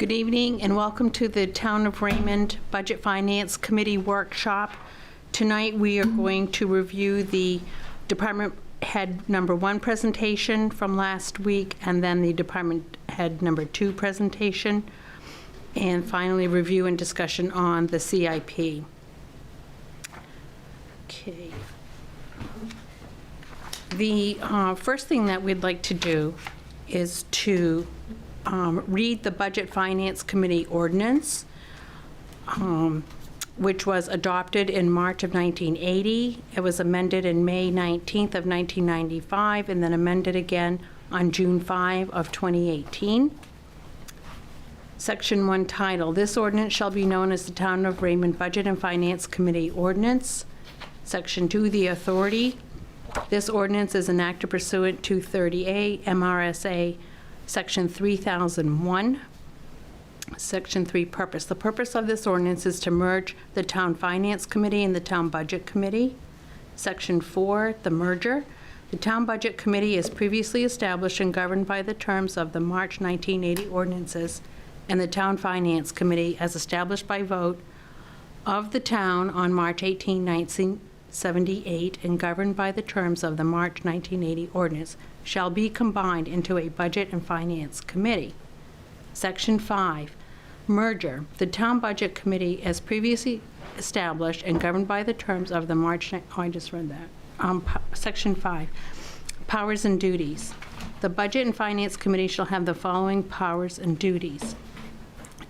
Good evening and welcome to the Town of Raymond Budget Finance Committee Workshop. Tonight we are going to review the Department Head Number 1 presentation from last week and then the Department Head Number 2 presentation, and finally review and discussion on the CIP. Okay. The first thing that we'd like to do is to read the Budget Finance Committee ordinance, which was adopted in March of 1980. It was amended in May 19th of 1995 and then amended again on June 5 of 2018. Section 1 title, this ordinance shall be known as the Town of Raymond Budget and Finance Committee Ordinance. Section 2, the authority. This ordinance is enacted pursuant to 30A MRSA Section 3001. Section 3, purpose. The purpose of this ordinance is to merge the Town Finance Committee and the Town Budget Committee. Section 4, the merger. The Town Budget Committee is previously established and governed by the terms of the March 1980 ordinances, and the Town Finance Committee, as established by vote of the town on March 18, 1978, and governed by the terms of the March 1980 ordinance, shall be combined into a Budget and Finance Committee. Section 5, merger. The Town Budget Committee, as previously established and governed by the terms of the March, I just read that. Section 5, powers and duties. The Budget and Finance Committee shall have the following powers and duties: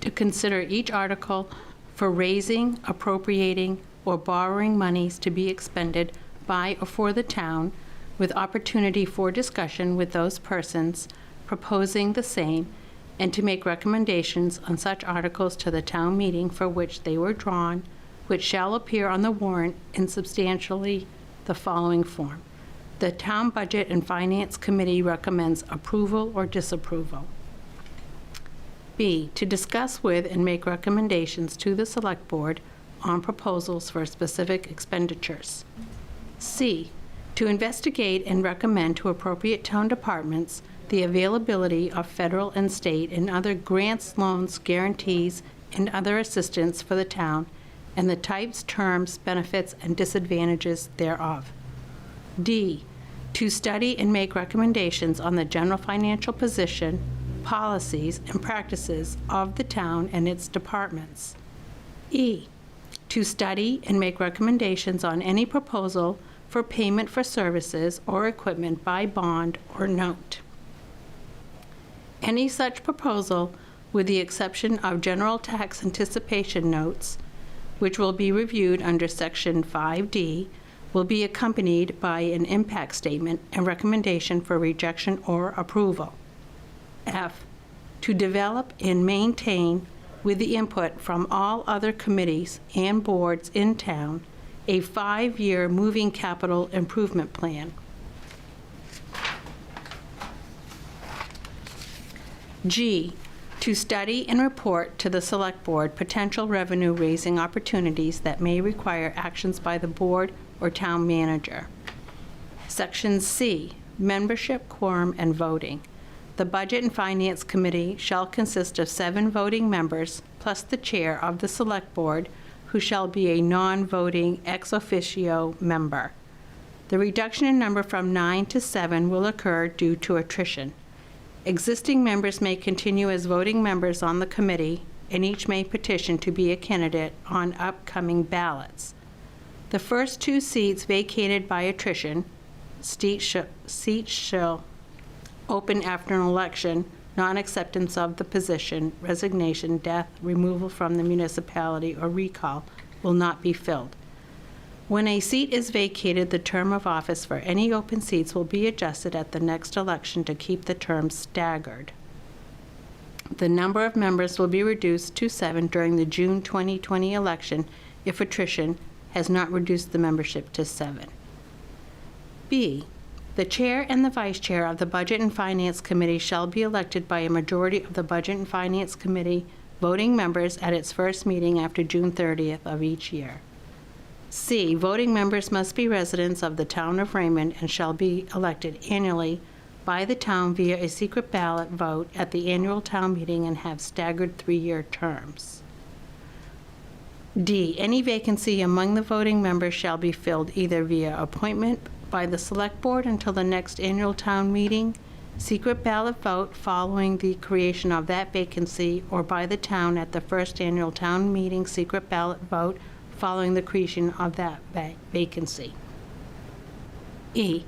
to consider each article for raising, appropriating, or borrowing monies to be expended by or for the town, with opportunity for discussion with those persons proposing the same, and to make recommendations on such articles to the town meeting for which they were drawn, which shall appear on the warrant in substantially the following form. The Town Budget and Finance Committee recommends approval or disapproval. B, to discuss with and make recommendations to the Select Board on proposals for specific expenditures. C, to investigate and recommend to appropriate town departments the availability of federal and state and other grants, loans, guarantees, and other assistance for the town, and the types, terms, benefits, and disadvantages thereof. D, to study and make recommendations on the general financial position, policies, and practices of the town and its departments. E, to study and make recommendations on any proposal for payment for services or equipment by bond or note. Any such proposal, with the exception of general tax anticipation notes, which will be reviewed under Section 5D, will be accompanied by an impact statement and recommendation for rejection or approval. F, to develop and maintain, with the input from all other committees and boards in town, a 5-year moving capital improvement plan. G, to study and report to the Select Board potential revenue-raising opportunities that may require actions by the board or town manager. Section C, membership, quorum, and voting. The Budget and Finance Committee shall consist of 7 voting members, plus the chair of the Select Board, who shall be a non-voting ex officio member. The reduction in number from 9 to 7 will occur due to attrition. Existing members may continue as voting members on the committee, and each may petition to be a candidate on upcoming ballots. The first 2 seats vacated by attrition, seats shall open after an election, non-acceptance of the position, resignation, death, removal from the municipality, or recall will not be filled. When a seat is vacated, the term of office for any open seats will be adjusted at the next election to keep the terms staggered. The number of members will be reduced to 7 during the June 2020 election if attrition has not reduced the membership to 7. B, the chair and the vice chair of the Budget and Finance Committee shall be elected by a majority of the Budget and Finance Committee voting members at its first meeting after June 30th of each year. C, voting members must be residents of the Town of Raymond and shall be elected annually by the town via a secret ballot vote at the annual town meeting and have staggered 3-year terms. D, any vacancy among the voting members shall be filled either via appointment by the Select Board until the next annual town meeting, secret ballot vote following the creation of that vacancy, or by the town at the first annual town meeting, secret ballot vote following the creation of that vacancy. E,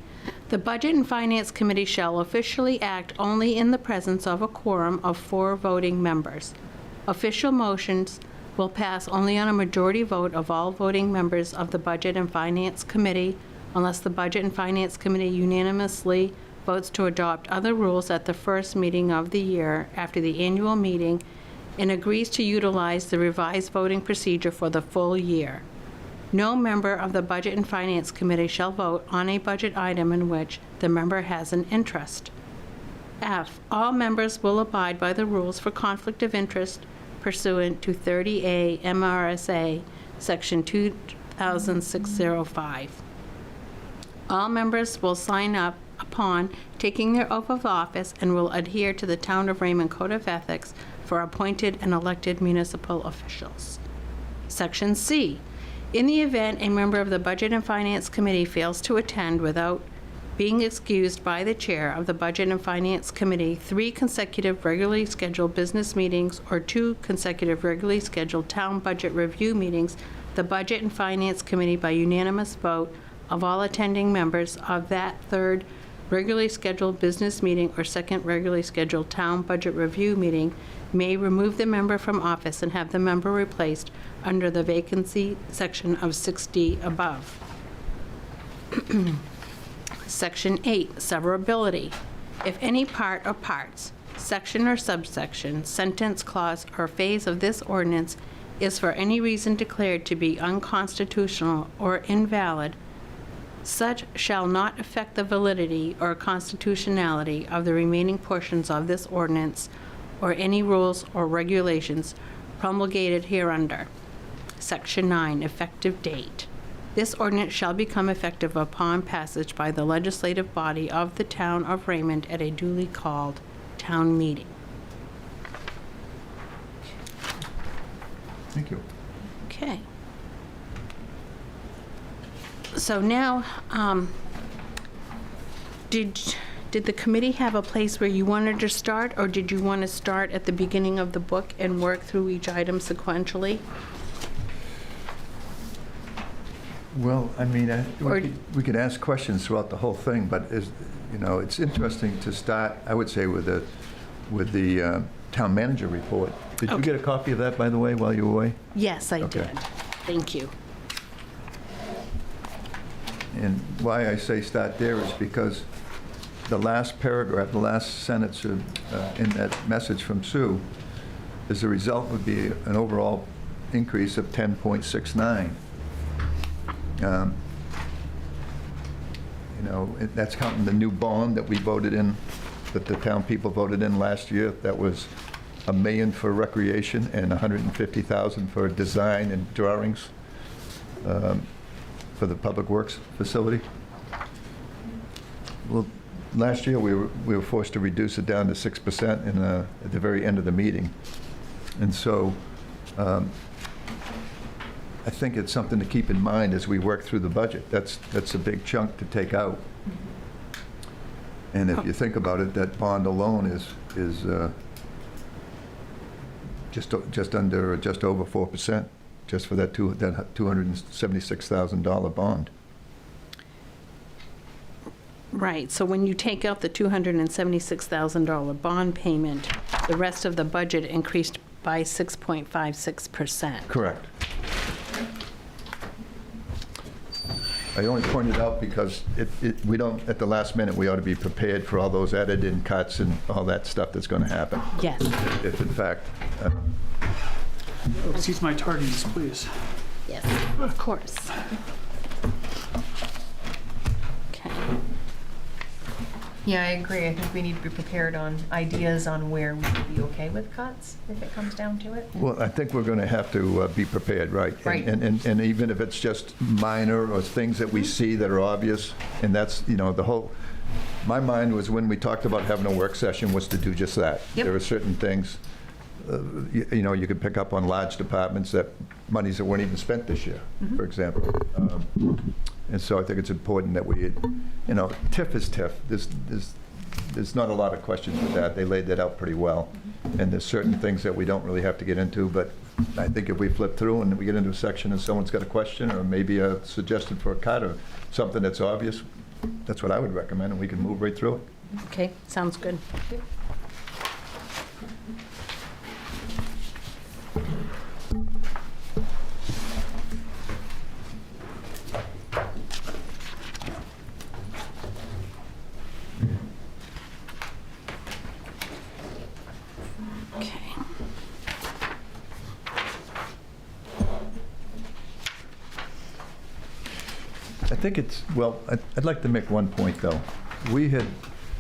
the Budget and Finance Committee shall officially act only in the presence of a quorum of 4 voting members. Official motions will pass only on a majority vote of all voting members of the Budget and Finance Committee, unless the Budget and Finance Committee unanimously votes to adopt other rules at the first meeting of the year after the annual meeting and agrees to utilize the revised voting procedure for the full year. No member of the Budget and Finance Committee shall vote on a budget item in which the member has an interest. F, all members will abide by the rules for conflict of interest pursuant to 30A MRSA, Section 2605. All members will sign up upon taking their oath of office and will adhere to the Town of Raymond Code of Ethics for appointed and elected municipal officials. Section C, in the event a member of the Budget and Finance Committee fails to attend without being excused by the chair of the Budget and Finance Committee 3 consecutive regularly scheduled business meetings or 2 consecutive regularly scheduled town budget review meetings, the Budget and Finance Committee, by unanimous vote of all attending members of that 3rd regularly scheduled business meeting or 2nd regularly scheduled town budget review meeting, may remove the member from office and have the member replaced under the vacancy section of 6D above. Section 8, severability. If any part or parts, section or subsection, sentence, clause, or phase of this ordinance is for any reason declared to be unconstitutional or invalid, such shall not affect the validity or constitutionality of the remaining portions of this ordinance or any rules or regulations promulgated hereunder. Section 9, effective date. This ordinance shall become effective upon passage by the legislative body of the Town of Raymond at a duly called town meeting. Thank you. Okay. So now, did the committee have a place where you wanted to start, or did you want to start at the beginning of the book and work through each item sequentially? Well, I mean, we could ask questions throughout the whole thing, but it's interesting to start, I would say, with the town manager report. Did you get a copy of that, by the way, while you were away? Yes, I did. Thank you. And why I say start there is because the last paragraph, the last sentence in that message from Sue, as a result would be an overall increase of 10.69. That's counting the new bond that we voted in, that the town people voted in last year. That was $1 million for recreation and $150,000 for design and drawings for the public works facility. Well, last year we were forced to reduce it down to 6% at the very end of the meeting, and so. I think it's something to keep in mind as we work through the budget. That's a big chunk to take out. And if you think about it, that bond alone is just over 4%, just for that $276,000 bond. Right. So when you take out the $276,000 bond payment, the rest of the budget increased by 6.56%. Correct. I only pointed out because we don't, at the last minute, we ought to be prepared for all those added-in cuts and all that stuff that's going to happen. Yes. If in fact. Excuse my tardiness, please. Yes, of course. Okay. Yeah, I agree. I think we need to be prepared on ideas on where we would be okay with cuts, if it comes down to it. Well, I think we're going to have to be prepared, right? Right. And even if it's just minor or things that we see that are obvious, and that's, the whole, My mind was, when we talked about having a work session, was to do just that. Yep. There are certain things, you know, you could pick up on large departments that monies that weren't even spent this year, for example. And so I think it's important that we, you know, TIF is TIF. There's not a lot of questions with that. They laid that out pretty well. And there's certain things that we don't really have to get into, but I think if we flip through and we get into a section and someone's got a question or maybe a suggestion for a cut or something that's obvious, that's what I would recommend, and we can move right through it. Okay, sounds good. Okay. I think it's, well, I'd like to make one point, though.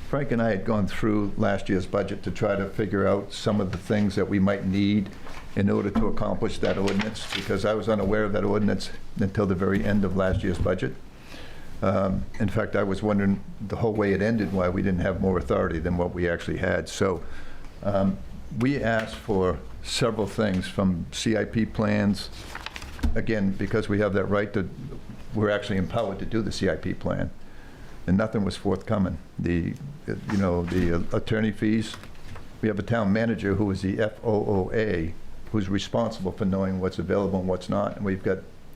Frank and I had gone through last year's budget to try to figure out some of the things that we might need in order to accomplish that ordinance, because I was unaware of that ordinance until the very end of last year's budget. In fact, I was wondering the whole way it ended why we didn't have more authority than what we actually had. So we asked for several things, from CIP plans, again, because we have that right to, we're actually empowered to do the CIP plan, and nothing was forthcoming. The attorney fees, we have a town manager who is the FOOA, who's responsible for knowing what's available and what's not, and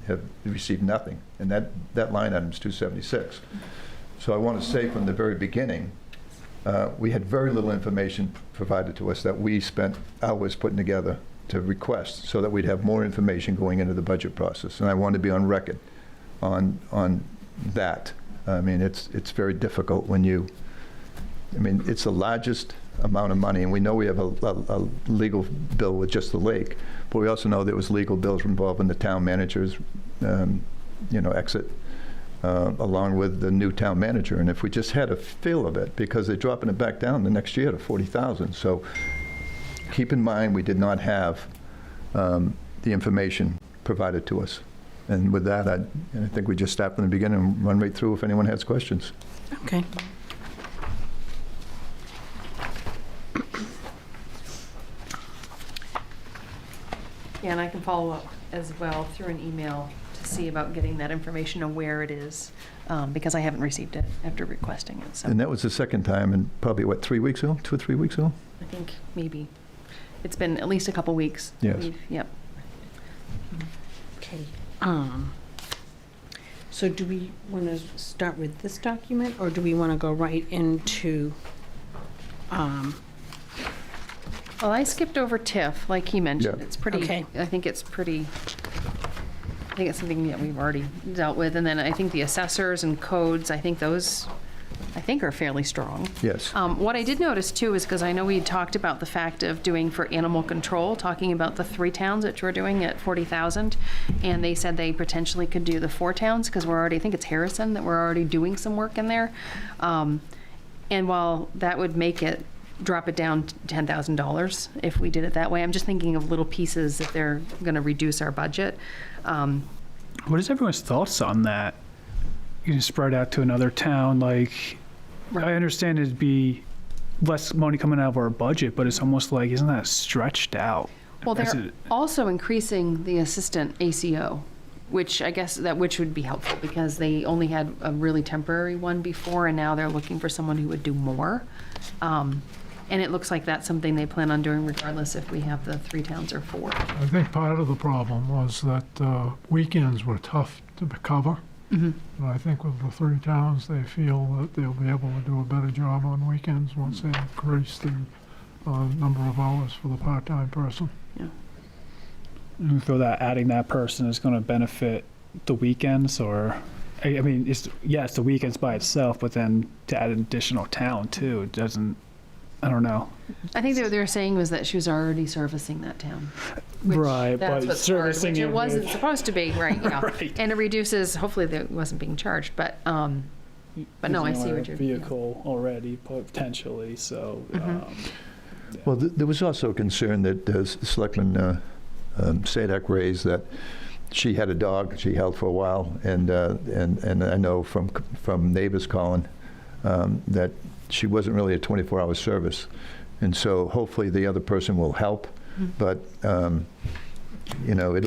have received nothing, and that line item is 276. So I want to say from the very beginning, we had very little information provided to us that we spent hours putting together to request, so that we'd have more information going into the budget process, and I want to be on record on that. I mean, it's very difficult when it's the largest amount of money, and we know we have a legal bill with just the lake, but we also know there was legal bills involving the town manager's, exit, along with the new town manager. And if we just had a feel of it, because they're dropping it back down the next year to 40,000. So keep in mind, we did not have the information provided to us. And with that, I think we just stop from the beginning and run right through if anyone has questions. Okay. Yeah, and I can follow up as well through an email to see about getting that information of where it is, because I haven't received it after requesting it. So And that was the second time in probably, 3 weeks ago? 2 or 3 weeks ago? I think maybe it's been at least a couple weeks. Yes. Yep. Okay. So do we want to start with this document, or do we want to go right into, Well, I skipped over TIF, like he mentioned. Yeah. It's pretty, Okay. I think it's something that we've already dealt with. And then I think the assessors and codes, I think those, are fairly strong. Yes. What I did notice too is, because I know we talked about the fact of doing for animal control, talking about the 3 towns that we're doing at 40,000, and they said they potentially could do the 4 towns, because we're already, I think it's Harrison, that we're already doing some work in there. And while that would make it, drop it down to $10,000 if we did it that way, I'm just thinking of little pieces if they're going to reduce our budget. What is everyone's thoughts on that? You can spread out to another town, like, I understand it'd be less money coming out of our budget, but it's almost like, isn't that stretched out? Well, Is they're it- also increasing the assistant ACO, which I guess which would be helpful, because they only had a really temporary one before, and now they're looking for someone who would do more. And it looks like that's something they plan on doing regardless if we have the 3 towns or 4. I think part of the problem was that weekends were tough to cover. Mm-hmm. And I think with the 3 towns, they feel that they'll be able to do a better job on weekends once they increase the number of hours for the part-time person. You feel that adding that person is going to benefit the weekends, or, I mean, it's the weekends by itself, but then to add an additional town too, it doesn't, I don't know. I think what they were saying was that she was already servicing that town. Which Right, that's but what's hard, servicing which it it wasn't with- supposed to be, right? You know. Right. And it reduces. Hopefully, that wasn't being charged, but no, I see what you're. Vehicle already potentially, so. Well, there was also a concern that Selectman Sadak raised, that she had a dog she held for a while, and I know from neighbors calling that she wasn't really a 24-hour service. And so hopefully the other person will help, but, you know,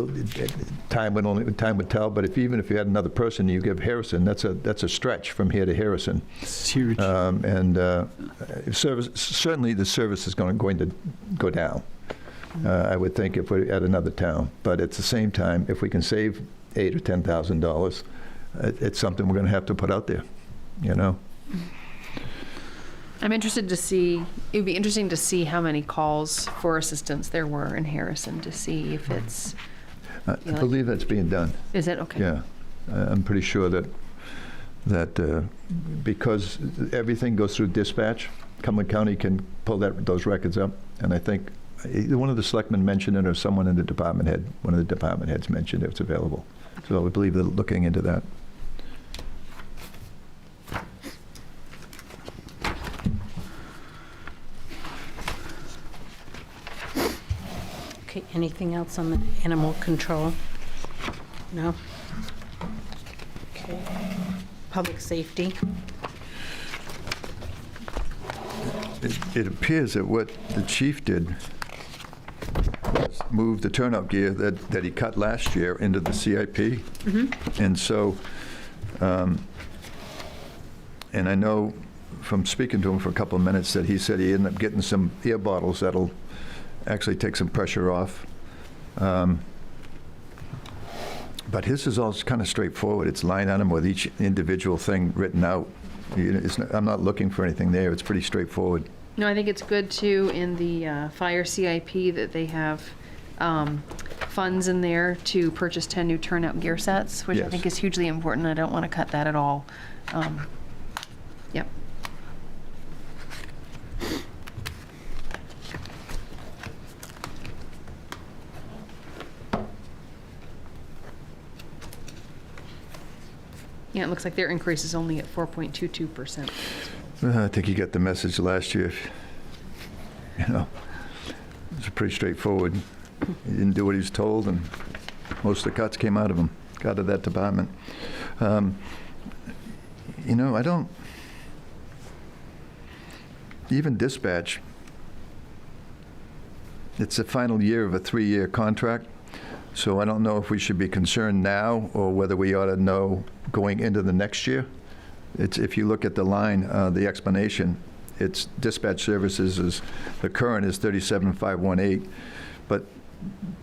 time would tell, but even if you had another person, you give Harrison, that's a stretch from here to Harrison. It's huge. Certainly the service is going to go down, I would think, if we're at another town. But at the same time, if we can save $8,000 or $10,000, it's something we're going to have to put out there, you know? I'm interested to see, it'd be interesting to see how many calls for assistance there were in Harrison to see if it's, I believe that's being done. is it okay? Yeah, I'm pretty sure that because everything goes through dispatch, Cumberland County can pull those records up, and I think one of the selectmen mentioned it, or someone in the department head, one of the department heads mentioned it's available. So I believe they're looking into that. Okay, anything else on the animal control? No? Okay. Public safety? It appears that what the chief did was move the turnout gear that he cut last year into the CIP. And so, and I know from speaking to him for a couple of minutes that he said he ended up getting some ear bottles that'll actually take some pressure off. But his is all kind of straightforward. It's line item with each individual thing written out. I'm not looking for anything there. It's pretty straightforward. No, I think it's good too in the fire CIP that they have funds in there to purchase 10 new turnout gear sets, which I Yes. think is hugely important. I don't want to cut that at all. Yep. Yeah, it looks like their increase is only at 4.22%. I think you got the message last year. You know, it's pretty straightforward. He didn't do what he was told, and most of the cuts came out of him, out of that department. You know, I don't, even dispatch, it's the final year of a 3-year contract, so I don't know if we should be concerned now or whether we ought to know going into the next year. It's, if you look at the line, the explanation, it's dispatch services is, the current is 37,518, but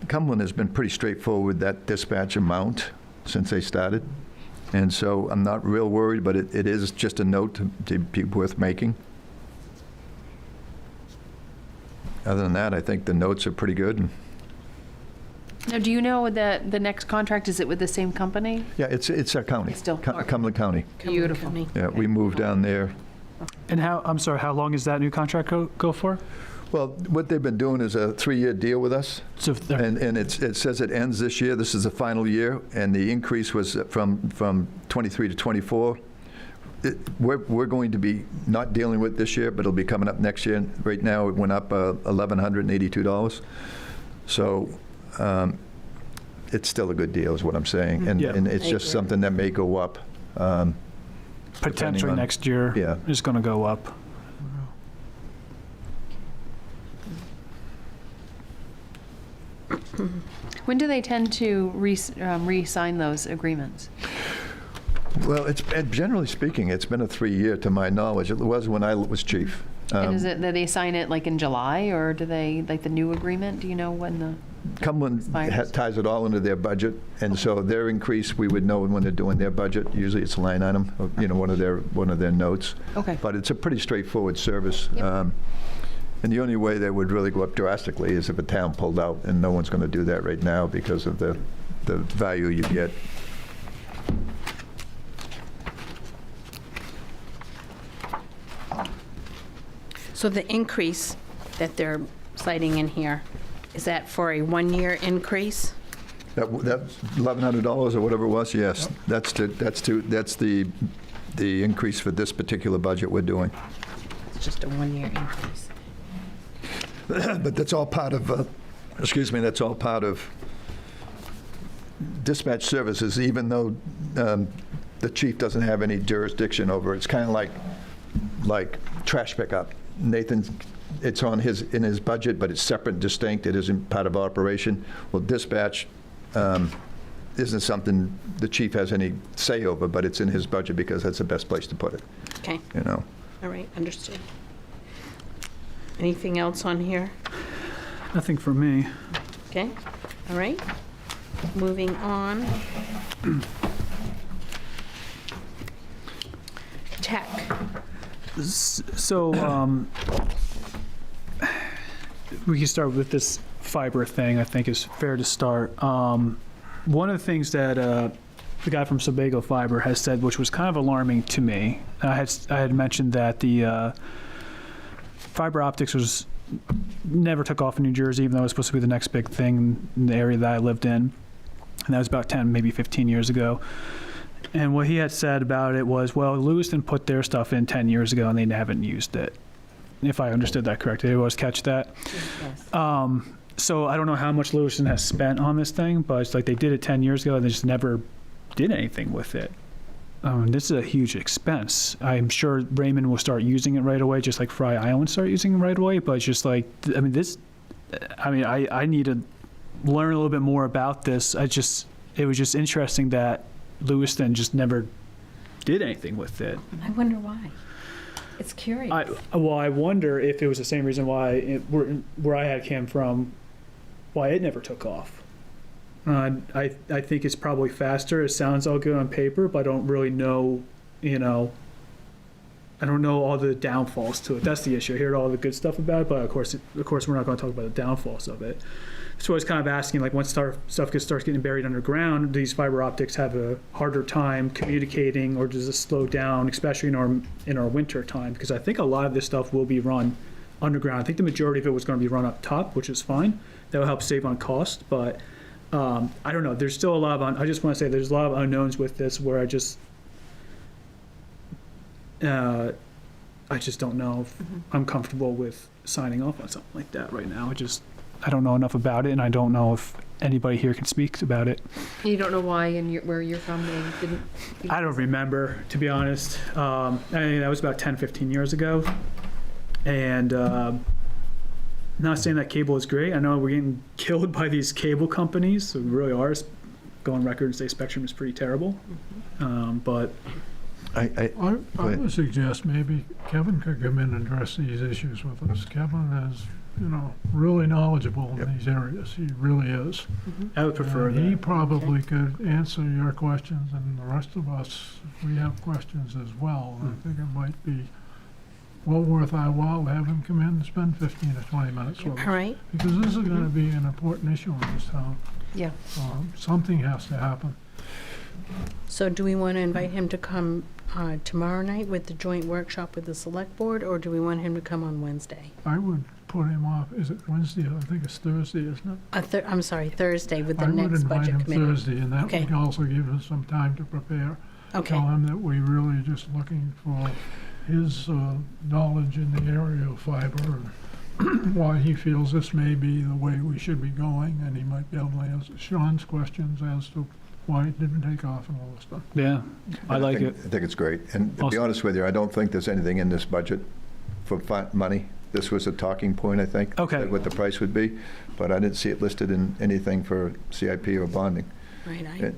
Cumberland has been pretty straightforward with that dispatch amount since they started. And so I'm not real worried, but it is just a note to be worth making. Other than that, I think the notes are pretty good. Now, do you know that the next contract, is it with the same company? Yeah, it's our county, It's still- Cumberland County. Beautiful. Yeah, we moved down there. And I'm sorry, how long is that new contract go for? Well, what they've been doing is a 3-year deal with us, So if they're- and it says it ends this year. This is the final year, and the increase was from 23 to 24. We're going to be not dealing with this year, but it'll be coming up next year. Right now, it went up $1,182. So it's still a good deal, is what I'm saying. And, Yeah. and it's I just agree. something that may go up. potentially on- next year Yeah. is going to go up. When do they tend to re-sign those agreements? Well, generally speaking, it's been a 3-year, to my knowledge. It was when I was chief. And is it that they sign it like in July, or do they, like the new agreement, do you know when the? Cumberland Expires. ties it all into their budget, and so their increase, we would know when they're doing their budget. Usually it's a line item, you know, one of their notes. Okay. But it's a pretty straightforward service. Yep. And the only way that would really go up drastically is if a town pulled out, and no one's going to do that right now because of the value you get. So the increase that they're citing in here, is that for a 1-year increase? That $1,100 or whatever it was, yes. That's the increase for this particular budget we're doing. It's just a 1-year increase. But that's all part of, that's all part of dispatch services, even though the chief doesn't have any jurisdiction over it. It's kind of like like trash pickup. Nathan, it's in his budget, but it's separate, distinct. It isn't part of operation. Well, dispatch isn't something the chief has any say over, but it's in his budget because that's the best place to put it, Okay, you know. all right, understood. Anything else on here? Nothing for me. Okay, all right. Moving on. Tech. So, we can start with this fiber thing, I think is fair to start. One of the things that the guy from Sebago Fiber has said, which was kind of alarming to me, I had mentioned that the fiber optics never took off in New Jersey, even though it was supposed to be the next big thing in the area that I lived in. And that was about 10, maybe 15 years ago. And what he had said about it was, well, Lewiston put their stuff in 10 years ago and they haven't used it. If I understood that correctly. Did you always catch that? Yes. So I don't know how much Lewiston has spent on this thing, but it's like they did it 10 years ago and they just never did anything with it. This is a huge expense. I'm sure Raymond will start using it right away, just like Fry Island start using it right away. But it's just like, I need to learn a little bit more about this. It was just interesting that Lewiston just never did anything with it. I wonder why. It's curious. I wonder if it was the same reason why where I had came from, why it never took off. I think it's probably faster. It sounds all good on paper, but I don't really know, I don't know all the downfalls to it. That's the issue. I hear all the good stuff about it, but of course we're not going to talk about the downfalls of it. So I was kind of asking, like, once stuff starts getting buried underground, do these fiber optics have a harder time communicating, or does this slow down, especially in our winter time? Because I think a lot of this stuff will be run underground. I think the majority of it was going to be run up top, which is fine. That will help save on cost, but I don't know. There's still a lot of I just want to say there's a lot of unknowns with this where I just don't know if I'm comfortable with signing off on something like that right now. I don't know enough about it, and I don't know if anybody here can speak about it. You don't know why and where you're from, they didn't? I don't remember, to be honest. I mean, that was about 10, 15 years ago. And not saying that cable is great. I know we're getting killed by these cable companies, so we really are. Go on record and say Spectrum is pretty terrible. But I would suggest maybe Kevin could come in and address these issues with us. Kevin is, really knowledgeable in these areas. He really is. I would prefer And he that. probably could answer your questions, and the rest of us, if we have questions as well. I think it might be well worth our while to have him come in and spend 15 to 20 minutes with us. All right. Because this is going to be an important issue in this town. Yeah. Something has to happen. So do we want to invite him to come tomorrow night with the joint workshop with the select board, or do we want him to come on Wednesday? I would put him off. Is it Wednesday? I think it's Thursday, isn't it? I'm sorry, Thursday with the I would next invite budget him committee. Thursday, and that Okay. would also give us some time to prepare. Okay, Tell him that we really just looking for his knowledge in the area of fiber and why he feels this may be the way we should be going, and he might be able to answer Sean's questions as to why it didn't take off and all this stuff. Yeah, I like it. I think it's great. And to be Awesome. honest with you, I don't think there's anything in this budget for money. This was a talking point, I think. Okay. What the price would be, but I didn't see it listed in anything for CIP or bonding. right.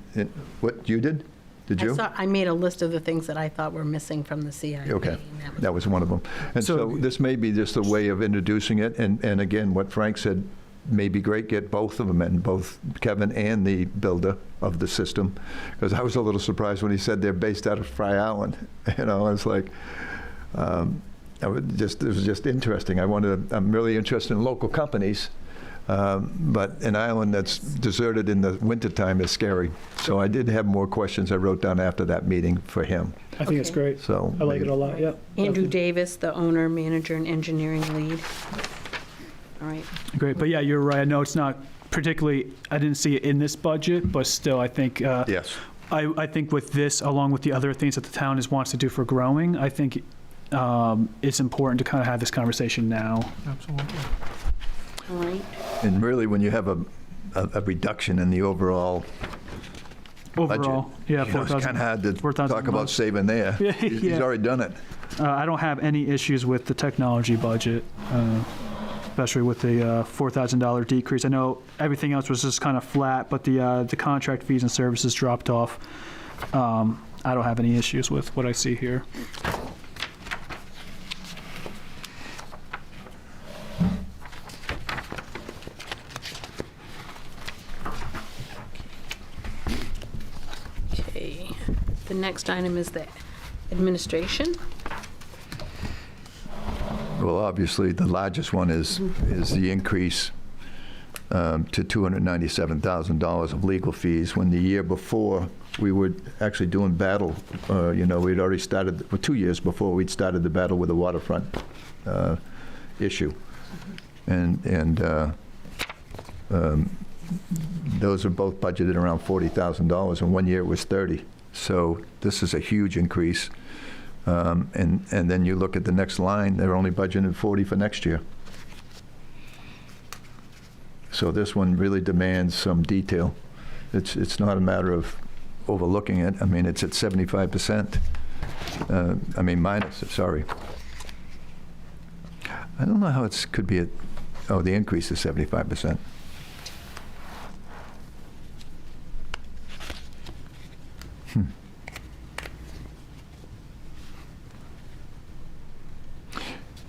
What, you did? Did you? I made a list of the things that I thought were missing from the CIP. Okay, and that was one of them. And So- so this may be just a way of introducing it, and again, what Frank said may be great, get both of them in, both Kevin and the builder of the system, because I was a little surprised when he said they're based out of Fry Island. I was like, it was just interesting. I'm really interested in local companies, but an island that's deserted in the wintertime is scary. So I did have more questions I wrote down after that meeting for him. I think it's Okay. great. So I like it a lot, yeah. Andrew Davis, the owner, manager, and engineering lead. All right, Great, but yeah, you're right. I know it's not particularly, I didn't see it in this budget, but still, I think, Yes. I think with this, along with the other things that the town wants to do for growing, I think it's important to kind of have this conversation now. Absolutely. all right. And really, when you have a reduction in the overall budget, Overall, yeah, it's kind of hard to 4,000 talk about bucks. saving there. Yeah, He's yeah. already done it. I don't have any issues with the technology budget, especially with the $4,000 decrease. I know everything else was just kind of flat, but the contract fees and services dropped off. I don't have any issues with what I see here. Okay. The next item is the administration. Well, obviously, the largest one is the increase to $297,000 of legal fees, when the year before, we were actually doing battle. We'd already started, 2 years before, we'd started the battle with the waterfront issue. And those are both budgeted around $40,000, and 1 year it was 30. So this is a huge increase. And then you look at the next line, they're only budgeted 40 for next year. So this one really demands some detail. It's not a matter of overlooking it. I mean, it's at 75%. Minus, sorry. I don't know how it could be the increase is 75%.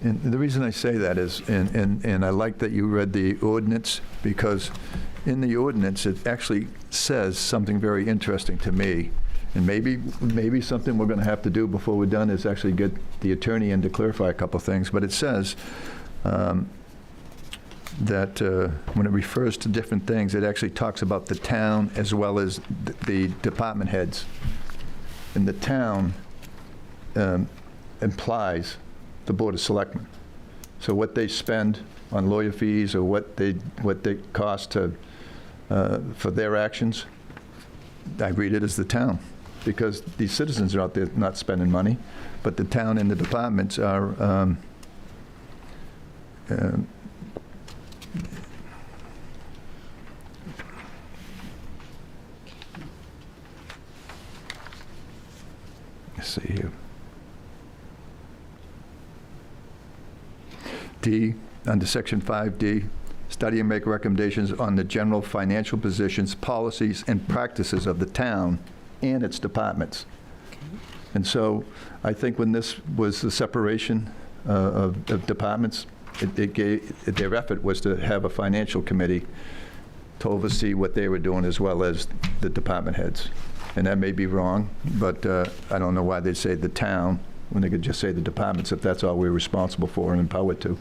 And the reason I say that is, and I like that you read the ordinance, because in the ordinance, it actually says something very interesting to me. And maybe something we're going to have to do before we're done is actually get the attorney in to clarify a couple things. But it says that when it refers to different things, it actually talks about the town as well as the department heads. And the town implies the Board of Selectmen. So what they spend on lawyer fees, or what they cost to for their actions, I read it as the town, because these citizens are out there not spending money, but the town and the departments are let's see here. D, under section 5D, study and make recommendations on the general financial positions, policies, and practices of the town and its departments. Okay. And so I think when this was the separation of departments, their effort was to have a financial committee to oversee what they were doing, as well as the department heads. And that may be wrong, but I don't know why they'd say the town when they could just say the departments, if that's all we're responsible for and empowered to.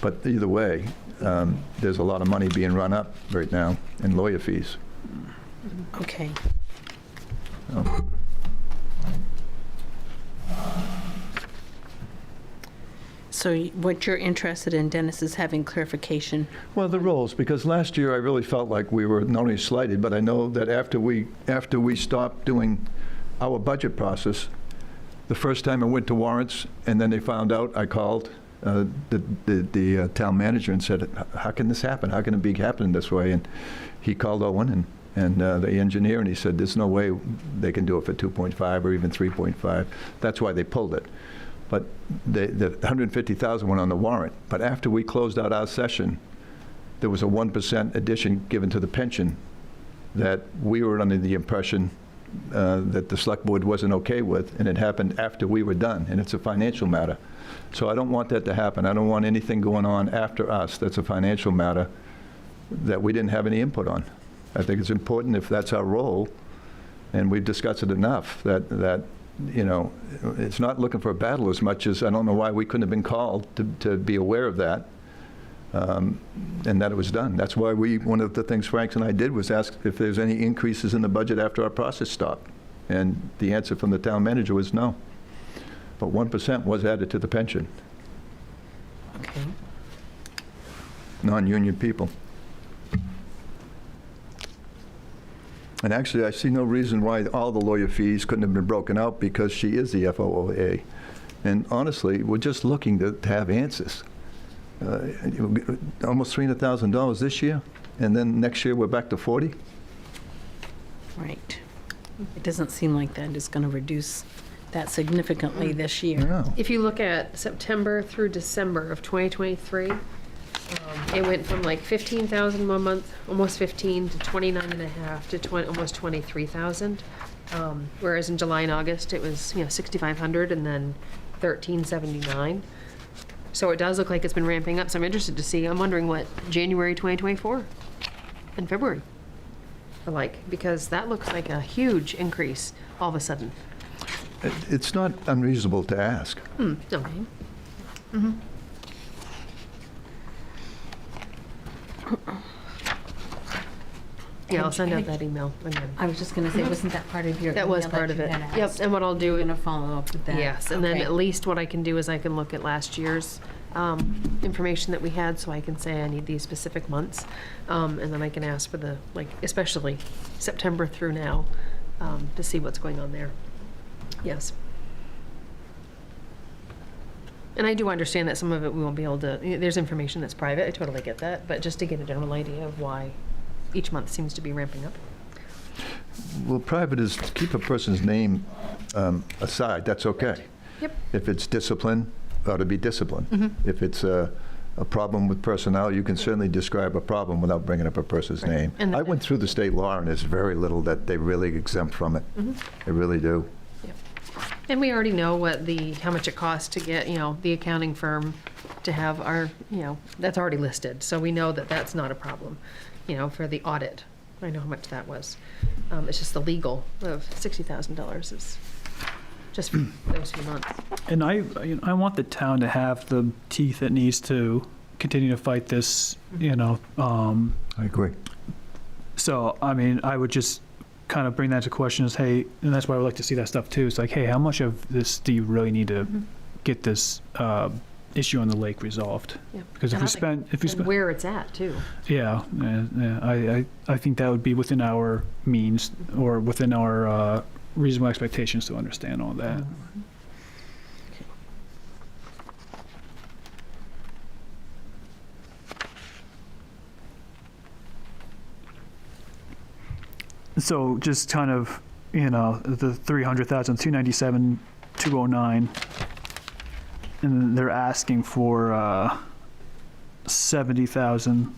But either way, there's a lot of money being run up right now in lawyer fees. Okay. Oh. So what you're interested in, Dennis, is having clarification. Well, the roles, because last year I really felt like we were not only slighted, but I know that after we stopped doing our budget process, the first time I went to warrants, and then they found out, I called the town manager and said, how can this happen? How can it be happening this way? And he called Owen and the engineer, and he said, there's no way they can do it for 2.5 or even 3.5. That's why they pulled it. But the 150,000 went on the warrant. But after we closed out our session, there was a 1% addition given to the pension that we were under the impression that the select board wasn't okay with, and it happened after we were done, and it's a financial matter. So I don't want that to happen. I don't want anything going on after us that's a financial matter that we didn't have any input on. I think it's important, if that's our role, and we've discussed it enough, that it's not looking for a battle as much as I don't know why we couldn't have been called to be aware of that, and that it was done. That's why one of the things Frank and I did was ask if there's any increases in the budget after our process stopped. And the answer from the town manager was no. But 1% was added to the pension. Okay. Non-union people. And actually, I see no reason why all the lawyer fees couldn't have been broken out, because she is the FOA. And honestly, we're just looking to have answers. Almost $300,000 this year, and then next year we're back to 40. Right. It doesn't seem like that is going to reduce that significantly this year. No. If you look at September through December of 2023, it went from like 15,000 one month, almost 15, to 29 and a half, to almost 23,000. Whereas in July and August, it was, 6,500 and then 1379. So it does look like it's been ramping up. So I'm interested to see, I'm wondering what January 2024 and February are like, because that looks like a huge increase all of a sudden. It's not unreasonable to ask. Okay. Yeah, I'll send out that email again. I was just going to say, wasn't that part of your That was email part of you it. had Yep, asked? and what I'll do, You're going to follow up with that? yes, and then Okay. at least what I can do is I can look at last year's information that we had, so I can say I need these specific months. And then I can ask for the, like, especially September through now, to see what's going on there. Yes. And I do understand that some of it we won't be able to, there's information that's private, I totally get that, but just to get a general idea of why each month seems to be ramping up. Well, private is, to keep a person's name aside, that's okay. Yep. If it's discipline, ought to be discipline. If it's a problem with personnel, you can certainly describe a problem without bringing up a person's name. And I went through the state law, and there's very little that they really exempt from it. They really do. And we already know how much it costs to get, the accounting firm to have our, that's already listed. So we know that that's not a problem, for the audit. I know how much that was. It's just the legal of $60,000 is just for those few months. And I want the town to have the teeth it needs to continue to fight this, I agree. So, I mean, I would just kind of bring that to question is, hey, and that's why I would like to see that stuff too. It's like, hey, how much of this do you really need to get this issue on the lake resolved? Yeah. Because if we spend, And where it's at too. yeah, I think that would be within our means or within our reasonable expectations to understand all that. So just kind of, the 300,000, 297, 209, and then they're asking for 70,000.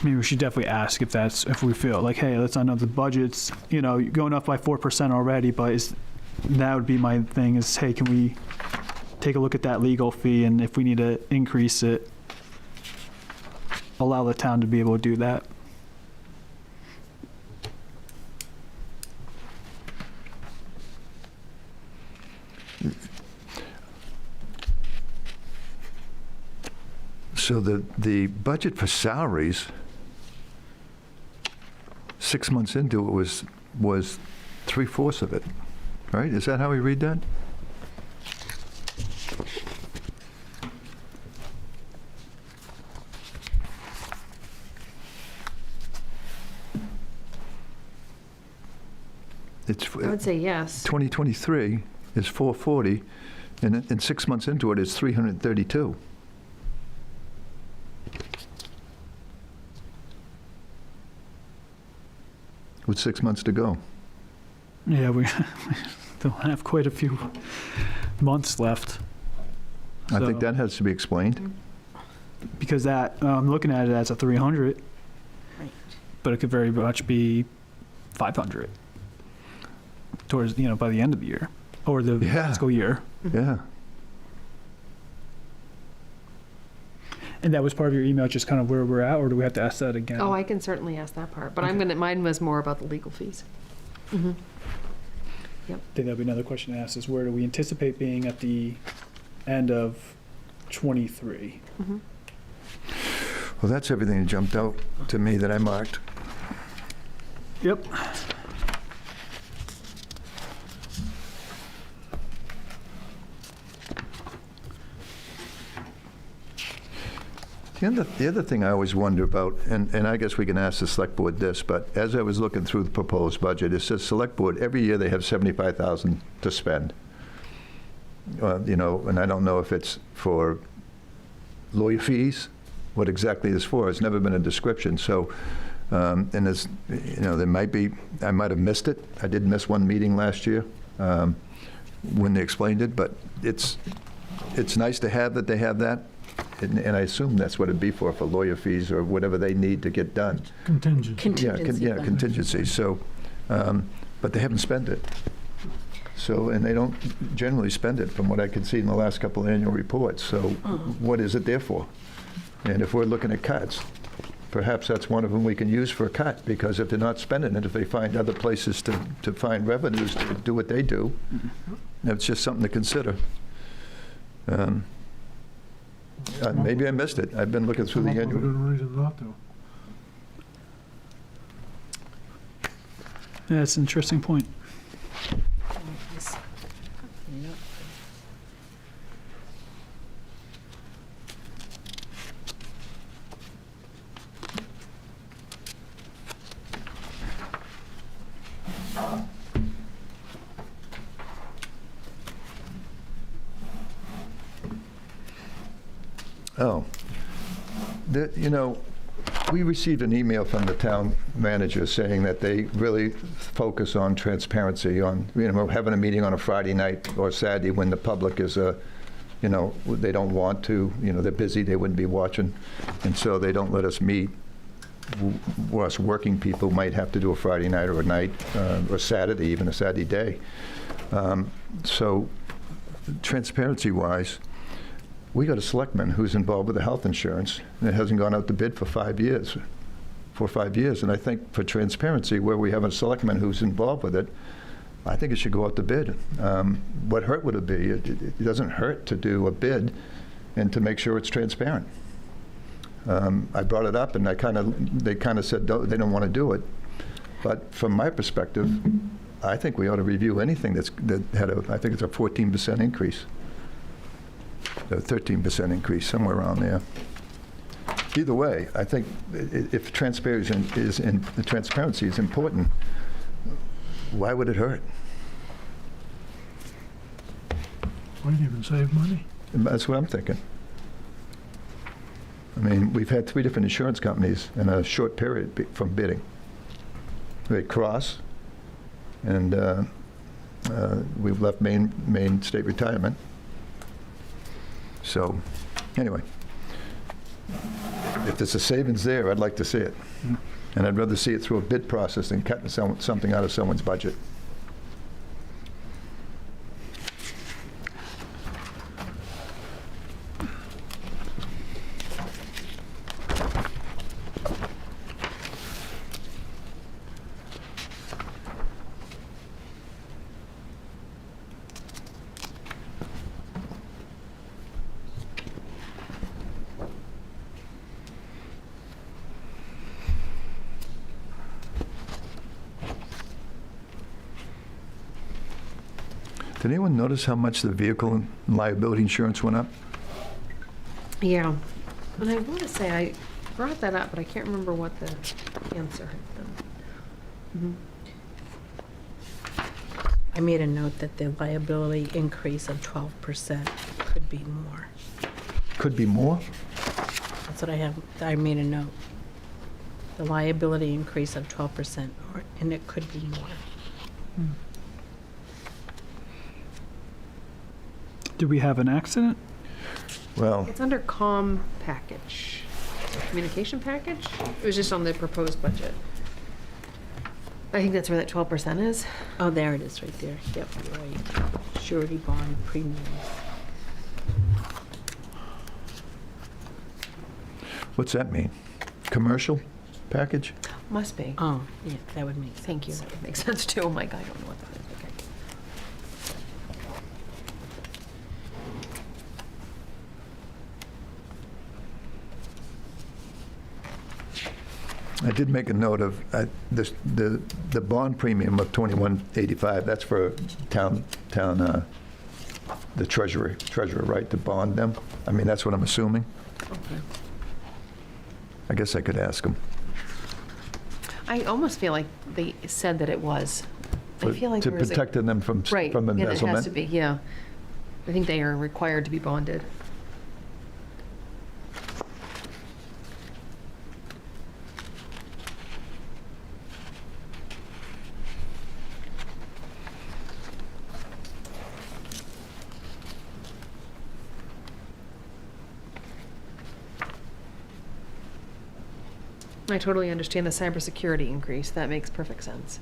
Maybe we should definitely ask if we feel like, hey, let's, I know the budget's, going up by 4% already, but that would be my thing is, hey, can we take a look at that legal fee, and if we need to increase it, allow the town to be able to do that. So the budget for salaries, 6 months into it was 3/4 of it, right? Is that how we read that? It's I would say yes. 2023 is 440, and 6 months into it is 332. With 6 months to go. Yeah, we still have quite a few months left. I think So- that has to be explained. Because that, I'm looking at it as a 300, Right. but it could very much be 500 towards, by the end of the year, or the Yeah. fiscal year. Yeah. And that was part of your email, just kind of where we're at, or do we have to ask that again? Oh, I can certainly ask that part, but mine was more about the legal fees. I think that'd be another question to ask is where do we anticipate being at the end of 23? Well, that's everything that jumped out to me that I marked. Yep. The other thing I always wonder about, and I guess we can ask the select board this, but as I was looking through the proposed budget, it says select board, every year they have 75,000 to spend. And I don't know if it's for lawyer fees, what exactly it's for. It's never been a description. So And there's, there might be, I might have missed it. I did miss one meeting last year when they explained it, but it's nice to have that they have that. And I assume that's what it'd be for lawyer fees or whatever they need to get done. Contingent. Yeah, contingency. So, but they haven't spent it. So, and they don't generally spend it from what I can see in the last couple of annual reports. So what is it there for? And if we're looking at cuts, perhaps that's one of them we can use for a cut, because if they're not spending it, if they find other places to find revenues to do what they do, that's just something to consider. Maybe I missed it. I've been looking through the Come up with a annual. good reason not to. Yeah, that's an interesting point. Oh, we received an email from the town manager saying that they really focus on transparency, on, having a meeting on a Friday night or Saturday when the public is, they don't want to, they're busy, they wouldn't be watching, and so they don't let us meet. Us working people might have to do a Friday night or a night, or Saturday, even a Saturday day. So transparency-wise, we got a selectman who's involved with the health insurance, and it hasn't gone out to bid for 5 years, 4 or 5 years. And I think for transparency, where we have a selectman who's involved with it, I think it should go out to bid. What hurt would it be? It doesn't hurt to do a bid and to make sure it's transparent. I brought it up, and they kind of said they don't want to do it. But from my perspective, I think we ought to review anything that had I think it's a 14% increase. A 13% increase, somewhere around there. Either way, I think if transparency is important, why would it hurt? Might even save money. That's what I'm thinking. I mean, we've had 3 different insurance companies in a short period from bidding. We had Cross, and we've left Maine State Retirement. So, anyway, if there's a savings there, I'd like to see it. And I'd rather see it through a bid process than cutting something out of someone's budget. Did anyone notice how much the vehicle and liability insurance went up? Yeah, and I want to say I brought that up, but I can't remember what the answer had been. I made a note that the liability increase of 12% could be more. Could be more? That's what I have, I made a note. The liability increase of 12%, and it could be more. Do we have an accident? Well, It's under comm package, communication package? It was just on the proposed budget. I think that's where that 12% is. Oh, there it is, right there. Yep, you're right. Surety bond premiums. what's that mean? Commercial package? Must be. Oh, yeah, that would make sense. Thank you. That makes sense too. I'm like, I don't know what that is. Okay. I did make a note of the bond premium of $21.85. That's for town, the treasurer, right, to bond them. I mean, that's what I'm assuming. Okay. I guess I could ask them. I almost feel like they said that it was. I feel like To there was a- protect them from Right, from and it has to embezzlement. be, yeah. I think they are required to be bonded. I totally understand the cybersecurity increase. That makes perfect sense.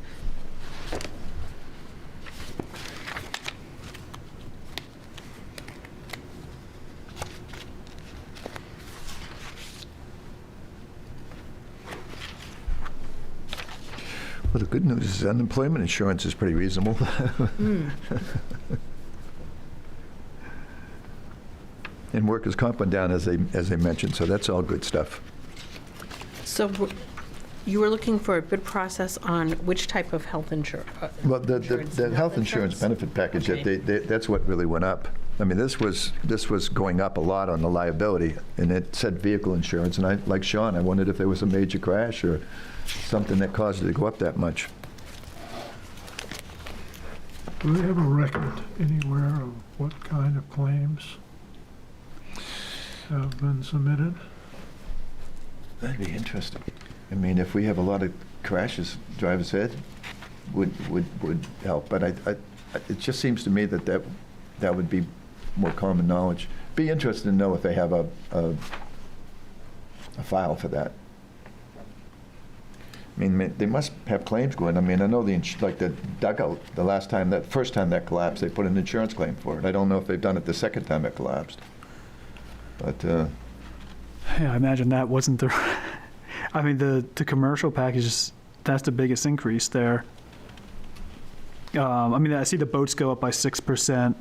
Well, the good news is unemployment insurance is pretty reasonable. And workers' comp went down, as they mentioned, so that's all good stuff. So you were looking for a bid process on which type of health insurance? Well, the health insurance benefit package, Okay. that's what really went up. I mean, this was going up a lot on the liability, and it said vehicle insurance, and I, like Sean, I wondered if there was a major crash or something that caused it to go up that much. Do they have a record anywhere of what kind of claims have been submitted? That'd be interesting. I mean, if we have a lot of crashes, driver's ed would help, but it just seems to me that would be more common knowledge. Be interested to know if they have a file for that. I mean, they must have claims going. I mean, I know like the dugout, first time that collapsed, they put an insurance claim for it. I don't know if they've done it the second time it collapsed. But, Yeah, I imagine that wasn't the, I mean, the commercial package, that's the biggest increase there. I mean, I see the boats go up by 6%.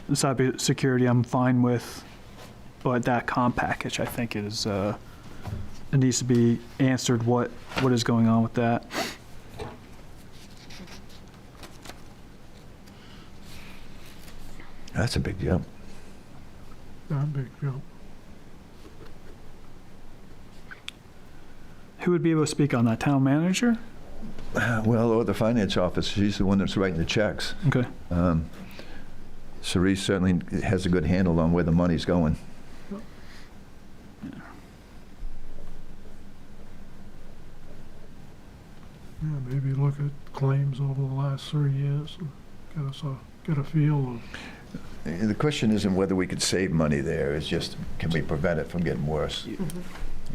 The cybersecurity I'm fine with, but that comp package, I think, is, it needs to be answered what is going on with that. that's a big jump. Not a big jump. Who would be able to speak on that? Town manager? Well, or the finance office, she's the one that's writing the checks. Okay. Cerise certainly has a good handle on where the money's going. Yeah, maybe look at claims over the last 3 years and get a feel of. The question isn't whether we could save money there, it's just, can we prevent it from getting worse? You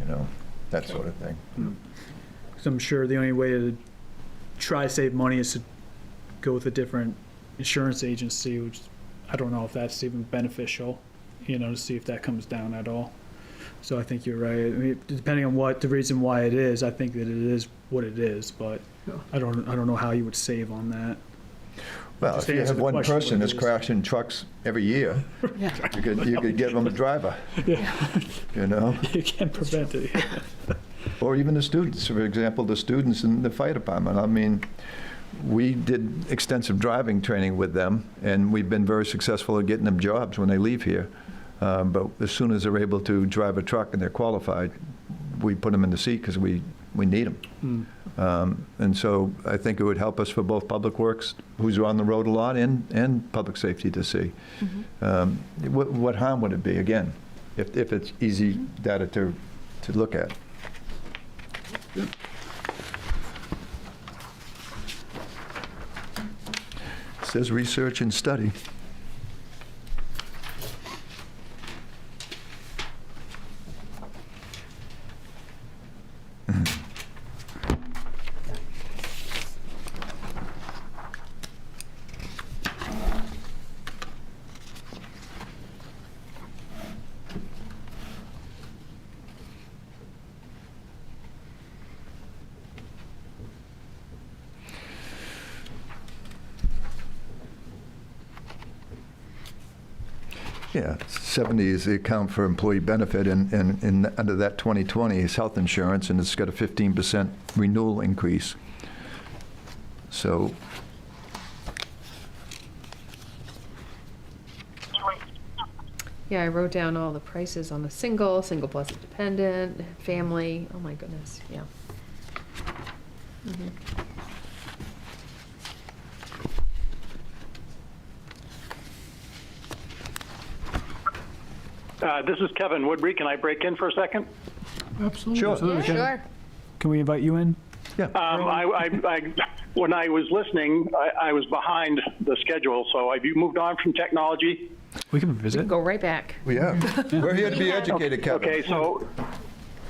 know, that sort of thing. Because I'm sure the only way to try to save money is to go with a different insurance agency, which I don't know if that's even beneficial, to see if that comes down at all. So I think you're right. I mean, depending on what the reason why it is, I think that it is what it is, but Yeah. I don't know how you would save on that. Well, Just if you answer have the one question person what it that's is. crashing trucks every year, Yeah. you could give them a driver, you know? You can't prevent it. Or even the students, for example, the students in the fire department. I mean, we did extensive driving training with them, and we've been very successful at getting them jobs when they leave here. But as soon as they're able to drive a truck and they're qualified, we put them in the seat because we need them. And so I think it would help us for both Public Works, who's on the road a lot, and Public Safety to see. What harm would it be, again, if it's easy data to look at? It says research and study. Yeah, 70 is the account for employee benefit, and under that 2020 is health insurance, and it's got a 15% renewal increase. So, Yeah, I wrote down all the prices on the single plus dependent, family. Oh my goodness, yeah. This is Kevin Woodbury. Can I break in for a second? Absolutely. Sure. Yeah, sure. Can we invite you in? yeah. When I was listening, I was behind the schedule. So have you moved on from technology? We can visit. Go right back. We are. We're here to be educated, Kevin. Okay, so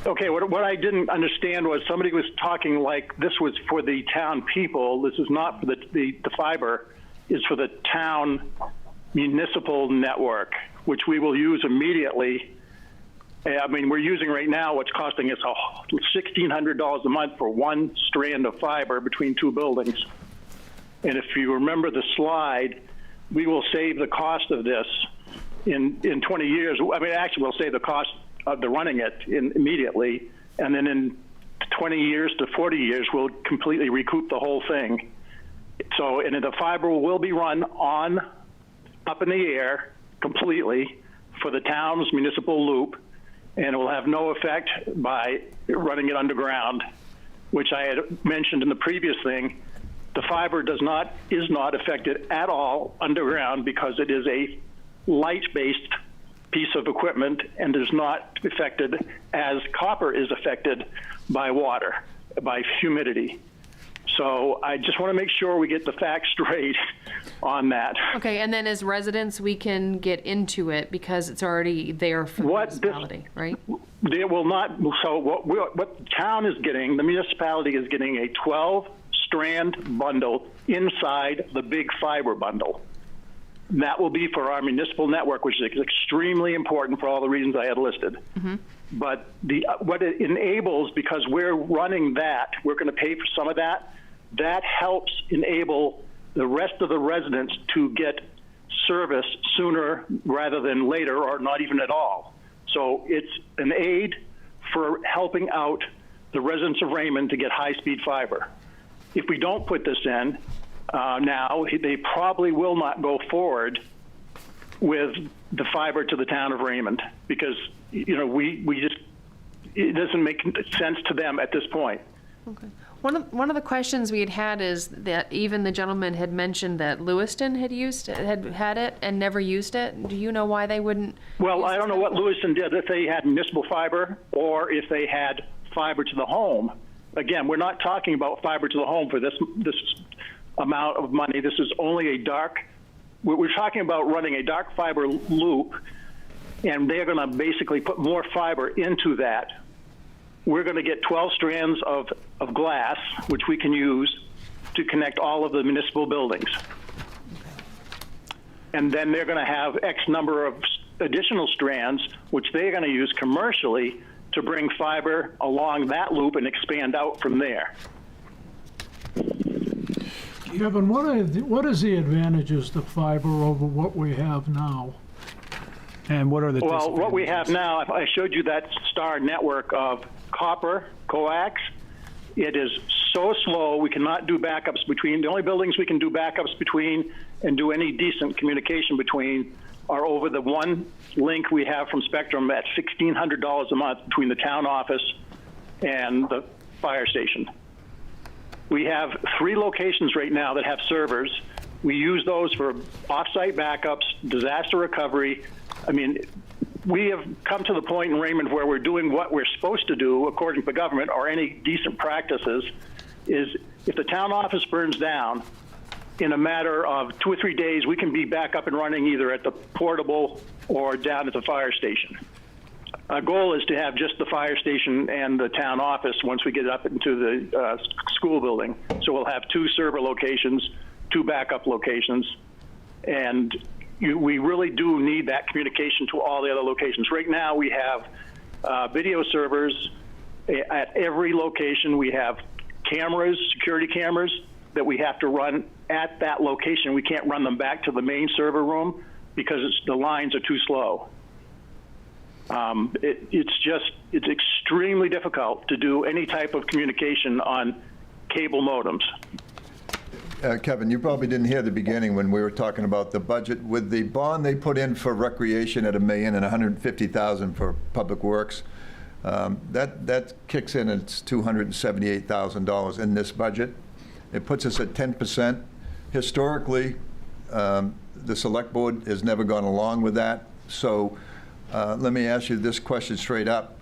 Okay, what I didn't understand was somebody was talking like this was for the town people. This is not for the fiber. Is for the town municipal network, which we will use immediately. I mean, we're using right now what's costing us $1,600 a month for one strand of fiber between two buildings. And if you remember the slide, we will save the cost of this in 20 years. I mean, actually, we'll save the cost of the running it immediately, and then in 20 years to 40 years, we'll completely recoup the whole thing. So, and the fiber will be run up in the air completely for the town's municipal loop, and it will have no effect by running it underground, which I had mentioned in the previous thing. The fiber is not affected at all underground because it is a light-based piece of equipment and is not affected as copper is affected by water, by humidity. So I just want to make sure we get the facts straight on that. Okay, and then as residents, we can get into it because it's already there for the municipality, right? They will not. So what the town is getting, the municipality is getting a 12-strand bundle inside the big fiber bundle. That will be for our municipal network, which is extremely important for all the reasons I had listed. Mm-hmm. But what it enables, because we're running that, we're going to pay for some of that, that helps enable the rest of the residents to get service sooner rather than later, or not even at all. So it's an aid for helping out the residents of Raymond to get high-speed fiber. If we don't put this in, now, they probably will not go forward with the fiber to the town of Raymond because, we just, it doesn't make sense to them at this point. Okay. One of the questions we had is that even the gentleman had mentioned that Lewiston had had it and never used it. Do you know why they wouldn't? Well, I don't know what Lewiston did, if they had municipal fiber or if they had fiber to the home. Again, we're not talking about fiber to the home for this amount of money. This is only we're talking about running a dark fiber loop, and they're going to basically put more fiber into that. We're going to get 12 strands of glass, which we can use to connect all of the municipal buildings. And then they're going to have X number of additional strands, which they're going to use commercially to bring fiber along that loop and expand out from there. Kevin, what is the advantages to fiber over what we have now? And what are the Well, what we have now, I showed you that star network of copper, coax. It is so slow, we cannot do backups between. The only buildings we can do backups between and do any decent communication between are over the one link we have from Spectrum at $1,600 a month between the town office and the fire station. We have 3 locations right now that have servers. We use those for off-site backups, disaster recovery. I mean, we have come to the point in Raymond where we're doing what we're supposed to do according to government or any decent practices is if the town office burns down, in a matter of 2 or 3 days, we can be back up and running either at the portable or down at the fire station. Our goal is to have just the fire station and the town office once we get up into the school building. So we'll have 2 server locations, 2 backup locations, and we really do need that communication to all the other locations. Right now we have video servers at every location. We have cameras, security cameras, that we have to run at that location. We can't run them back to the main server room because the lines are too slow. It's extremely difficult to do any type of communication on cable modems. Kevin, you probably didn't hear the beginning when we were talking about the budget. With the bond they put in for recreation at $1 million and $150,000 for public works, that kicks in at $278,000 in this budget. It puts us at 10%. Historically, the select board has never gone along with that. So let me ask you this question straight up.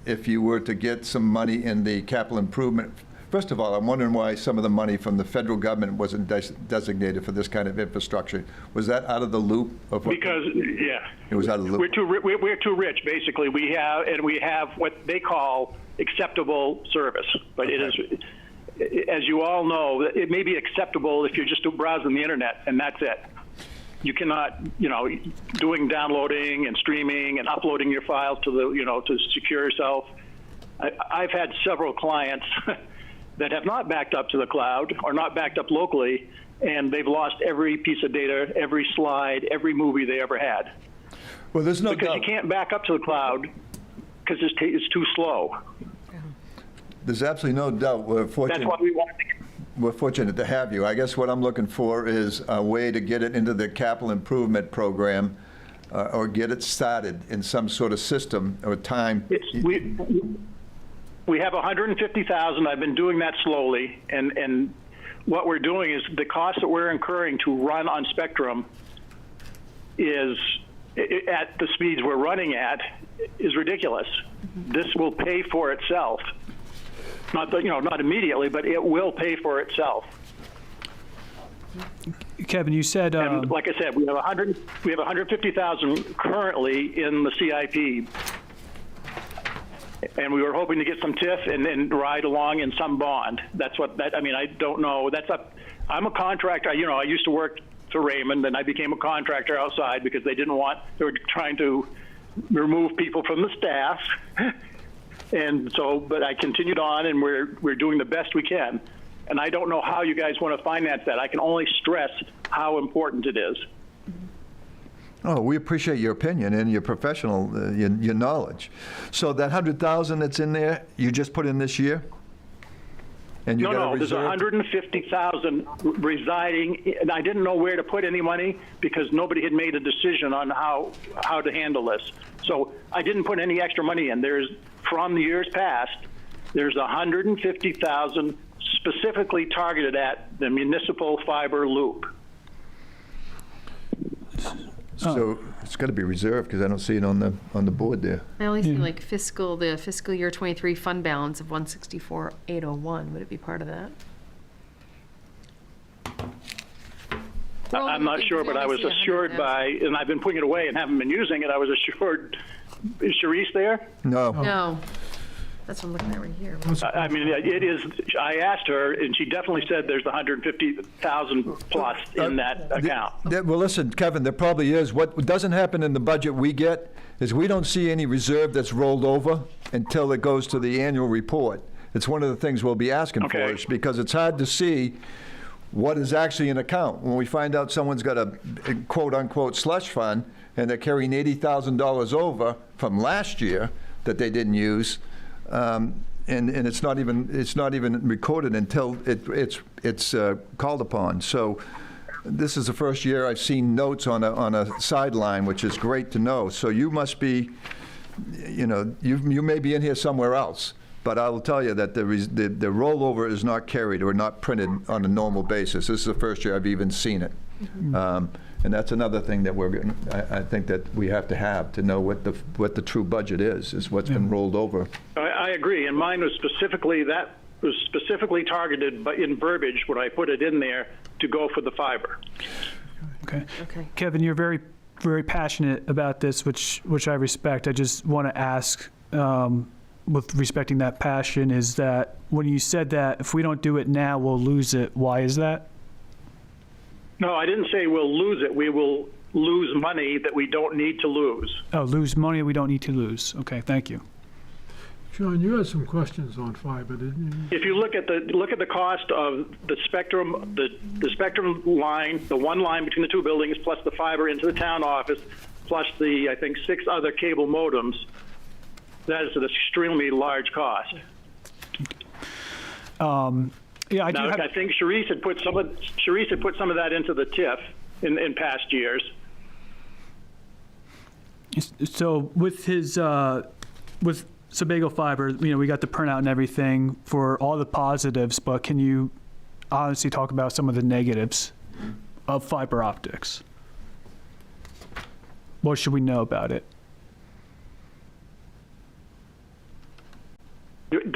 If you were to get some money in the capital improvement First of all, I'm wondering why some of the money from the federal government wasn't designated for this kind of infrastructure. Was that out of the loop of what? Because, yeah. It was out of the loop. We're too rich, basically. We have what they call acceptable service. But it is, as you all know, it may be acceptable if you're just browsing the internet, and that's it. You cannot, doing downloading and streaming and uploading your files to to secure yourself. I've had several clients that have not backed up to the cloud or not backed up locally, and they've lost every piece of data, every slide, every movie they ever had. Well, there's no because doubt. you can't back up to the cloud because it's too slow. There's absolutely no doubt. We're fortunate. That's why we want to. We're fortunate to have you. I guess what I'm looking for is a way to get it into the capital improvement program, or get it started in some sort of system or time. We have 150,000. I've been doing that slowly, and what we're doing is the cost that we're incurring to run on Spectrum is at the speeds we're running at is ridiculous. This will pay for itself. Not immediately, but it will pay for itself. Kevin, you said, And like I said, we have 150,000 currently in the CIP, and we were hoping to get some TIF and then ride along in some bond. That's what that. I mean, I don't know. I'm a contractor. I used to work for Raymond, and I became a contractor outside because they were trying to remove people from the staff. And so, but I continued on, and we're doing the best we can. And I don't know how you guys want to finance that. I can only stress how important it is. Oh, we appreciate your opinion and your professional, your knowledge. So that 100,000 that's in there, you just put in this year? And you got a there's reserve? 150,000 residing, and I didn't know where to put any money because nobody had made a decision on how to handle this. So I didn't put any extra money in. From the years past, there's 150,000 specifically targeted at the municipal fiber loop. So it's got to be reserved because I don't see it on the board there. I only see like the fiscal year 23 fund balance of 164,801. Would it be part of that? I'm not sure, but I was assured and I've been putting it away and haven't been using it, I was assured. Is Sharice there? No. No. That's what I'm looking at right here. I mean, it is. I asked her, and she definitely said there's 150,000 plus in that account. Well, listen, Kevin, there probably is. What doesn't happen in the budget we get is we don't see any reserve that's rolled over until it goes to the annual report. It's one of the things we'll be asking for, is because it's hard to see what is actually an account. When we find out someone's got a quote-unquote slush fund and they're carrying $80,000 over from last year that they didn't use, and it's not even recorded until it's called upon. So this is the first year I've seen notes on a sideline, which is great to know. So you must be, you may be in here somewhere else. But I will tell you that the rollover is not carried or not printed on a normal basis. This is the first year I've even seen it. And that's another thing that I think that we have to know what the true budget is what's been rolled over. I agree, and mine was specifically targeted, but in verbiage when I put it in there to go for the fiber. Okay. Okay. Kevin, you're very, very passionate about this, which I respect. I just want to ask, with respecting that passion, is that when you said that if we don't do it now, we'll lose it, why is that? No, I didn't say we'll lose it. We will lose money that we don't need to lose. Oh, lose money we don't need to lose. Okay, thank you. John, you had some questions on fiber, didn't you? If you look at the cost of the Spectrum, the Spectrum line, the one line between the two buildings, plus the fiber into the town office, plus the, I think, 6 other cable modems, that is an extremely large cost. Yeah, I do Now, have. I think Sharice had put some of that into the TIF in past years. So with his with Sebago Fiber, we got the printout and everything for all the positives, but can you honestly talk about some of the negatives of fiber optics? What should we know about it?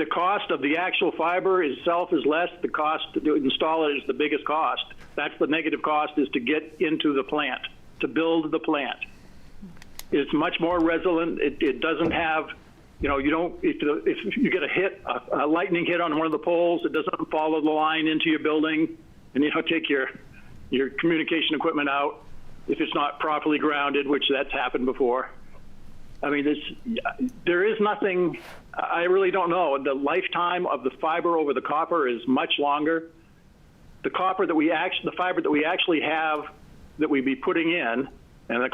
the cost of the actual fiber itself is less. The cost to install it is the biggest cost. That's the negative cost, is to get into the plant, to build the plant. It's much more resilient. It doesn't have, you know, you don't, if you get a lightning hit on one of the poles, it doesn't follow the line into your building and, you know, take your communication equipment out if it's not properly grounded, which that's happened before. I mean, there is nothing, I really don't know. The lifetime of the fiber over the copper is much longer. The fiber that we actually have that we'd be putting in, and the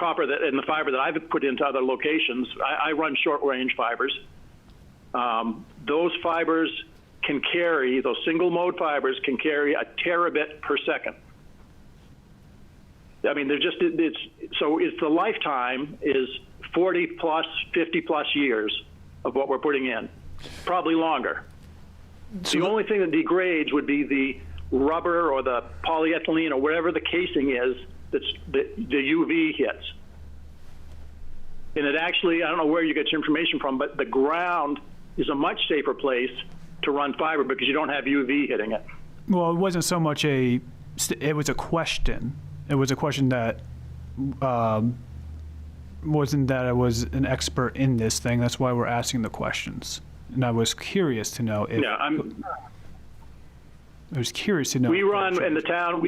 fiber that I've put into other locations, I run short-range fibers. Those fibers can carry, those single-mode fibers can carry a terabit per second. I mean, it's the lifetime is 40 plus, 50 plus years of what we're putting in, probably longer. The only thing that degrades would be the rubber or the polyethylene or whatever the casing is the UV hits. And it actually, I don't know where you get your information from, but the ground is a much safer place to run fiber because you don't have UV hitting it. Well, it wasn't so much it was a question. It was a question that wasn't that I was an expert in this thing. That's why we're asking the questions. And I was curious to know if... Yeah, I was curious to know. We run in the town,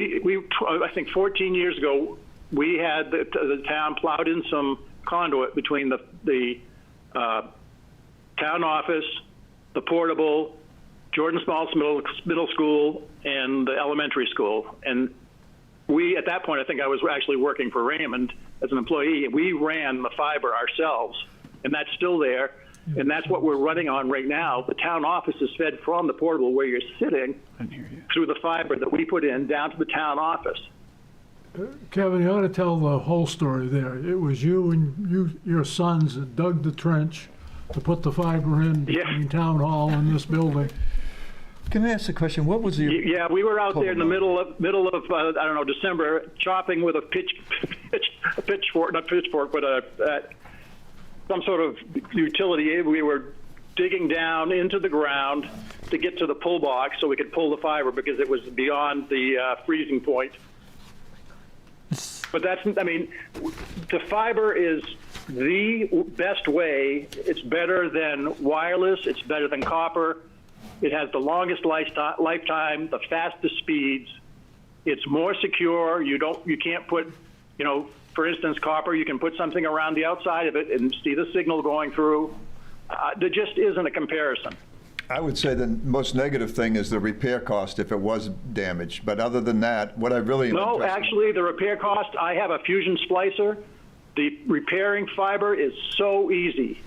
I think 14 years ago, we had the town plowed in some conduit between the town office, the portable, Jordan Smalls Middle School, and the elementary school. And we, at that point, I think I was actually working for Raymond as an employee. We ran the fiber ourselves, and that's still there. And that's what we're running on right now. The town office is fed from the portable where you're sitting through the fiber that we put in down to the town office. Kevin, you ought to tell the whole story there. It was you and your sons that dug the trench to put the fiber in between town hall and this building. Can I ask a question? What was the... Yeah, we were out there in the middle of I don't know, December, chopping with a pitchfork, not pitchfork, but some sort of utility. We were digging down into the ground to get to the pull box so we could pull the fiber because it was beyond the freezing point. But I mean, the fiber is the best way. It's better than wireless. It's better than copper. It has the longest lifetime, the fastest speeds. It's more secure. You can't put, you know, for instance, copper, you can put something around the outside of it and see the signal going through. There just isn't a comparison. I would say the most negative thing is the repair cost if it was damaged. But other than that, what I really... No, actually, the repair cost, I have a fusion splicer. The repairing fiber is so easy,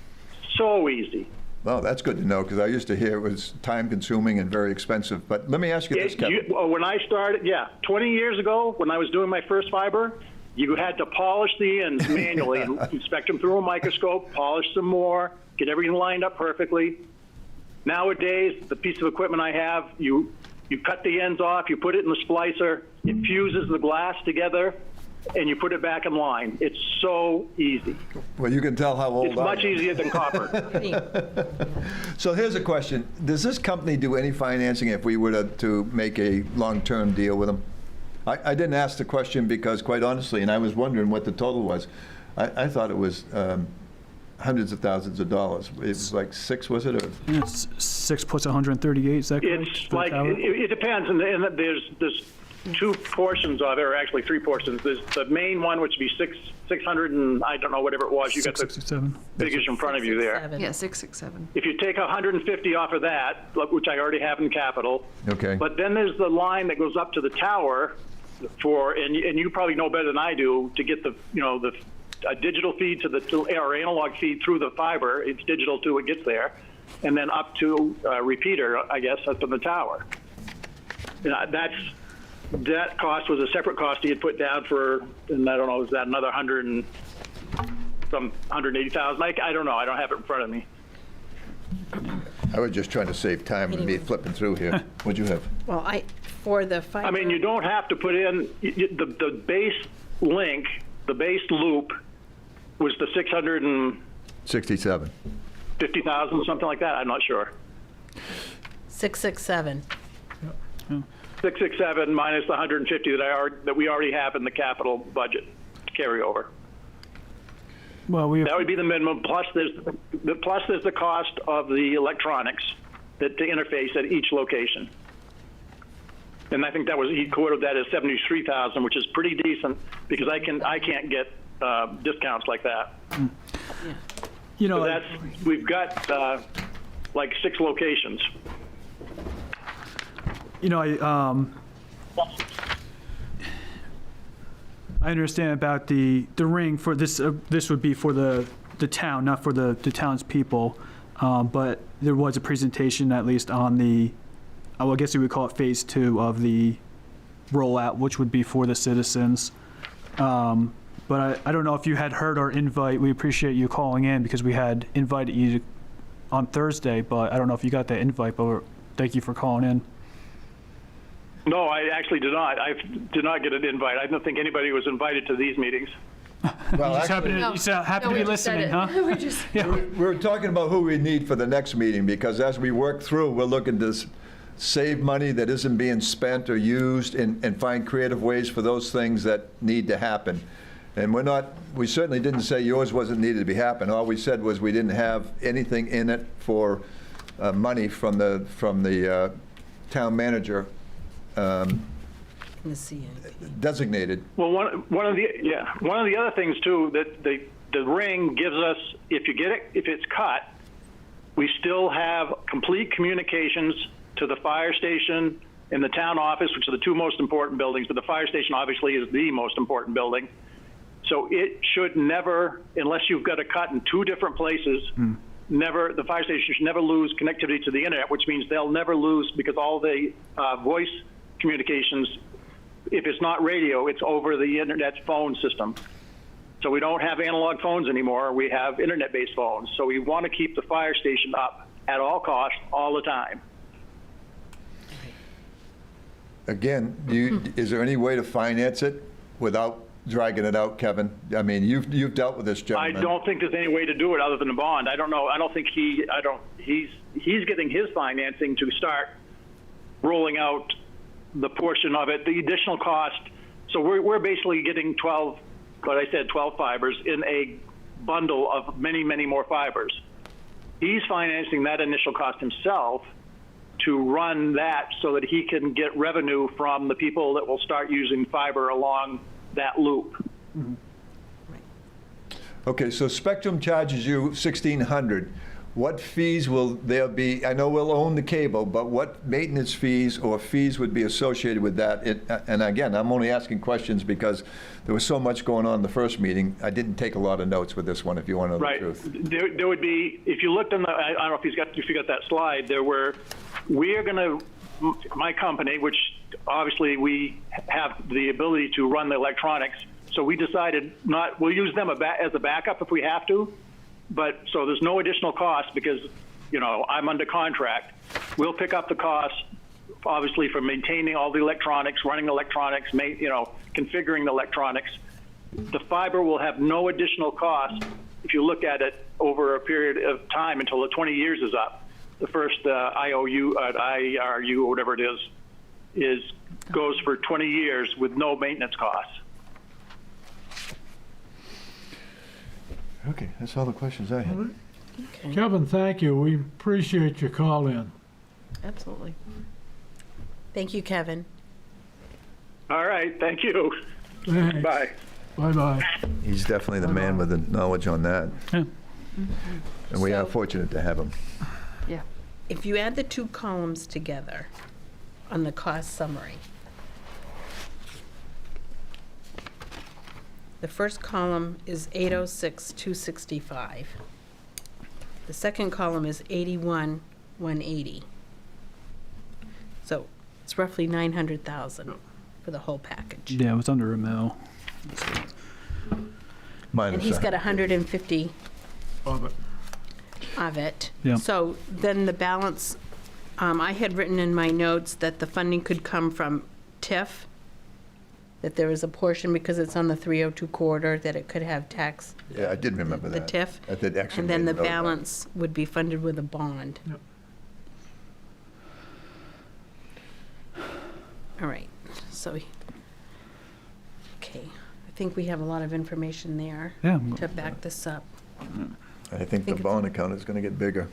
so easy. Well, that's good to know, because I used to hear it was time-consuming and very expensive. But let me ask you this, Kevin. When I started, 20 years ago, when I was doing my first fiber, you had to polish the ends manually and inspect them through a microscope, polish some more, get everything lined up perfectly. Nowadays, the piece of equipment I have, you cut the ends off, you put it in the splicer, it fuses the glass together, and you put it back in line. It's so easy. Well, you can tell how old I am. It's much easier than copper. So here's a question. Does this company do any financing if we were to make a long-term deal with them? I didn't ask the question because, quite honestly, and I was wondering what the total was. I thought it was hundreds of thousands of dollars. It was like 6, was it? Or? Yeah, it's 6 plus 138, is that correct? It's like, it depends, and there's two portions of it, or actually 3 portions. There's the main one, which would be 600 and I don't know, whatever it was. You got the 667 figures in front of you there. Yeah, 667. If you take 150 off of that, which I already have in capital, Okay. but then there's the line that goes up to the tower and you probably know better than I do, to get the a digital feed or analog feed through the fiber. It's digital too, it gets there, and then up to a repeater, I guess, up to the tower. That cost was a separate cost he had put down for, and I don't know, is that another 180,000? I don't know. I don't have it in front of me. I was just trying to save time and be flipping through here. What'd you have? Well, for the fiber... I mean, you don't have to put in the base link, the base loop was the 67. 650,000, something like that. I'm not sure. 667. 667 minus the 150 that we already have in the capital budget carryover. Well, That would be the minimum, plus there's the cost of the electronics that to interface at each location. And I think he quoted that as 73,000, which is pretty decent because I can't get discounts like that. you know, So we've got like 6 locations. you know, I understand about the ring for this. This would be for the town, not for the townspeople. But there was a presentation, at least on the, I guess you would call it phase 2 of the rollout, which would be for the citizens. But I don't know if you had heard our invite. We appreciate you calling in because we had invited you on Thursday, but I don't know if you got that invite, but thank you for calling in. No, I actually did not. I did not get an invite. I don't think anybody was invited to these meetings. Well, You just actually, happen to be listening, huh? we're talking about who we need for the next meeting, because as we work through, we're looking to save money that isn't being spent or used and find creative ways for those things that need to happen. And we certainly didn't say yours wasn't needed to be happen. All we said was we didn't have anything in it for money from the town manager designated. Well, one of the other things too that the ring gives us, if it's cut, we still have complete communications to the fire station and the town office, which are the 2 most important buildings. But the fire station obviously is the most important building. So it should never, unless you've got a cut in 2 different places, the fire station should never lose connectivity to the internet, which means they'll never lose, because all the voice communications, if it's not radio, it's over the internet phone system. So we don't have analog phones anymore. We have internet-based phones. So we want to keep the fire station up at all costs, all the time. Again, is there any way to finance it without dragging it out, Kevin? I mean, you've dealt with this gentleman. I don't think there's any way to do it other than a bond. I don't know. I don't think he's getting his financing to start rolling out the portion of it, the additional cost. So we're basically getting 12 fibers in a bundle of many, many more fibers. He's financing that initial cost himself to run that so that he can get revenue from the people that will start using fiber along that loop. Okay, so Spectrum charges you $1,600. What fees will there be? I know we'll own the cable, but what maintenance fees or fees would be associated with that? And again, I'm only asking questions because there was so much going on in the first meeting. I didn't take a lot of notes with this one, if you want to know the truth. There would be, if you looked on I don't know if you got that slide, my company, which obviously we have the ability to run the electronics, so we decided we'll use them as a backup if we have to. But so there's no additional cost because, I'm under contract. We'll pick up the cost, obviously, for maintaining all the electronics, running electronics, configuring the electronics. The fiber will have no additional cost if you look at it over a period of time until the 20 years is up. The first IOU, IRU, or whatever it is goes for 20 years with no maintenance costs. Okay, that's all the questions I had. Okay. Kevin, thank you. We appreciate your call in. Absolutely. Thank you, Kevin. All right, thank you. Thanks. Bye. Bye-bye. He's definitely the man with the knowledge on that. Yeah. And we are So- fortunate to have him. Yeah. If you add the 2 columns together on the cost summary, the first column is 806,265. The second column is 81,180. So it's roughly 900,000 for the whole package. Yeah, it was under $1 million. Minus And he's that. got 150 Love it. of it. Yeah. So then the balance, I had written in my notes that the funding could come from TIF, that there is a portion, because it's on the 302 corridor, that it could have tax, Yeah, I did remember the that. TIF. I did actually And then the made a note of that. balance would be funded with a bond. All right, so, okay, I think we have a lot of information there Yeah. to back this up. I think the Think it's- bond account is going to get bigger,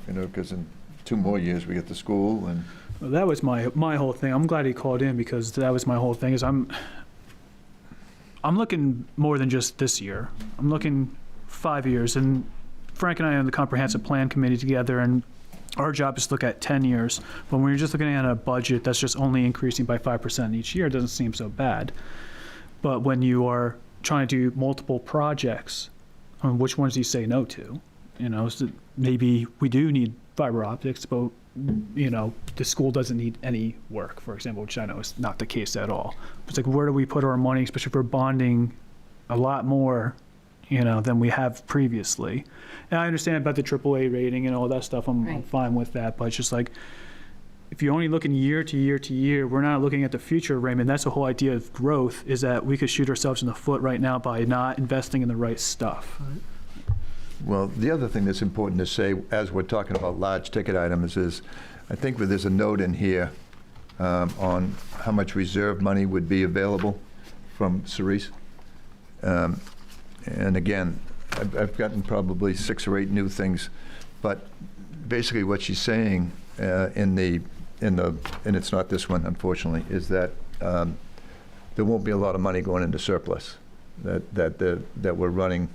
because in 2 more years, we get to school, and Well, that was my whole thing. I'm glad he called in because that was my whole thing. Is I'm looking more than just this year. I'm looking 5 years, and Frank and I are on the comprehensive plan committee together, and our job is to look at 10 years. But when you're just looking at a budget that's just only increasing by 5% each year, it doesn't seem so bad. But when you are trying to do multiple projects, which ones do you say no to? So maybe we do need fiber optics, but the school doesn't need any work, for example, which I know is not the case at all. It's like, where do we put our money, especially if we're bonding a lot more, than we have previously? And I understand about the AAA rating and all that stuff. I'm Right. fine with that, but it's just like, if you're only looking year to year to year, we're not looking at the future, Raymond. That's the whole idea of growth, is that we could shoot ourselves in the foot right now by not investing in the right stuff. well, the other thing that's important to say, as we're talking about large ticket items, is I think there's a note in here on how much reserve money would be available from Cerise. And again, I've gotten probably 6 or 8 new things, but basically what she's saying and it's not this one, unfortunately, is that there won't be a lot of money going into surplus, that we're running.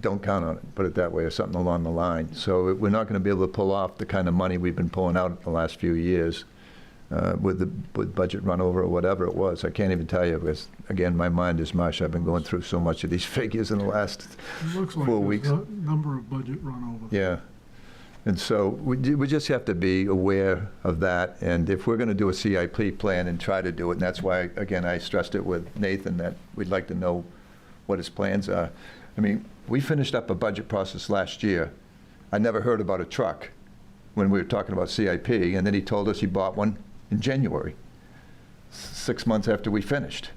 Don't count on it, put it that way, or something along the line. So we're not going to be able to pull off the kind of money we've been pulling out the last few years with budget run over or whatever it was. I can't even tell you, because, again, my mind is mush. I've been going through so much of these figures in the last It looks like 4 there's weeks. a number of budget run overs. Yeah. And so we just have to be aware of that. And if we're going to do a CIP plan and try to do it, and that's why, again, I stressed it with Nathan, that we'd like to know what his plans are. I mean, we finished up a budget process last year. I never heard about a truck when we were talking about CIP, and then he told us he bought one in January, 6 months after we finished.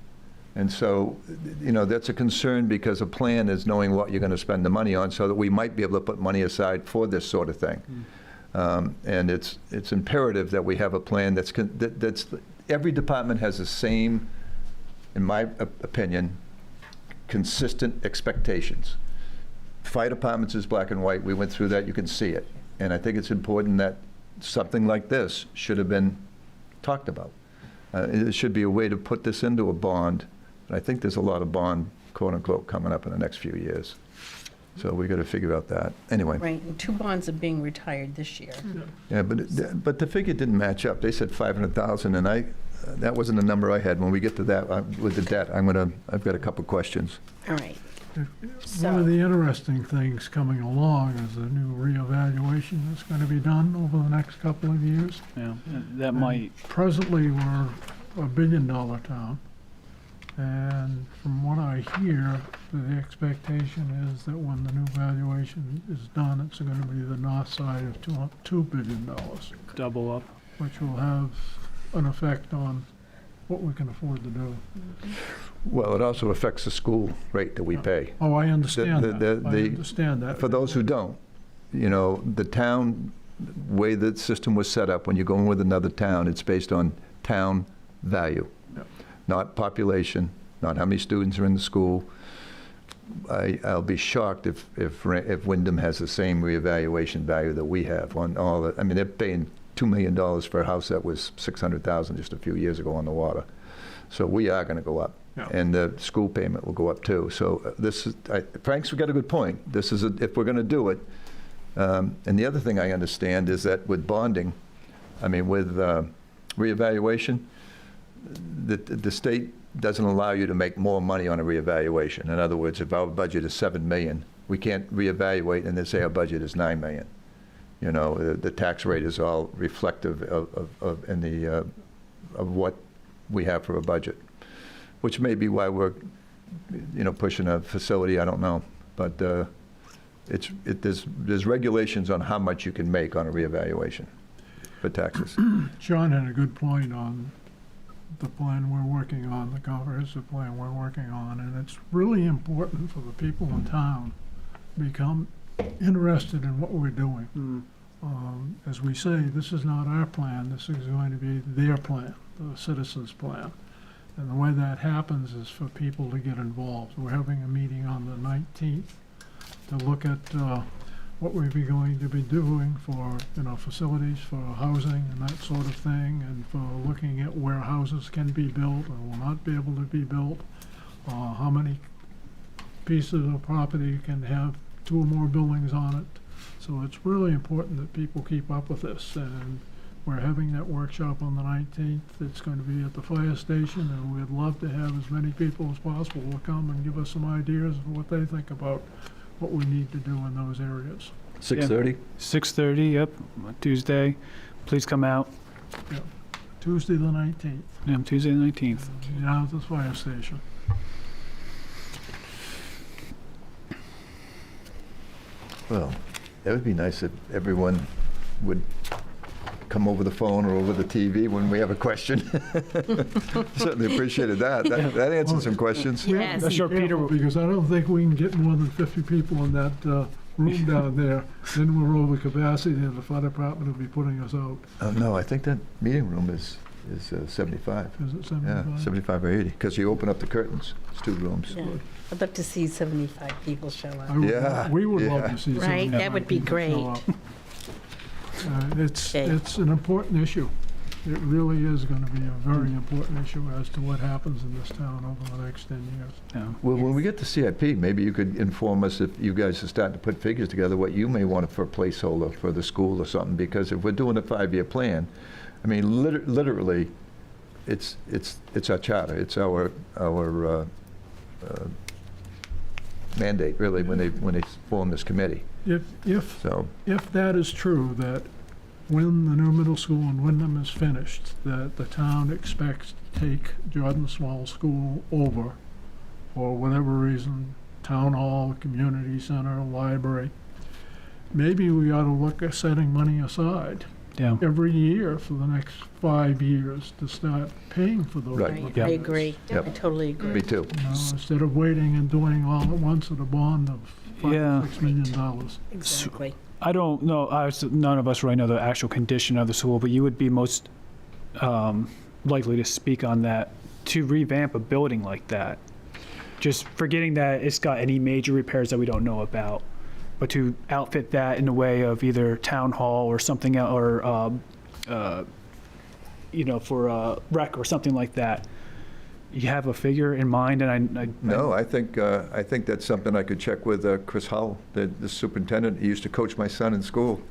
And so, that's a concern, because a plan is knowing what you're going to spend the money on, so that we might be able to put money aside for this sort of thing. And it's imperative that we have a plan that's every department has the same, in my opinion, consistent expectations. Fire departments is black and white. We went through that. You can see it. And I think it's important that something like this should have been talked about. It should be a way to put this into a bond. And I think there's a lot of bond, quote unquote, coming up in the next few years. So we got to figure out that. Anyway. Right, and 2 bonds are being retired this year. Yeah, but the figure didn't match up. They said 500,000, and that wasn't the number I had. When we get to that with the debt, I've got a couple questions. All right, One of the interesting things coming along is the new reevaluation that's going to be done over the next couple of years. Yeah, that might. Presently, we're a $1 billion town. And from what I hear, the expectation is that when the new valuation is done, it's going to be the north side of $2 billion, Double up. which will have an effect on what we can afford to do. Well, it also affects the school rate that we pay. Oh, I understand that. I the- understand that. For those who don't, the town, way the system was set up, when you're going with another town, it's based on town value, Yep. not population, not how many students are in the school. I'll be shocked if Wyndham has the same reevaluation value that we have on all the, I mean, they're paying $2 million for a house that was $600,000 just a few years ago on the water. So we are going to go up. Yeah. And the school payment will go up too. So Frank's got a good point. If we're going to do it, and the other thing I understand is that with bonding, I mean, with reevaluation, the state doesn't allow you to make more money on a reevaluation. In other words, if our budget is $7 million, we can't reevaluate and then say our budget is $9 million. The tax rate is all reflective of what we have for a budget, which may be why we're, pushing a facility. I don't know, but there's regulations on how much you can make on a reevaluation for taxes. John had a good point on the plan we're working on, the comprehensive plan we're working on, and it's really important for the people in town to become interested in what we're doing. As we say, this is not our plan, this is going to be their plan, the citizens' plan. And the way that happens is for people to get involved. We're having a meeting on the 19th to look at what we'll be going to be doing for, facilities for housing and that sort of thing, and for looking at where houses can be built or will not be able to be built, how many pieces of property can have 2 or more buildings on it. So it's really important that people keep up with this, and we're having that workshop on the 19th. It's going to be at the fire station, and we'd love to have as many people as possible to come and give us some ideas of what they think about what we need to do in those areas. 6:30? 6:30, yep, Tuesday. Please come out. Tuesday the 19th, Yeah, Tuesday the 19th. down at the fire station. Well, that would be nice if everyone would come over the phone or over the TV when we have a question. Certainly appreciated that. That answered some questions. We have to Yes. be Sure, Peter careful, will- because I don't think we can get more than 50 people in that room down there. Then we're over capacity, and the fire department will be putting us out. No, I think that meeting room is 75. Is it Yeah, 75? 75 or 80, because you open up the curtains. It's 2 rooms. Yeah. I'd love to see 75 people show up. Yeah, We would love yeah. to see Right, 75 that would be people show great. up. It's Okay. an important issue. It really is going to be a very important issue as to what happens in this town over the next 10 years. Yeah. Well, when we get to CIP, maybe you could inform us if you guys are starting to put figures together, what you may want for a placeholder for the school or something, because if we're doing a 5-year plan, I mean, literally, it's our charter, it's our mandate, really, when they form this committee. If So, that is true, that when the new middle school in Wyndham is finished, that the town expects to take Jordan Small School over, for whatever reason, town hall, community center, library, maybe we ought to look at setting money aside Yeah. every year for the next 5 years to start paying for those. Right. Right, repairs. I agree. Yep. I totally agree. me too. Instead of waiting and doing all at once at a bond of Yeah. $5 or $6 million. Exactly. I don't know, none of us really know the actual condition of the school, but you would be most likely to speak on that, to revamp a building like that. Just forgetting that it's got any major repairs that we don't know about, but to outfit that in a way of either town hall or something else, or, for a rec or something like that. You have a figure in mind, and I No, I think that's something I could check with Chris Hull, the superintendent. He used to coach my son in school,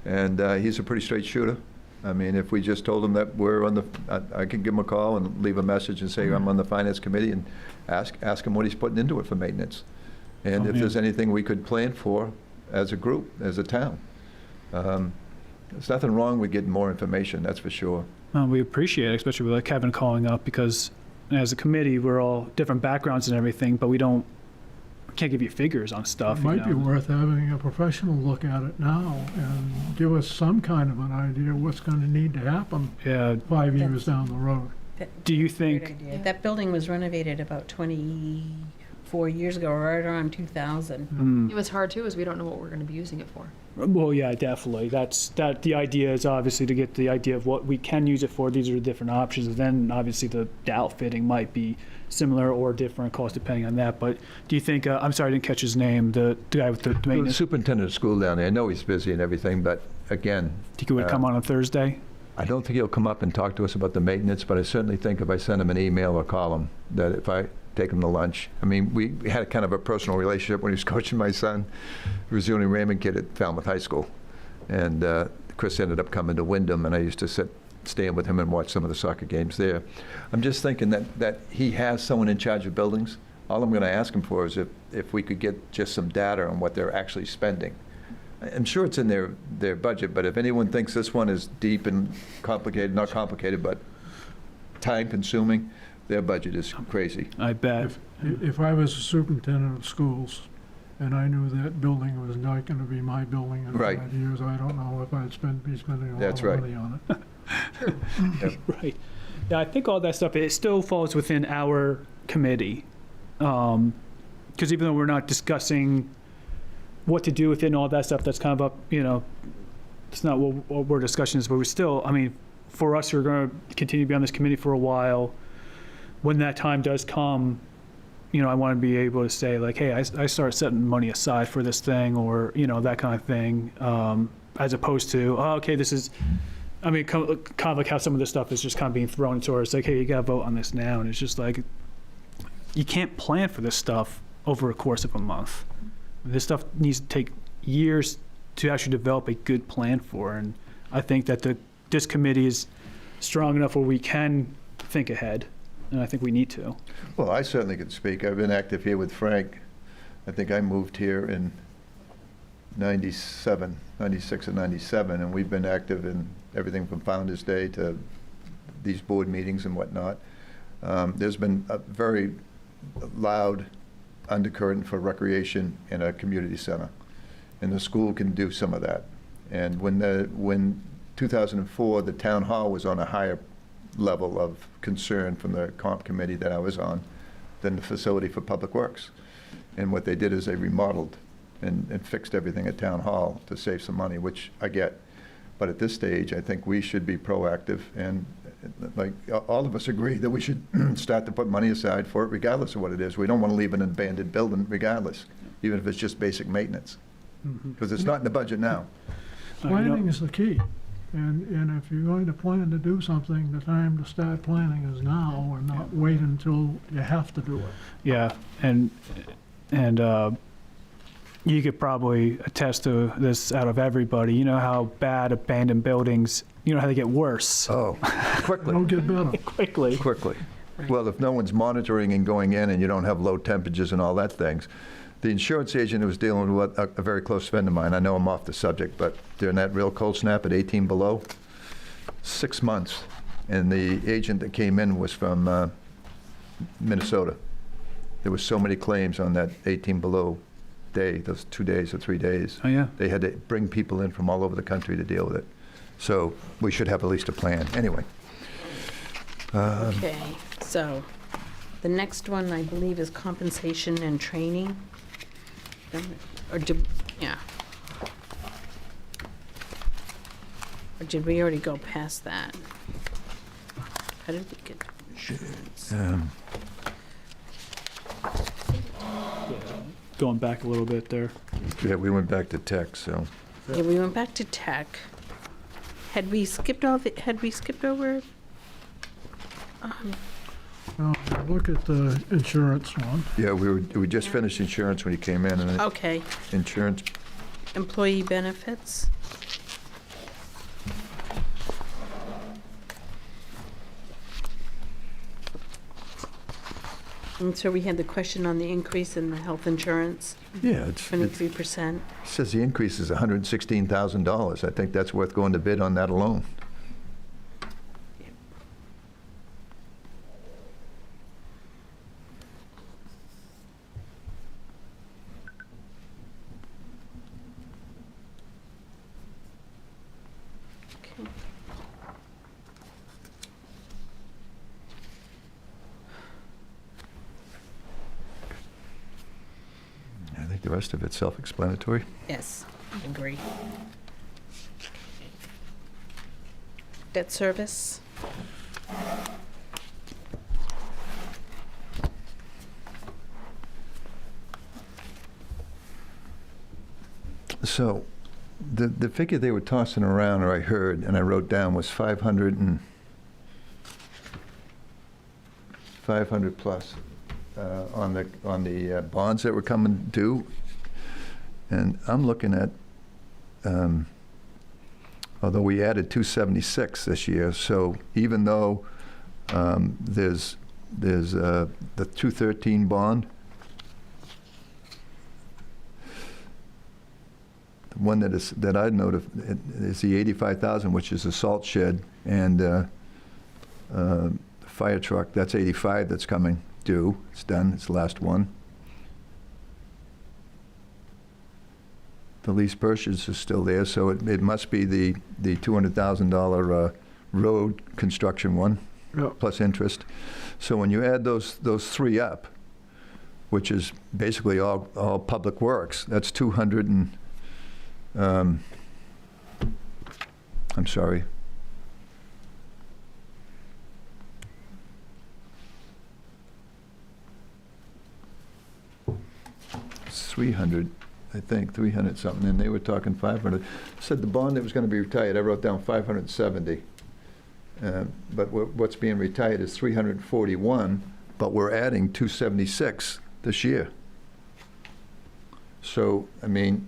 and he's a pretty straight shooter. I mean, if we just told him that we're on I could give him a call and leave a message and say I'm on the finance committee, and ask him what he's putting into it for maintenance, and if there's anything we could plan for as a group, as a town. There's nothing wrong with getting more information, that's for sure. We appreciate it, especially with like Kevin calling up, because as a committee, we're all different backgrounds and everything, but we can't give you figures on stuff. It might be worth having a professional look at it now and give us some kind of an idea what's going to need to happen Yeah. 5 years down the road. Do you Great think, idea. That building was renovated about 24 years ago, right around 2000. It was hard too, is we don't know what we're going to be using it for. well, yeah, definitely. The idea is obviously to get the idea of what we can use it for. These are the different options. And then obviously the outfitting might be similar or different cost depending on that. But do you think, I'm sorry, I didn't catch his name, the guy with the The maintenance. superintendent of school down there, I know he's busy and everything, but again, Do you think he would come on Thursday? I don't think he'll come up and talk to us about the maintenance, but I certainly think if I send him an email or call him, that if I take him to lunch, I mean, we had kind of a personal relationship when he was coaching my son. He was the only Raymond kid at Falmouth High School. And Chris ended up coming to Wyndham, and I used to stand with him and watch some of the soccer games there. I'm just thinking that he has someone in charge of buildings. All I'm going to ask him for is if we could get just some data on what they're actually spending. I'm sure it's in their budget, but if anyone thinks this one is deep and complicated, not complicated, but time-consuming, their budget is crazy. I bet. If I was a superintendent of schools and I knew that building was not going to be my building in Right. 5 years, I don't know if I'd be spending a lot That's of right. money on it. Right. Yeah, I think all that stuff, it still falls within our committee. Because even though we're not discussing what to do with it and all that stuff, that's kind of up, it's not what we're discussing is, but we're still, I mean, for us, we're going to continue to be on this committee for a while. When that time does come, you know, I want to be able to say like, hey, I start setting money aside for this thing, or, you know, that kind of thing, as opposed to, oh, okay, this is, I mean, kind of like how some of this stuff is just kind of being thrown into us, like, hey, you got to vote on this now. And it's just like, you can't plan for this stuff over a course of a month. This stuff needs to take years to actually develop a good plan for. And I think that this committee is strong enough where we can think ahead. And I think we need to. Well, I certainly can speak. I've been active here with Frank. I think I moved here in 96 and 97, and we've been active in everything from Founder's Day to these board meetings and whatnot. There's been a very loud undercurrent for recreation in a community center, and the school can do some of that. And when 2004, the town hall was on a higher level of concern from the comp committee that I was on than the facility for public works. And what they did is they remodeled and fixed everything at town hall to save some money, which I get. But at this stage, I think we should be proactive, and like all of us agree that we should start to put money aside for it regardless of what it is. We don't want to leave an abandoned building regardless, even if it's just basic maintenance, because it's not in the budget now. Planning is the key. And if you're going to plan to do something, the time to start planning is now, and not wait until you have to do it. Yeah, and you could probably attest to this out of everybody. You know how bad abandoned buildings, you know how they get worse Oh, quickly. Don't get better. quickly. Quickly. Well, if no one's monitoring and going in and you don't have low temperatures and all that things, the insurance agent who was dealing with a very close friend of mine, I know I'm off the subject, but during that real cold snap at 18 below, 6 months, and the agent that came in was from Minnesota. There was so many claims on that 18 below day, those 2 days or 3 days. Oh, yeah. They had to bring people in from all over the country to deal with it. So we should have at least a plan. Anyway. Okay, so the next one, I believe, is compensation and training. Or did, yeah. Or did we already go past that? How did we get to insurance? Going back a little bit there. Yeah, we went back to tech, so. Yeah, we went back to tech. Had we skipped over? Now, look at the insurance one. Yeah, we just finished insurance when you came in, and Okay, insurance, employee benefits. And so we had the question on the increase in the health insurance, yeah, it 23%. says the increase is $116,000. I think that's worth going to bid on that alone. Okay. I think the rest of it's self-explanatory. Yes, I agree. Debt service. So the figure they were tossing around, or I heard, and I wrote down, was 500 plus on the bonds that were coming due. And I'm looking at, although we added 276 this year, so even though there's the 213 bond, the one that I noted is the 85,000, which is a salt shed, and fire truck. That's 85 that's coming due. It's done. It's the last one. The lease purchase is still there, so it must be the $200,000 road construction one, Yep. plus interest. So when you add those three up, which is basically all public works, that's 200 and I'm sorry. It's 300, I think, 300 something, and they were talking 500. Said the bond that was going to be retired, I wrote down 570. But what's being retired is 341, but we're adding 276 this year. So, I mean,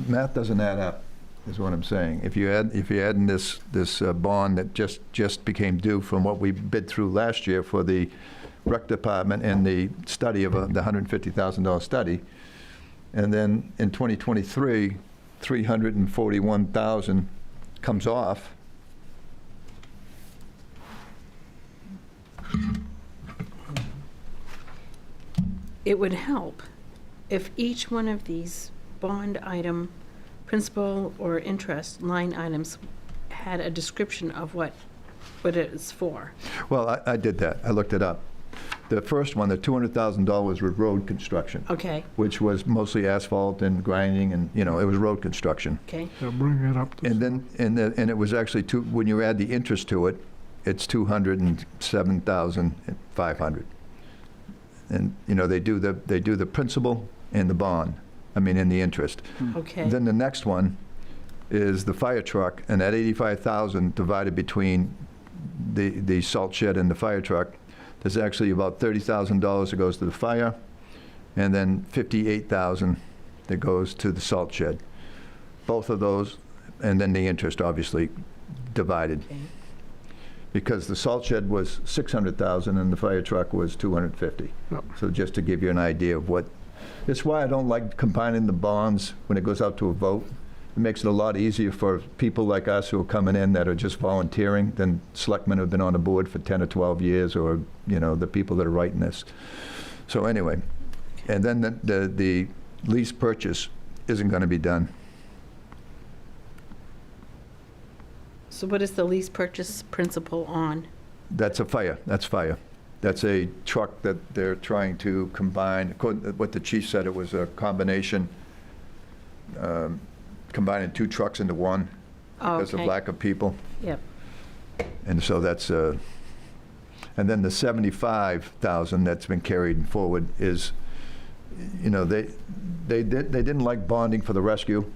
math doesn't add up, is what I'm saying. If you add in this bond that just became due from what we bid through last year for the rec department and the study of the $150,000 study, and then in 2023, 341,000 comes off. It would help if each one of these bond item, principal or interest line items had a description of what it is for. Well, I did that. I looked it up. The first one, the $200,000 was road construction, Okay, which was mostly asphalt and grinding, and, it was road construction. okay. Yeah, bring it up to. And then, and it was actually when you add the interest to it, it's 207,500. And, they do the principal and the bond, and the interest. Okay. Then the next one is the fire truck, and that 85,000 divided between the salt shed and the fire truck, there's actually about $30,000 that goes to the fire, and then 58,000 that goes to the salt shed. Both of those, and then the interest, obviously, divided. Okay. Because the salt shed was 600,000 and the fire truck was 250. Yep. So just to give you an idea of what, it's why I don't like combining the bonds when it goes out to a vote. It makes it a lot easier for people like us who are coming in that are just volunteering than selectmen who have been on the board for 10 or 12 years, or, the people that are writing this. So anyway, and then the lease purchase isn't going to be done. So what is the lease purchase principal on? That's fire. That's a truck that they're trying to combine. According to what the chief said, it was a combination, combining two trucks into one because of Okay. lack of people. Yep. And so that's, and then the 75,000 that's been carried forward is, they didn't like bonding for the rescue,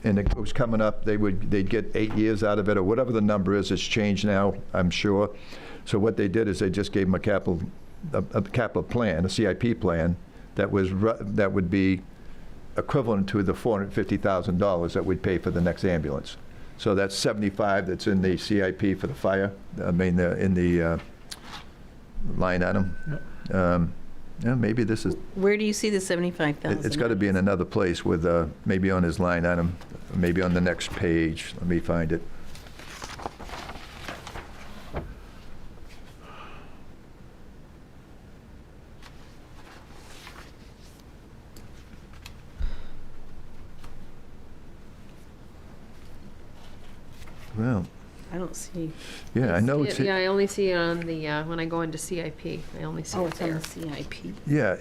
and it was coming up, they'd get 8 years out of it, or whatever the number is. It's changed now, I'm sure. So what they did is they just gave them a capital plan, a CIP plan, that would be equivalent to the $450,000 that we'd pay for the next ambulance. So that's 75 that's in the CIP for the fire, in the line item. Yeah, maybe this is, Where do you see the 75,000? it's got to be in another place with, maybe on his line item, maybe on the next page. Let me find it. Well, I don't see. yeah, I know it's, Yeah, I only see it on the, when I go into CIP, I only see Oh, it it's on there. the CIP. yeah.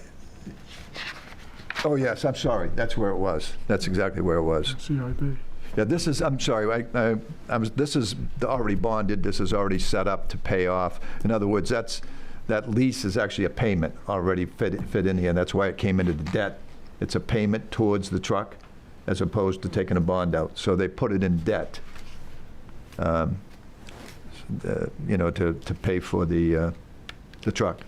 Oh, yes, I'm sorry. That's where it was. That's exactly where it was. CIP. Yeah, this is, I'm sorry, this is already bonded, this is already set up to pay off. In other words, that lease is actually a payment already fit in here, and that's why it came into the debt. It's a payment towards the truck as opposed to taking a bond out. So they put it in debt, to pay for the truck.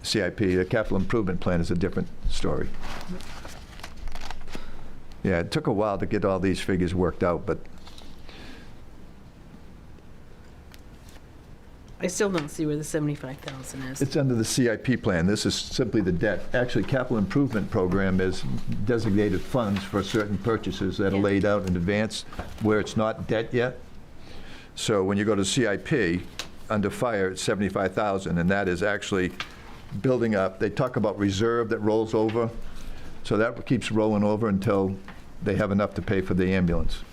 CIP, the capital improvement plan, is a different story. Yeah, it took a while to get all these figures worked out, but I still don't see where the 75,000 is. it's under the CIP plan. This is simply the debt. Actually, capital improvement program is designated funds for certain purchases that are Yeah. laid out in advance where it's not debt yet. So when you go to CIP, under fire, it's 75,000, and that is actually building up. They talk about reserve that rolls over. So that keeps rolling over until they have enough to pay for the ambulance.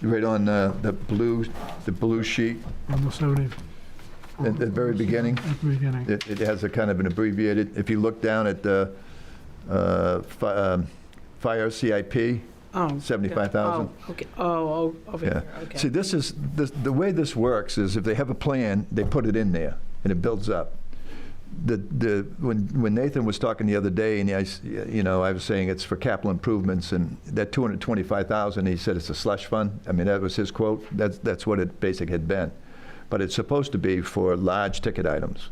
right on the blue sheet On the 70. at the very beginning. At the beginning. It has a kind of an abbreviated, if you look down at the fire CIP, Oh. 75,000. Oh, okay. Oh, over Yeah. here, okay. See, the way this works is if they have a plan, they put it in there, and it builds up. When Nathan was talking the other day, and I was saying it's for capital improvements, and that 225,000, he said it's a slush fund. I mean, that was his quote. That's what it basically had been. But it's supposed to be for large ticket items.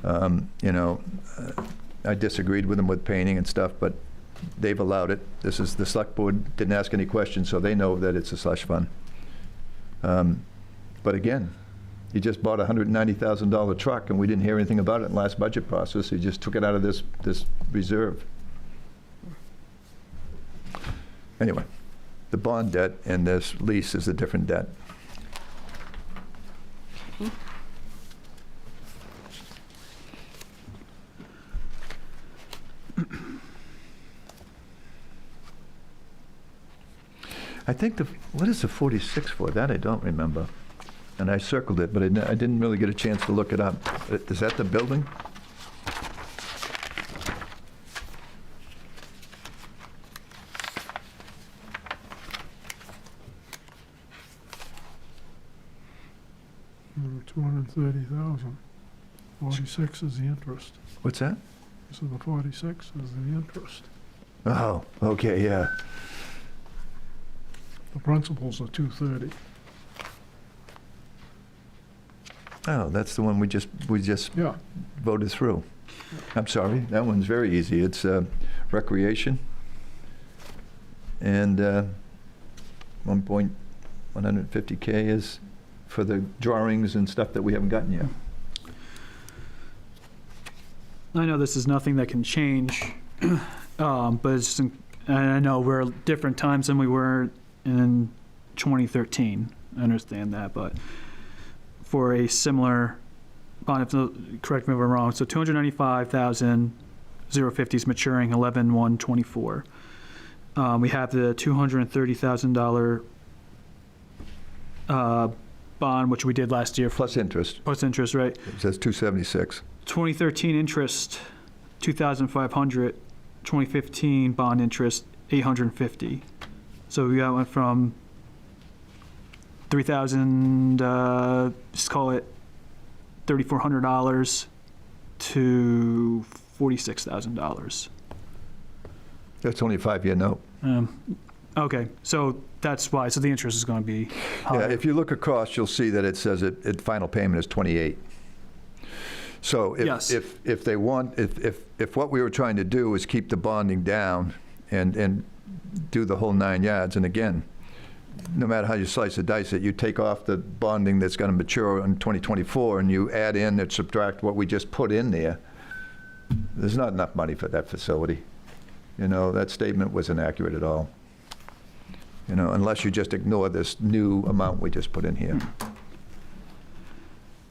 I disagreed with him with painting and stuff, but they've allowed it. This is, the select board didn't ask any questions, so they know that it's a slush fund. But again, he just bought a $190,000 truck, and we didn't hear anything about it in the last budget process. He just took it out of this reserve. Anyway, the bond debt and this lease is a different debt. I think what is the 46 for? That I don't remember. And I circled it, but I didn't really get a chance to look it up. Is that the building? $230,000. 46 is the interest. What's that? So the 46 is the interest. Oh, okay, yeah. The principals are 230. Oh, that's the one we just Yeah. voted through. I'm sorry, that one's very easy. It's recreation and 150K is for the drawings and stuff that we haven't gotten yet. I know this is nothing that can change, but it's just, and I know we're at different times than we were in 2013. I understand that, but for a similar bond, correct me if I'm wrong, so 295,000, 050 is maturing 11/1/24. We have the $230,000 bond, which we did last year. Plus interest. Plus interest, right? It says 276. 2013 interest, 2,500. 2015 bond interest, 850. So we went from 3,000, just call it $3,400 to $46,000. That's only a 5-year note. Okay, so that's why. So the interest is going to be Yeah, higher. if you look across, you'll see that it says final payment is 28. So Yes. if they want, if what we were trying to do is keep the bonding down and do the whole 9 yards, and again, no matter how you slice and dice it, you take off the bonding that's going to mature in 2024 and you add in and subtract what we just put in there, there's not enough money for that facility. That statement wasn't accurate at all. Unless you just ignore this new amount we just put in here.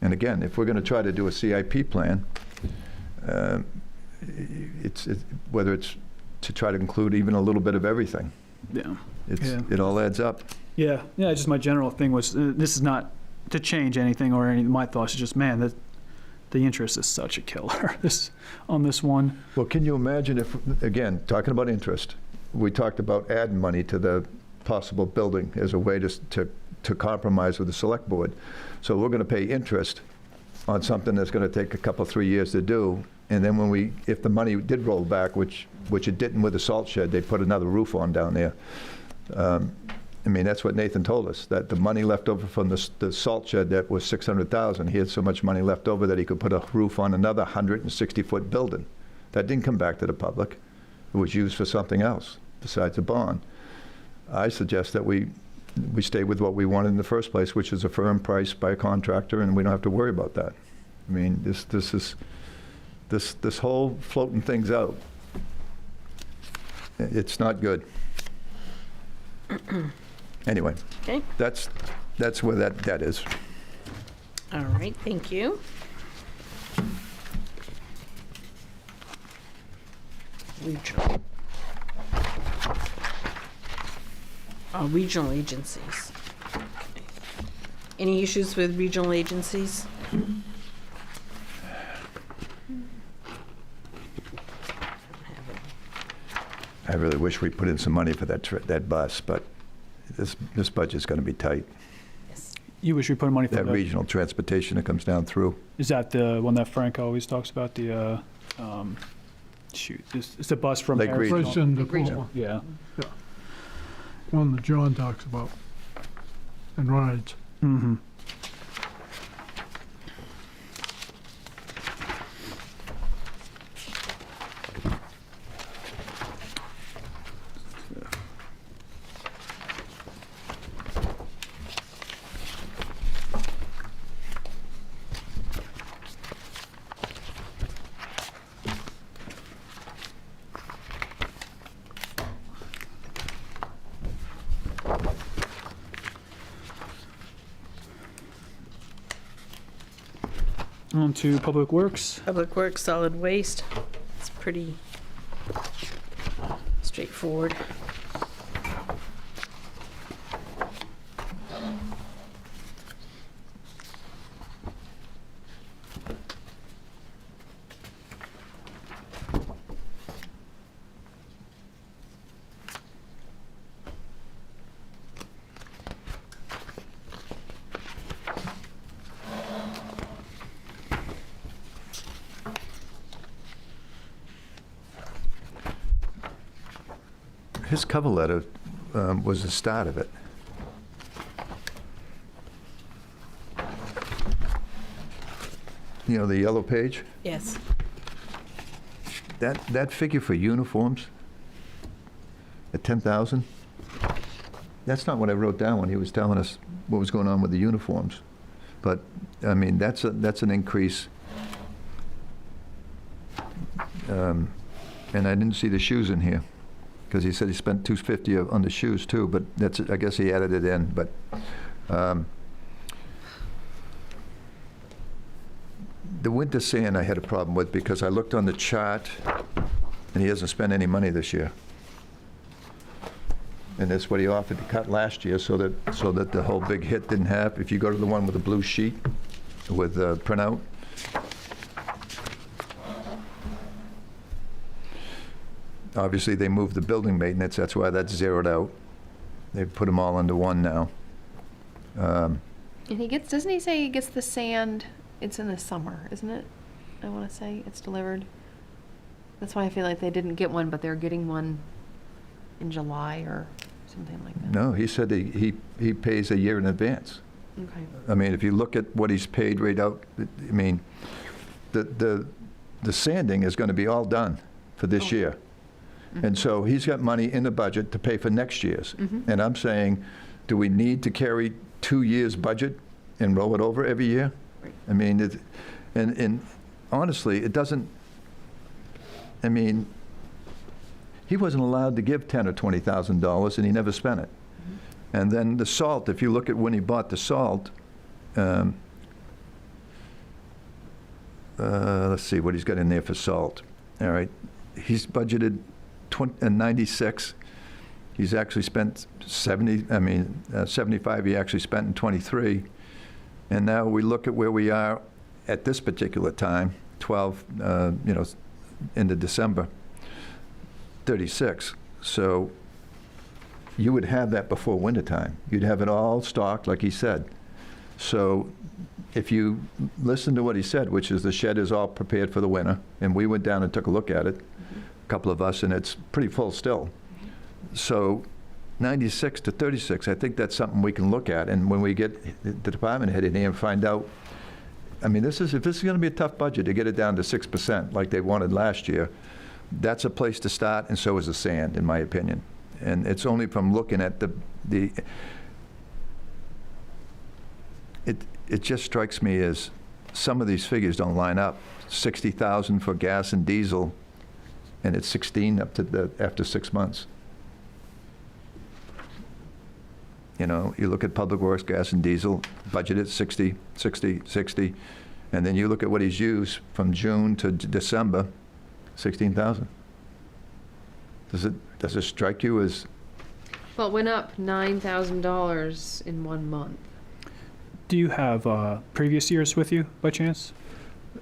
And again, if we're going to try to do a CIP plan, whether it's to try to include even a little bit of everything, Yeah. it all adds up. Yeah. Just my general thing was, this is not to change anything or any. My thoughts is just, man, the interest is such a killer on this one. Well, can you imagine if, again, talking about interest, we talked about adding money to the possible building as a way to compromise with the select board. So we're going to pay interest on something that's going to take a couple, 3 years to do. And then if the money did roll back, which it didn't with the salt shed, they put another roof on down there. That's what Nathan told us, that the money left over from the salt shed that was $600,000, he had so much money left over that he could put a roof on another 160-foot building. That didn't come back to the public. It was used for something else besides a bond. I suggest that we stay with what we wanted in the first place, which is a firm price by a contractor, and we don't have to worry about that. This whole floating things out, it's not good. Anyway, Okay. that's where that debt is. All right, thank you. Regional. Regional agencies. Any issues with regional agencies? I really wish we put in some money for that bus, but this budget's going to be tight. You wish we put money for That regional transportation that comes down through. Is that the one that Frank always talks about? The shoot, it's the bus from Lake Harrison. Regional. Bryson DePaul, Yeah. one that John talks about and rides. Mm-hmm. On to Public Works. Public Works, solid waste. It's pretty straightforward. His cover letter was the start of it. You know, the yellow page? Yes. That figure for uniforms at 10,000, that's not what I wrote down when he was telling us what was going on with the uniforms. But, I mean, that's an increase. And I didn't see the shoes in here, because he said he spent $250 on the shoes too, but that's, I guess he added it in, but the winter sand I had a problem with, because I looked on the chart and he hasn't spent any money this year. And that's what he offered to cut last year, so that the whole big hit didn't happen. If you go to the one with the blue sheet with printout, obviously they moved the building maintenance, that's why that's zeroed out. They've put them all into one now. And doesn't he say he gets the sand, it's in the summer, isn't it? I want to say it's delivered. That's why I feel like they didn't get one, but they're getting one in July or something like that. No, he said he pays a year in advance. Okay. I mean, if you look at what he's paid right out, I mean, the sanding is going to be all done for this year. And so he's got money in the budget to pay for next year's. And I'm saying, do we need to carry 2 years' budget and roll it over every year? Right. I mean, and honestly, it doesn't, I mean, he wasn't allowed to give $10,000 or $20,000, and he never spent it. And then the salt, if you look at when he bought the salt, let's see what he's got in there for salt. All right, he's budgeted 96. He's actually spent 75 he actually spent in 23. And now we look at where we are at this particular time, 12, into December, 36. So you would have that before wintertime. You'd have it all stocked, like he said. So if you listen to what he said, which is the shed is all prepared for the winter, and we went down and took a look at it, a couple of us, and it's pretty full still. So 96 to 36, I think that's something we can look at. And when we get the department head in here and find out, I mean, if this is going to be a tough budget to get it down to 6% like they wanted last year, that's a place to start, and so is the sand, in my opinion. And it's only from looking at it just strikes me as some of these figures don't line up. 60,000 for gas and diesel, and it's 16 after 6 months. You know, you look at Public Works, gas and diesel, budgeted 60, 60, 60, and then you look at what he's used from June to December, 16,000. Does it strike you as Well, it went up $9,000 in 1 month. Do you have previous years with you by chance?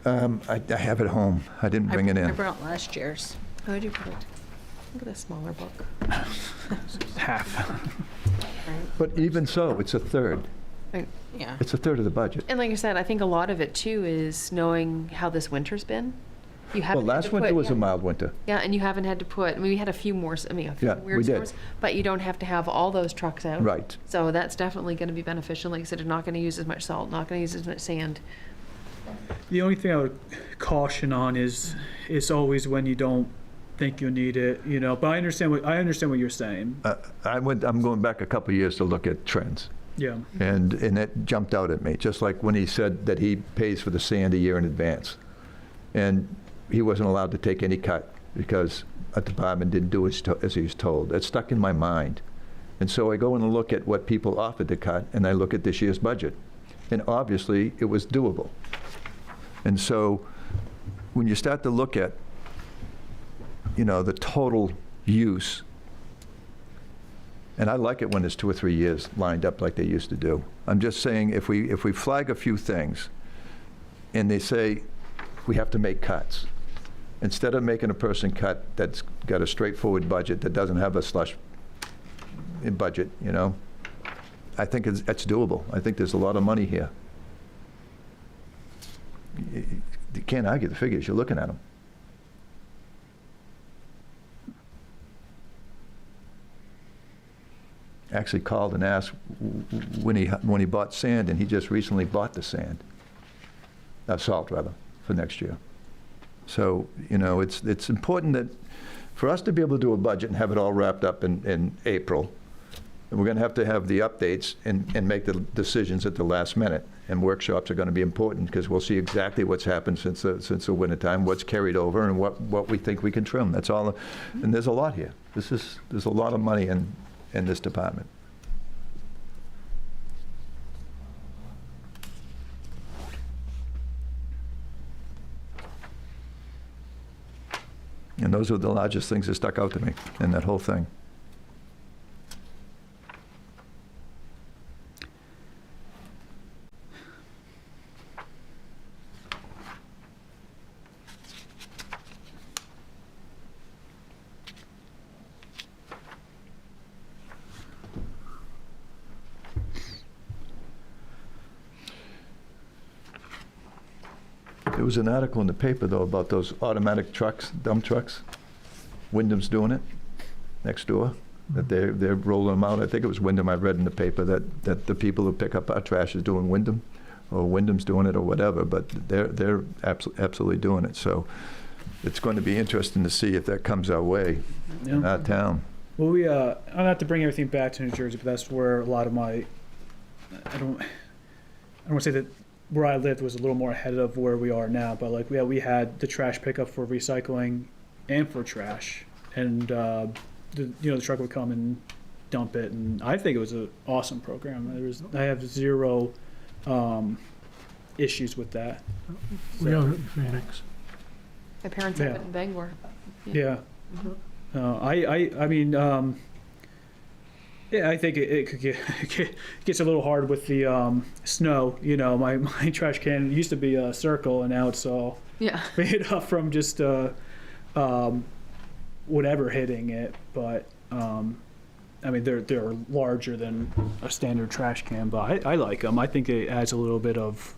I have it home. I didn't bring it I in. brought last year's. How did you put it? Look at the smaller book. Half. But even so, it's a third. Yeah. It's a third of the budget. And like I said, I think a lot of it too is knowing how this winter's been. You Well, haven't had last to winter put- was a yeah. mild winter. Yeah, and you haven't had to put, I mean, we had a few more, a few Yeah, weird we did. stores, but you don't have to have all those trucks out. Right. So that's definitely going to be beneficial. Like I said, you're not going to use as much salt, not going to use as much sand. The only thing I would caution on is always when you don't think you need it, you know. But I understand what you're saying. I'm going back a couple of years to look at trends. Yeah. And it jumped out at me, just like when he said that he pays for the sand a year in advance. And he wasn't allowed to take any cut because a department didn't do as he was told. It stuck in my mind. And so I go and look at what people offered to cut, and I look at this year's budget. And obviously, it was doable. And so when you start to look at, you know, the total use, and I like it when there's 2 or 3 years lined up like they used to do. I'm just saying, if we flag a few things, and they say we have to make cuts, instead of making a person cut that's got a straightforward budget that doesn't have a slush budget, you know, I think it's doable. I think there's a lot of money here. You can't argue the figures. You're looking at them. Actually called and asked when he bought sand, and he just recently bought the sand, salt rather, for next year. So, you know, it's important that for us to be able to do a budget and have it all wrapped up in April, and we're going to have the updates and make the decisions at the last minute. And workshops are going to be important because we'll see exactly what's happened since the wintertime, what's carried over, and what we think we can trim. That's all. And there's a lot here. There's a lot of money in this department. And those are the largest things that stuck out to me in that whole thing. There was an article in the paper, though, about those automatic trucks, dump trucks. Wyndham's doing it next door, that they're rolling them out. I think it was Wyndham. I read in the paper that the people who pick up our trash is doing Wyndham, or Wyndham's doing it, or whatever, but they're absolutely doing it. So it's going to be interesting to see if that comes our way in our town. Well, we I'll have to bring everything back to New Jersey, but that's where a lot of my I don't want to say that where I lived was a little more ahead of where we are now, but like we had the trash pickup for recycling and for trash, and the truck would come and dump it, and I think it was an awesome program. I have zero issues with that. We have it in Phoenix. My parents have Yeah. it in Bangor. Yeah. I mean, yeah, I think it could it gets a little hard with the snow. You know, my trash can used to be a circle, and now it's all Yeah. made up from just whatever hitting it. But I mean, they're larger than a standard trash can, but I like them. I think it adds a little bit of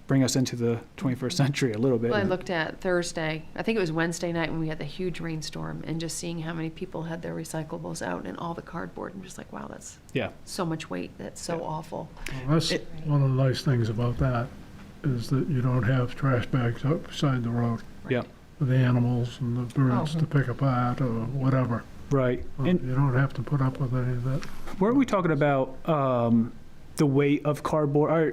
bring us into the 21st century a little bit. Well, I looked at Thursday, I think it was Wednesday night when we had the huge rainstorm, and just seeing how many people had their recyclables out and all the cardboard, and just like, wow, that's Yeah. so much weight. That's so awful. Well, that's one of the nice things about that, is that you don't have trash bags out beside the road Yeah. for the animals and the birds to pick apart or whatever. Right. You And don't have to put up with any of that. weren't we talking about the weight of cardboard? Or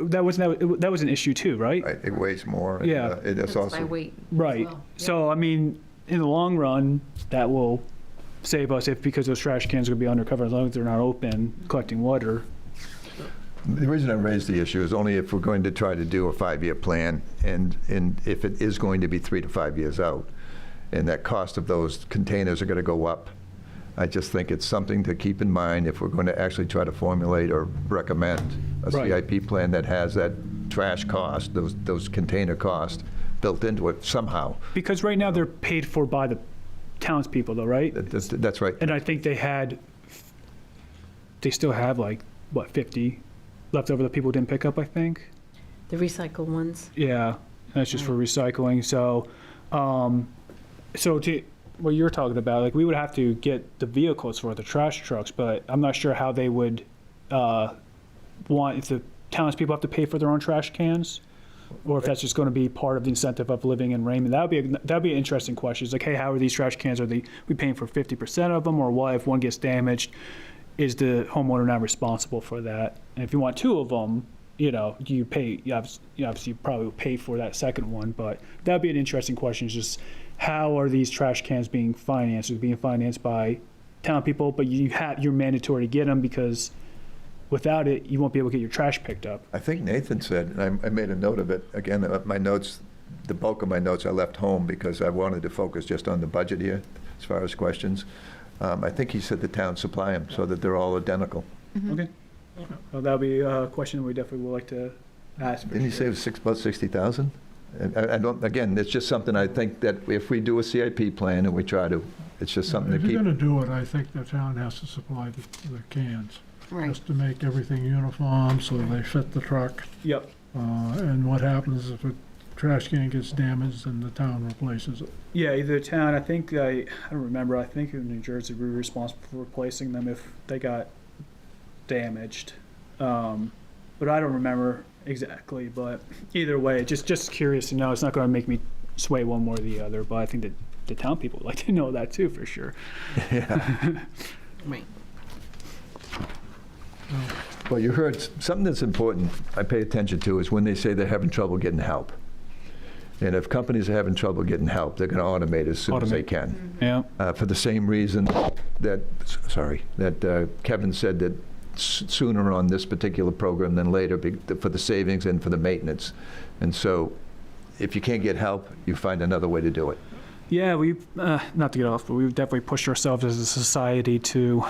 that was an issue too, right? Right, it weighs more. and, Yeah. It's That's by also, weight. as Right. well. So I mean, in the long run, that will save us because those trash cans are going to be undercover as long as they're not open collecting water. the reason I raised the issue is only if we're going to try to do a 5-year plan, and if it is going to be 3 to 5 years out, and that cost of those containers are going to go up. I just think it's something to keep in mind if we're going to actually try to formulate or recommend a Right. CIP plan that has that trash cost, those container costs built into it somehow. Because right now they're paid for by the townspeople though, right? That's right. And I think they still have like, what, 50 left over that people didn't pick up, I think? The recycled ones. Yeah, that's just for recycling. So, so to what you're talking about, like we would have to get the vehicles for the trash trucks, but I'm not sure how they would want, if the townspeople have to pay for their own trash cans, or if that's just going to be part of the incentive of living in Raymond. That'd be an interesting question. It's like, hey, how are these trash cans? Are we paying for 50% of them, or what if one gets damaged? Is the homeowner now responsible for that? And if you want 2 of them, you pay. You obviously probably would pay for that second one, but that'd be an interesting question. Is just how are these trash cans being financed? Is it being financed by town people, but you're mandatory to get them because without it, you won't be able to get your trash picked up. I think Nathan said, and I made a note of it, again, my notes, the bulk of my notes I left home because I wanted to focus just on the budget here as far as questions. I think he said the town supply them so that they're all identical. Okay. Well, that'll be a question we definitely would like to ask. Didn't he say it was about 60,000? I don't, again, it's just something I think that if we do a CIP plan and we try to, it's just something to If you're keep. gonna do it, I think the town has to supply the cans, Right. just to make everything uniform so they fit the truck. Yep. And what happens if a trash can gets damaged, then the town replaces it. Yeah, either town, I don't remember, I think in New Jersey, we were responsible for replacing them if they got damaged. But I don't remember exactly, but either way, just curious to know. It's not going to make me sway one more or the other, but I think that the town people would like to know that too, for sure. Yeah. Right. Well, you heard something that's important I pay attention to is when they say they're having trouble getting help. And if companies are having trouble getting help, they're going to automate as soon as they can. Yeah. For the same reason that Kevin said that sooner on this particular program than later for the savings and for the maintenance. And so if you can't get help, you find another way to do it. Yeah, we've, not to get off, but we've definitely pushed ourselves as a society to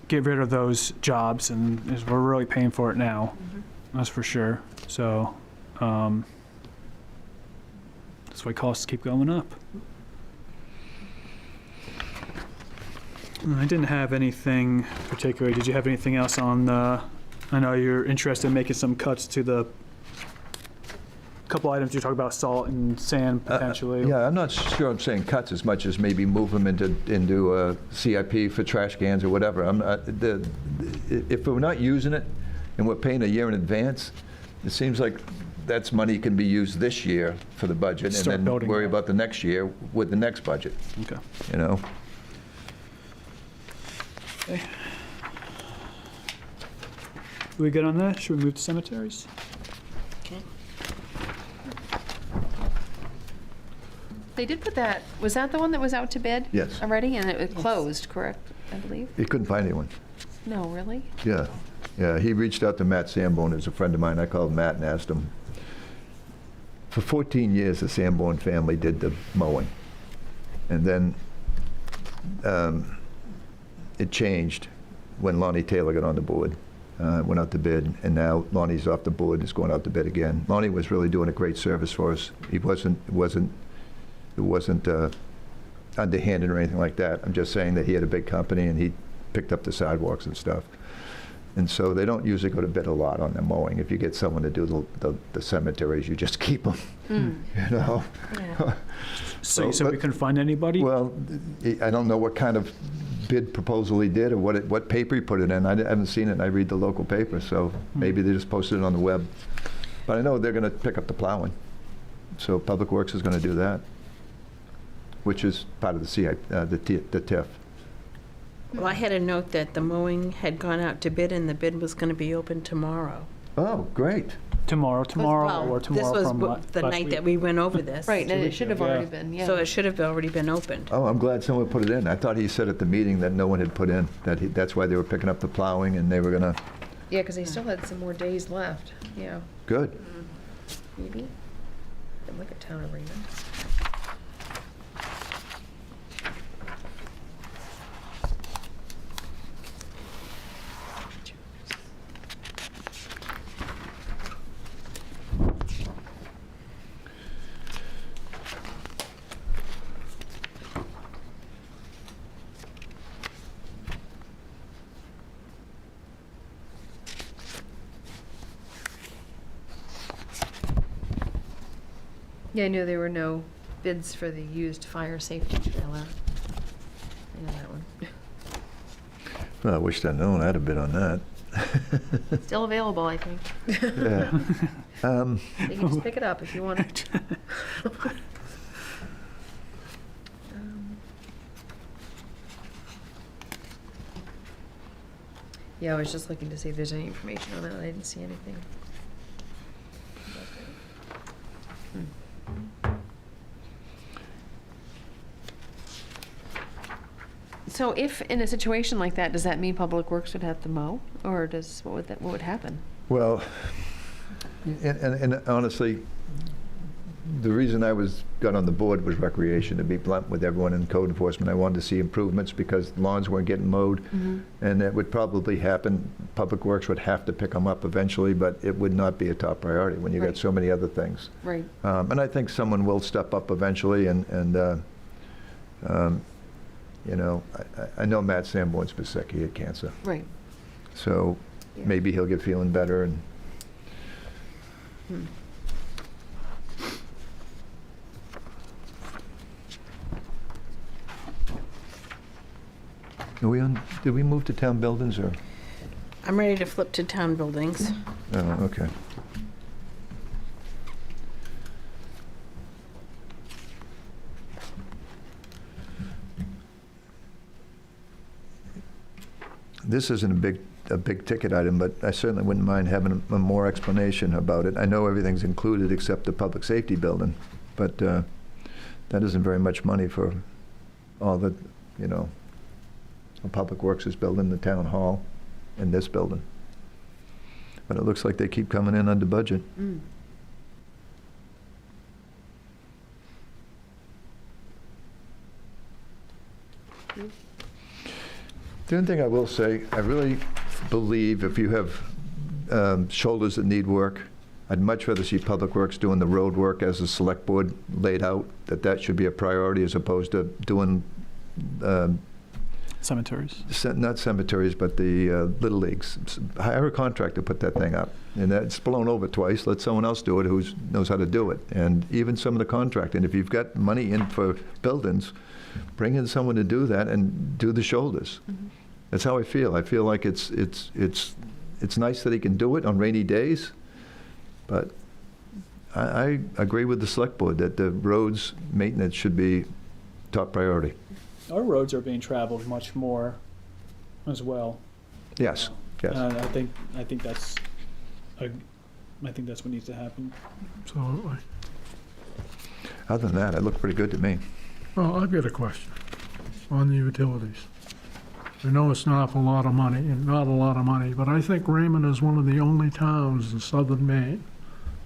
get rid of those jobs, and we're really paying for it now. That's for sure. So, that's why costs keep going up. I didn't have anything particular. Did you have anything else on I know you're interested in making some cuts to the couple items you talked about, salt and sand potentially. Yeah, I'm not sure I'm saying cuts as much as maybe move them into a CIP for trash cans or whatever. If we're not using it and we're paying a year in advance, it seems like that's money can be used this year for the budget Start and then building worry that. about the next year with the next budget, Okay. you know? We good on that? Should we move to cemeteries? Okay. They did put that, was that the one that was out to bid? Yes. Already, and it closed, correct, I believe? He couldn't find anyone. No, really? Yeah, yeah. He reached out to Matt Sanborn, who's a friend of mine. I called Matt and asked him. For 14 years, the Sanborn family did the mowing. And then it changed when Lonnie Taylor got on the board, went out to bid, and now Lonnie's off the board, is going out to bid again. Lonnie was really doing a great service for us. It wasn't underhanded or anything like that. I'm just saying that he had a big company and he picked up the sidewalks and stuff. And so they don't usually go to bid a lot on the mowing. If you get someone to do the cemeteries, you just keep them, you know? So So, we but- couldn't find anybody? Well, I don't know what kind of bid proposal he did or what paper he put it in. I haven't seen it, and I read the local paper, so maybe they just posted it on the web. But I know they're going to pick up the plowing. So Public Works is going to do that, which is part of the TIF. Well, I had a note that the mowing had gone out to bid and the bid was going to be open tomorrow. Oh, great. Tomorrow Well, or tomorrow this from was the last night week. that we went over this. Right, and it weeks should have ago, already yeah. been, yeah. So it should have already been opened. Oh, I'm glad someone put it in. I thought he said at the meeting that no one had put in, that's why they were picking up the plowing and they were going to, Yeah, because they still had some more days left, yeah, good. maybe. And look at town of Raymond. Yeah, I knew there were no bids for the used fire safety trailer. I know that one. Well, I wish I'd known. I'd have bid on that. Still available, I think. Yeah. You can just pick it up if you want it. Yeah, I was just looking to see if there's any information on that. I didn't see anything. So if in a situation like that, does that mean Public Works would have to mow, or what would happen? Well, and honestly, the reason I got on the board was recreation, to be blunt with everyone in code enforcement. I wanted to see improvements because lawns weren't getting mowed, and that would probably happen. Public Works would have to pick them up eventually, but it would not be a top priority when you got Right. so many other things. Right. And I think someone will step up eventually, and you know, I know Matt Sanborn's been sick. He had cancer. Right. So Yeah. maybe he'll get feeling better. And did we move to town buildings or? I'm ready to flip to town buildings. Oh, okay. This isn't a big ticket item, but I certainly wouldn't mind having a more explanation about it. I know everything's included except the public safety building, but that isn't very much money for all the, you know, the Public Works is building, the town hall, and this building. But it looks like they keep coming in under budget. Mm. The only thing I will say, I really believe if you have shoulders that need work, I'd much rather see Public Works doing the road work as the select board laid out, that should be a priority as opposed to doing, Cemeteries. not cemeteries, but the Little Leagues. Hire a contractor to put that thing up. And that's blown over twice. Let someone else do it who knows how to do it. And even some of the contracting, if you've got money in for buildings, bring in someone to do that and do the shoulders. That's how I feel. I feel like it's nice that he can do it on rainy days, but I agree with the select board that the roads maintenance should be top priority. Our roads are being traveled much more as well. Yes, yes. I think that's what needs to happen. Absolutely. Other than that, it looked pretty good to me. Well, I've got a question on the utilities. I know it's not a lot of money, but I think Raymond is one of the only towns in southern Maine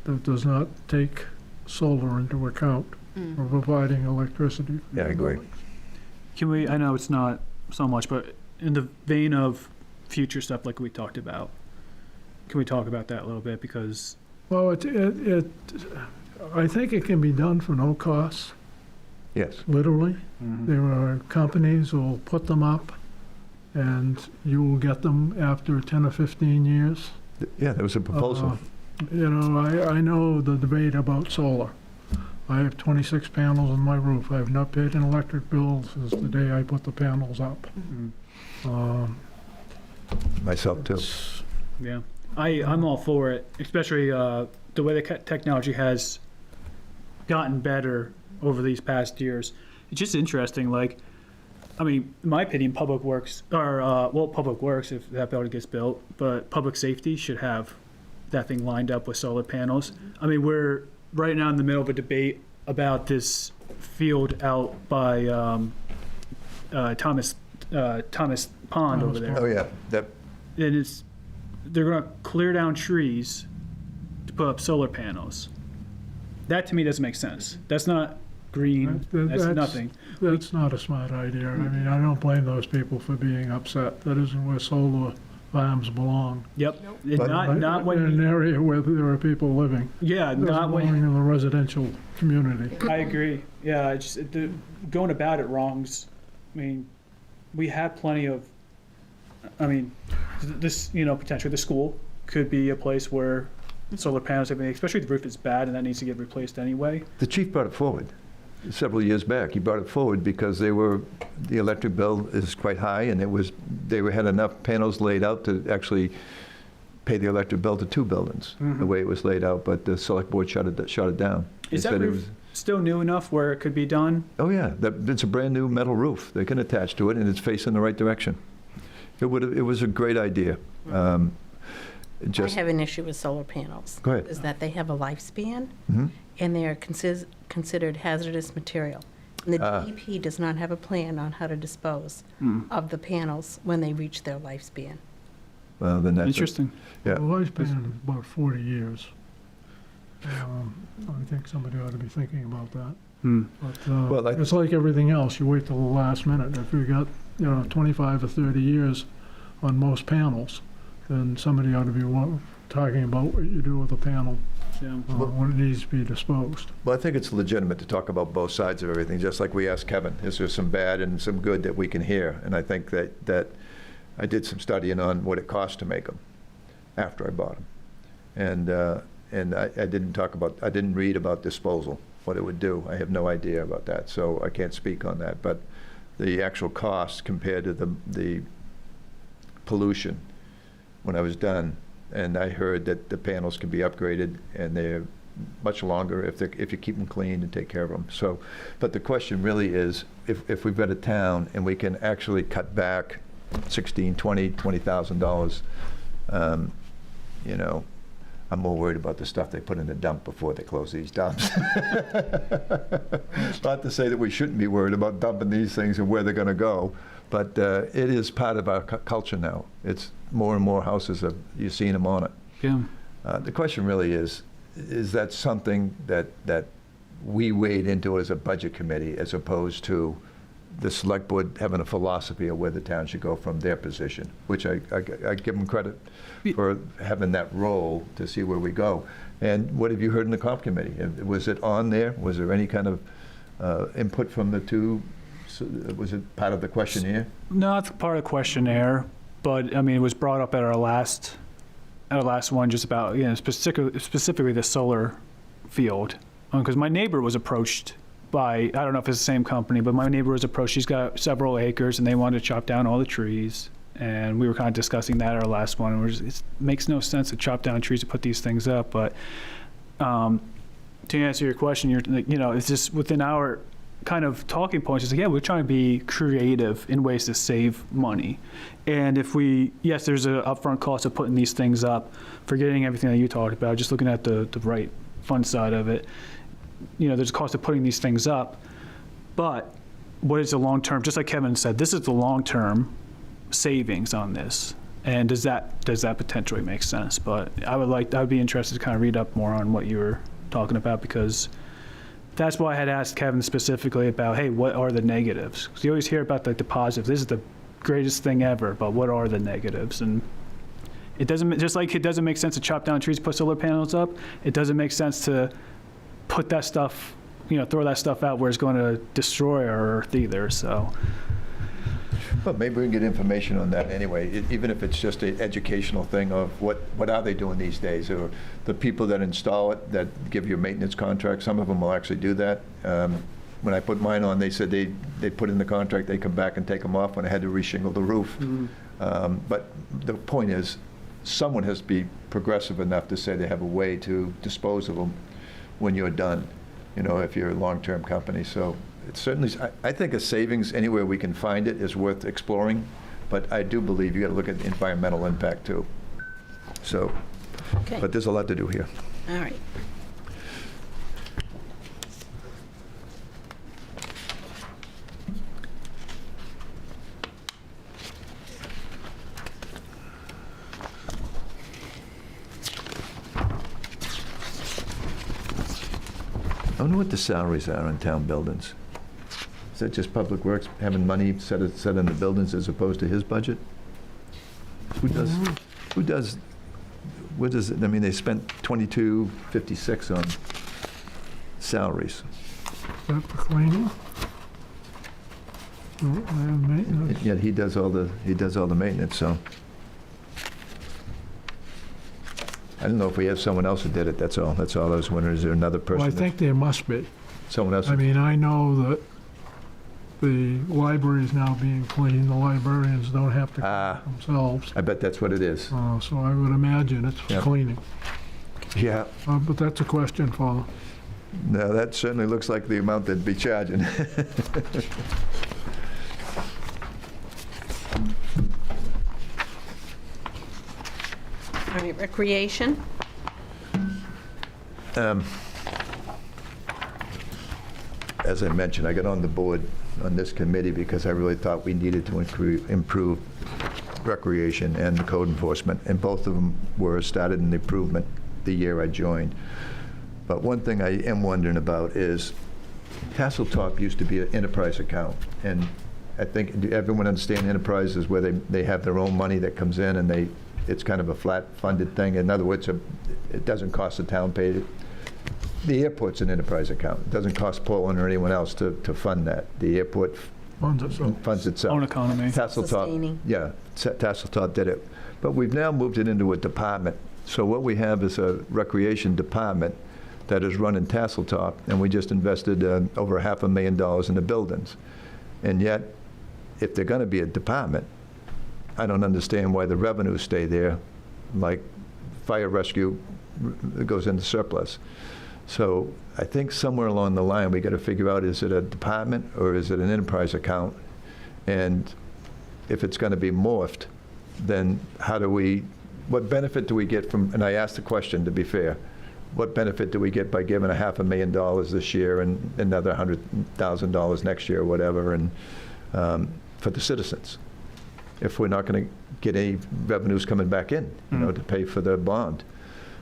that does not take solar into account for providing electricity. Yeah, I agree. Can we, I know it's not so much, but in the vein of future stuff like we talked about, can we talk about that a little bit? Because Well, I think it can be done for no cost, Yes. literally. There are companies who will put them up, and you will get them after 10 or 15 years. Yeah, there was a proposal. You know, I know the debate about solar. I have 26 panels on my roof. I have not paid an electric bill since the day I put the panels up. Myself, too. yeah, I'm all for it, especially the way the technology has gotten better over these past years. It's just interesting, like, I mean, in my opinion, Public Works, Public Works, if that building gets built, but Public Safety should have that thing lined up with solar panels. I mean, we're right now in the middle of a debate about this field out by Thomas Pond over there. Oh, yeah. And they're going to clear down trees to put up solar panels. That to me doesn't make sense. That's not green. That's nothing. That's not a smart idea. I mean, I don't blame those people for being upset. That isn't where solar farms belong. Yep. But- Not In when. an area where there are people living. Yeah, It doesn't not belong when. in the residential community. I agree. Yeah, going about it wrongs. I mean, we have plenty of. I mean, this potentially the school could be a place where solar panels, everything, especially if the roof is bad and that needs to get replaced anyway. The chief brought it forward several years back. He brought it forward because the electric bill is quite high, and they had enough panels laid out to actually pay the electric bill to 2 buildings, the way it was laid out, but the select board shut it down. They Is that said it roof was- still new enough where it could be done? Oh, yeah, it's a brand-new metal roof. They can attach to it, and it's facing the right direction. It was a great idea. I Just, have an issue with solar panels. Go ahead. Is that they have a lifespan, Mhm. and they are considered hazardous material. And the DEP does not have a plan on how to dispose of the panels when they reach their lifespan. Well, then that's. Interesting. Yeah. The lifespan is about 40 years. I think somebody ought to be thinking about that. Well, But it's like everything else, you wait till the last minute. If you got, 25 or 30 years on most panels, then somebody ought to be talking about what you do with the panel Yeah. when it needs to be disposed. Well, I think it's legitimate to talk about both sides of everything, just like we asked Kevin. Is there some bad and some good that we can hear? And I think that I did some studying on what it cost to make them after I bought them. And I didn't read about disposal, what it would do. I have no idea about that, so I can't speak on that. But the actual cost compared to the pollution when I was done, and I heard that the panels can be upgraded and they're much longer if you keep them clean and take care of them. So, but the question really is, if we've got a town and we can actually cut back $20,000, I'm more worried about the stuff they put in the dump before they close these dumps. Not to say that we shouldn't be worried about dumping these things and where they're going to go, but it is part of our culture now. It's more and more houses, you're seeing them on it. Yeah. The question really is that something that we weighed into as a budget committee as opposed to the select board having a philosophy of where the town should go from their position, which I give them credit for having that role to see where we go. And what have you heard in the comp committee? Was it on there? Was there any kind of input from the two? Was it part of the questionnaire? No, it's part of the questionnaire, but I mean, it was brought up at our last one, just about, specifically the solar field. Because my neighbor was approached by, I don't know if it's the same company, but my neighbor was approached. She's got several acres and they wanted to chop down all the trees. And we were kind of discussing that at our last one. And it makes no sense to chop down trees to put these things up. But to answer your question, it's just within our kind of talking points. It's like, yeah, we're trying to be creative in ways to save money. And yes, there's an upfront cost of putting these things up, forgetting everything that you talked about, just looking at the right fund side of it. There's a cost of putting these things up, but what is the long-term, just like Kevin said, this is the long-term savings on this. And does that potentially make sense? But I'd be interested to kind of read up more on what you were talking about, because that's why I had asked Kevin specifically about, hey, what are the negatives? Because you always hear about the positives. This is the greatest thing ever, but what are the negatives? And it doesn't make sense to chop down trees, put solar panels up. It doesn't make sense to put that stuff, throw that stuff out where it's going to destroy our earth either. So, Well, maybe we can get information on that anyway, even if it's just an educational thing of what are they doing these days? Or the people that install it, that give you a maintenance contract, some of them will actually do that. When I put mine on, they said they put in the contract, they come back and take them off when I had to reshingle the roof. But the point is, someone has to be progressive enough to say they have a way to dispose of them when you're done, if you're a long-term company. So it's certainly, I think a savings anywhere we can find it is worth exploring, but I do believe you got to look at the environmental impact too. So, Okay. but there's a lot to do here. All right. I wonder what the salaries are in town buildings. Is that just Public Works having money set in the buildings as opposed to his budget? What does it, they spent $22.56 on salaries. Is that for cleaning? And maintenance? Yet he does all the maintenance, so. I don't know if we have someone else who did it, that's all. That's all I was wondering, is there another person? Well, I that- think there must be. Someone else? I mean, I know that the library is now being cleaned. The librarians don't have to Ah. clean themselves. I bet that's what it is. So I would imagine it's Yeah. cleaning. Yeah. But that's a question for, No, that certainly looks like the amount they'd be charging. All right, recreation. As I mentioned, I got on the board on this committee because I really thought we needed to improve recreation and the code enforcement, and both of them were started in the improvement the year I joined. But one thing I am wondering about is Tasseltop used to be an enterprise account, and I think, do everyone understand enterprise is where they have their own money that comes in, and it's kind of a flat funded thing. In other words, it doesn't cost the town pay it. The airport's an enterprise account. It doesn't cost Portland or anyone else to fund that. The airport funds itself. funds itself. Own economy. Sustaining. Tasseltop did it. But we've now moved it into a department. So what we have is a recreation department that is run in Tasseltop, and we just invested over $500,000 in the buildings. And yet, if they're going to be a department, I don't understand why the revenues stay there, like fire rescue goes into surplus. So I think somewhere along the line, we got to figure out, is it a department or is it an enterprise account? And if it's going to be morphed, then what benefit do we get from, and I asked the question, to be fair, what benefit do we get by giving $500,000 this year and another $100,000 next year or whatever, and for the citizens, if we're not going to get any revenues coming back in, to pay for the bond?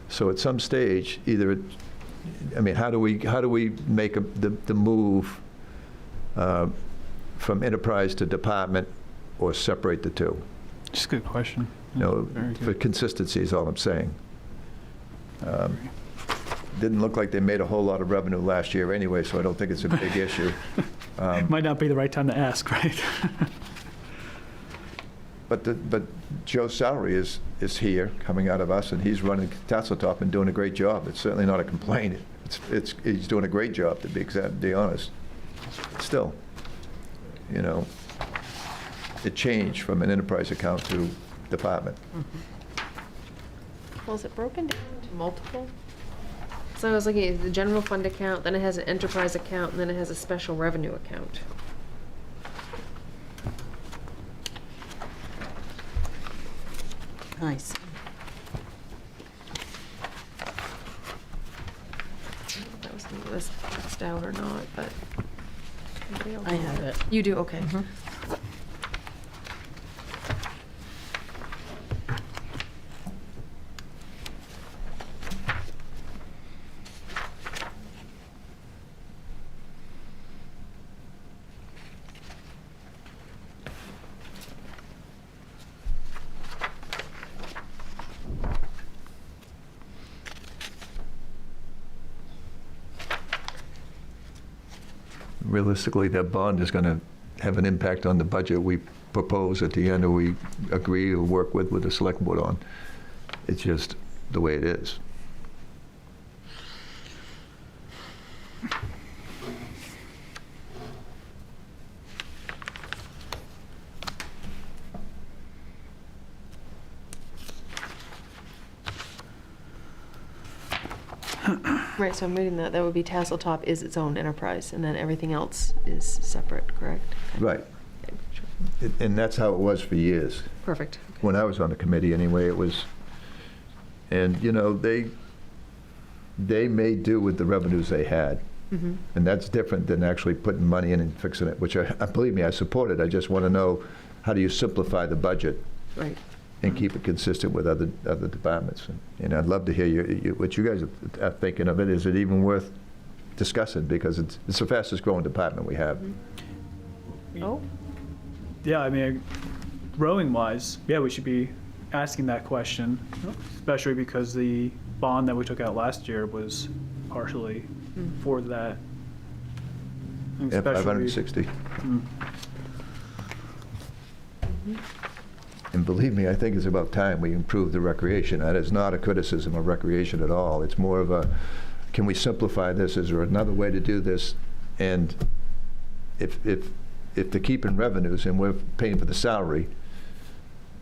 So at some stage, how do we make the move from enterprise to department, or separate the two? Just a good question. Very For good. consistency is all I'm saying. Didn't look like they made a whole lot of revenue last year anyway, so I don't think it's a big issue. Might not be the right time to ask, right? But Joe's salary is here, coming out of us, and he's running Tasseltop and doing a great job. It's certainly not a complaint. He's doing a great job, to be honest. Still, it changed from an enterprise account to department. Well, is it broken down into multiple? So I was looking at the general fund account, then it has an enterprise account, and then it has a special revenue account. Nice. That was this passed out or not, but. Anybody else? I have it. You do, okay. Realistically, that bond is going to have an impact on the budget we propose at the end, or we agree or work with the select board on. It's just the way it is. Right, so I'm reading that, that would be Tasseltop is its own enterprise, and then everything else is separate, correct? Okay. Right. Okay, sure. And that's how it was for years. Perfect. When I was on the committee anyway, it was, and they made do with the revenues they had. Mm-hmm. And that's different than actually putting money in and fixing it, which believe me, I support it. I just want to know, how do you simplify the budget Right. and keep it consistent with other departments? And I'd love to hear what you guys are thinking of it. Is it even worth discussing? Because it's the fastest growing department we have. Oh, Yeah, I mean, growing wise, yeah, we should be asking that question, especially because the bond that we took out last year was partially for that. And Yeah, especially- 560. And believe me, I think it's about time we improve the recreation. That is not a criticism of recreation at all. It's more of a, can we simplify this? Is there another way to do this? And if they're keeping revenues and we're paying for the salary,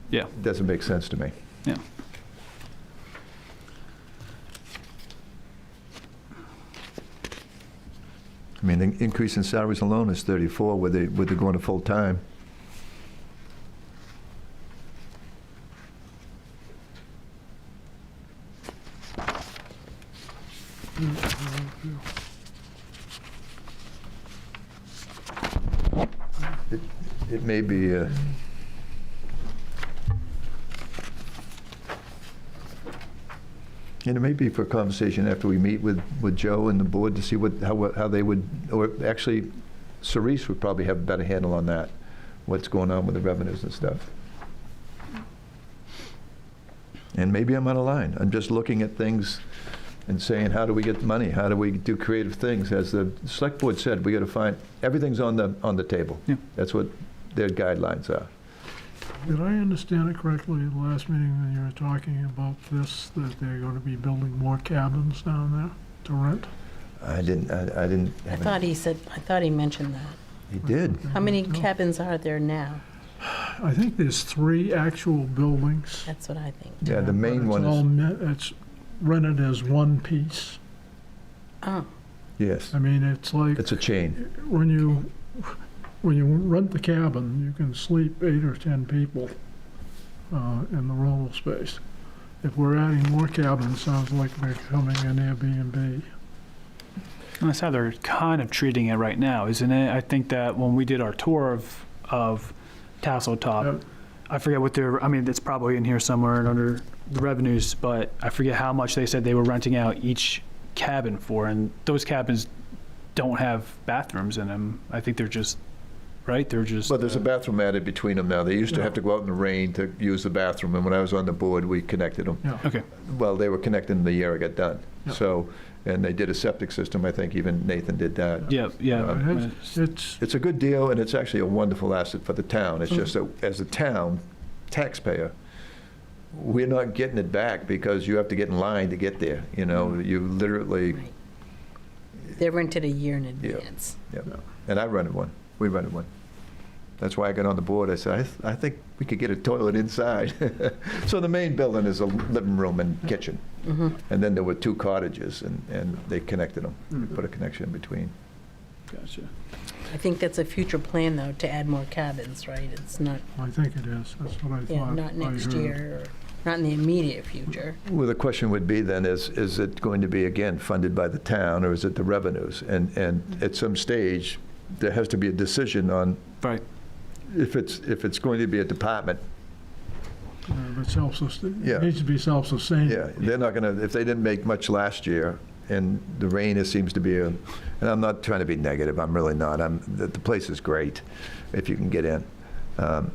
Yeah, it doesn't make sense to me. yeah. I mean, the increase in salaries alone is 34 with they're going to full-time. It may be, and it may be for a conversation after we meet with Joe and the board to see how they would, or actually, Cerise would probably have a better handle on that, what's going on with the revenues and stuff. And maybe I'm out of line. I'm just looking at things and saying, how do we get the money? How do we do creative things? As the select board said, we got to find, everything's on the table. Yeah. That's what their guidelines are. Did I understand it correctly at the last meeting when you were talking about this, that they're going to be building more cabins down there to rent? I didn't I have thought he mentioned that. He did. How many cabins are there now? I think there's 3 actual buildings. That's what I think. Yeah, the main one is, It's rented as one piece. Oh, yes, I mean, it's like, it's a chain. when you rent the cabin, you can sleep 8 or 10 people in the rental space. If we're adding more cabins, sounds like they're becoming an Airbnb. And that's how they're kind of treating it right now, isn't it? I think that when we did our tour of Tassel Top, Yep. I forget what they're, I mean, it's probably in here somewhere and under the revenues, but I forget how much they said they were renting out each cabin for, and those cabins don't have bathrooms in them. I think they're just, right? They're just. Well, there's a bathroom added between them now. They used to have to go out in the rain to use the bathroom, and when I was on the board, we connected them. Yeah. Okay, Well, they were connected the year it got done. Yeah. So, and they did a septic system. I think even Nathan did that. yeah, yeah. It's a good deal, and it's actually a wonderful asset for the town. It's just that, as a town taxpayer, we're not getting it back because you have to get in line to get there. You know, you literally, right. They're rented a year in advance. yeah. And I rented one. We rented one. That's why I got on the board. I said, I think we could get a toilet inside. So the main building is a living room and kitchen. Mm-hmm. And then there were 2 cottages, and they connected them. They put a connection in between. Gotcha. I think that's a future plan, though, to add more cabins, right? It's not, I think it is. That's what I thought. yeah, not I next heard. year, or not in the immediate future. Well, the question would be then, is it going to be, again, funded by the town, or is it the revenues? And at some stage, there has to be a decision on Right. if it's going to be a department. But self-sustaining, Yeah. it needs to be self-sustaining. Yeah, they're not going to, if they didn't make much last year, and the rain seems to be and I'm not trying to be negative, I'm really not. The place is great if you can get in.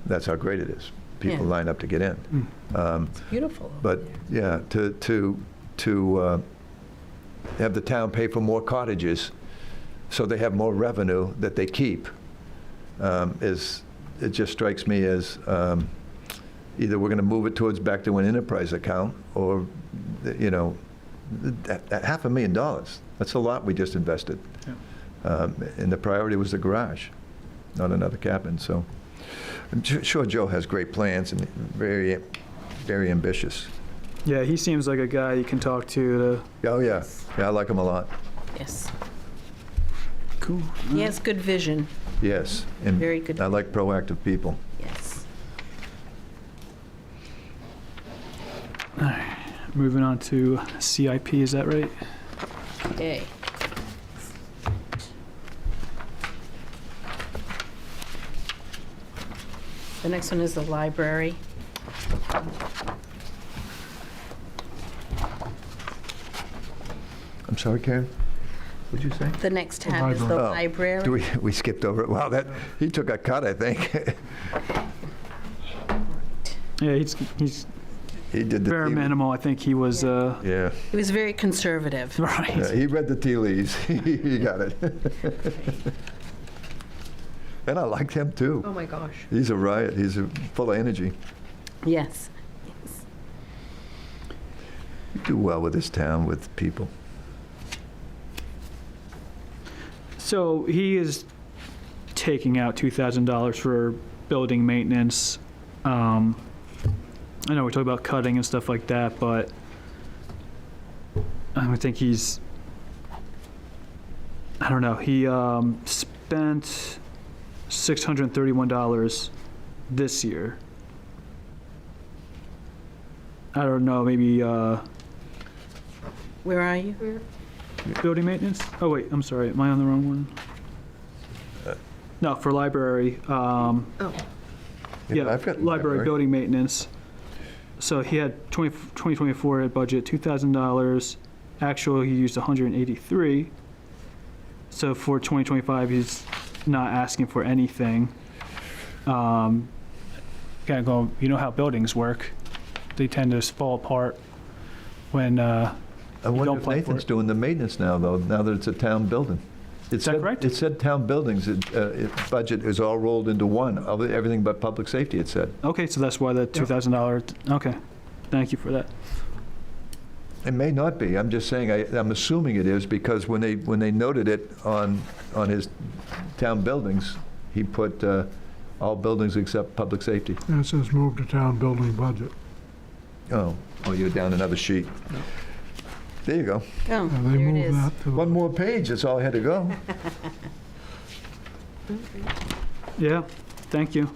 That's how great it is. People Yeah. line up to get in. It's beautiful. But, yeah, to have the town pay for more cottages so they have more revenue that they keep it just strikes me as either we're going to move it towards back to an enterprise account, or, you know, that $500,000, that's a lot we just invested. Yeah. And the priority was the garage, not another cabin. So I'm sure Joe has great plans and very, very ambitious. Yeah, he seems like a guy you can talk to. Oh, yeah. Yeah, I like him a lot. Yes. Cool. He has good vision, Yes. And very good. I like proactive people. Yes. All right. Moving on to CIP, is that right? Okay. The next one is the library. I'm sorry, Karen? What'd you say? The next tab is the Oh, library. We skipped over it. Wow, he took a cut, I think. Yeah, he's He did the very tea- minimal. I think he was, Yeah. He was very conservative. right. Yeah, he read the tea leaves. He got it. And I liked him, too. Oh, my gosh. He's a riot. He's full of energy. Yes. You do well with this town, with people. So he is taking out $2,000 for building maintenance. I know we're talking about cutting and stuff like that, but I would think he's, I don't know, he spent $631 this year. I don't know, maybe Where are you? building maintenance? Oh, wait, I'm sorry, am I on the wrong one? No, for library, Oh, yeah, I've got library building maintenance. So he had 2024 at budget $2,000. Actual, he used 183. So for 2025, he's not asking for anything. Kind of go, you know how buildings work. They tend to fall apart when I wonder don't if plan for Nathan's it. doing the maintenance now, though, now that it's a town building. Is that correct? It said town buildings, budget is all rolled into one, everything but public safety, it said. Okay, so that's why the $2,000. Okay, thank you for that. It may not be, I'm just saying, I'm assuming it is, because when they noted it on his town buildings, he put all buildings except public safety. And it says move to town building budget. Oh, you're down another sheet. There you go. Oh, And they there it moved is. that to One the, more page, that's all I had to go. Yeah, thank you.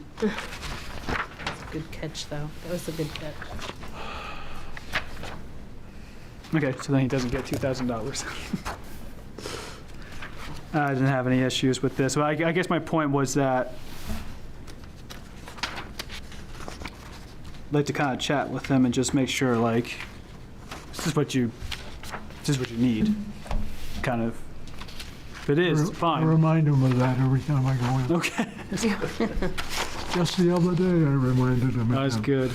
Good catch, though. That was a good catch. Okay, so then he doesn't get $2,000. I didn't have any issues with this, but I guess my point was that I'd like to kind of chat with them and just make sure, like, this is what you need, kind of. If it is, I fine. remind him of that every time I go in. Okay, Just the other day, I reminded him. that's again. good.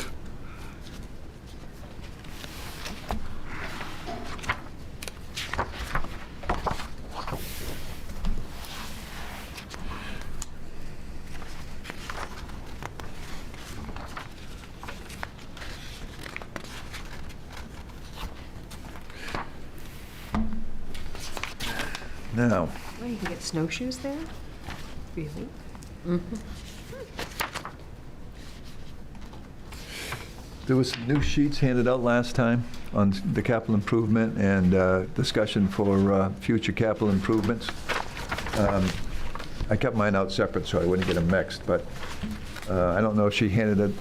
Now, well, you can get snowshoes there? Really? there was some new sheets handed out last time on the capital improvement and discussion for future capital improvements. I kept mine out separate so I wouldn't get them mixed, but I don't know if she handed it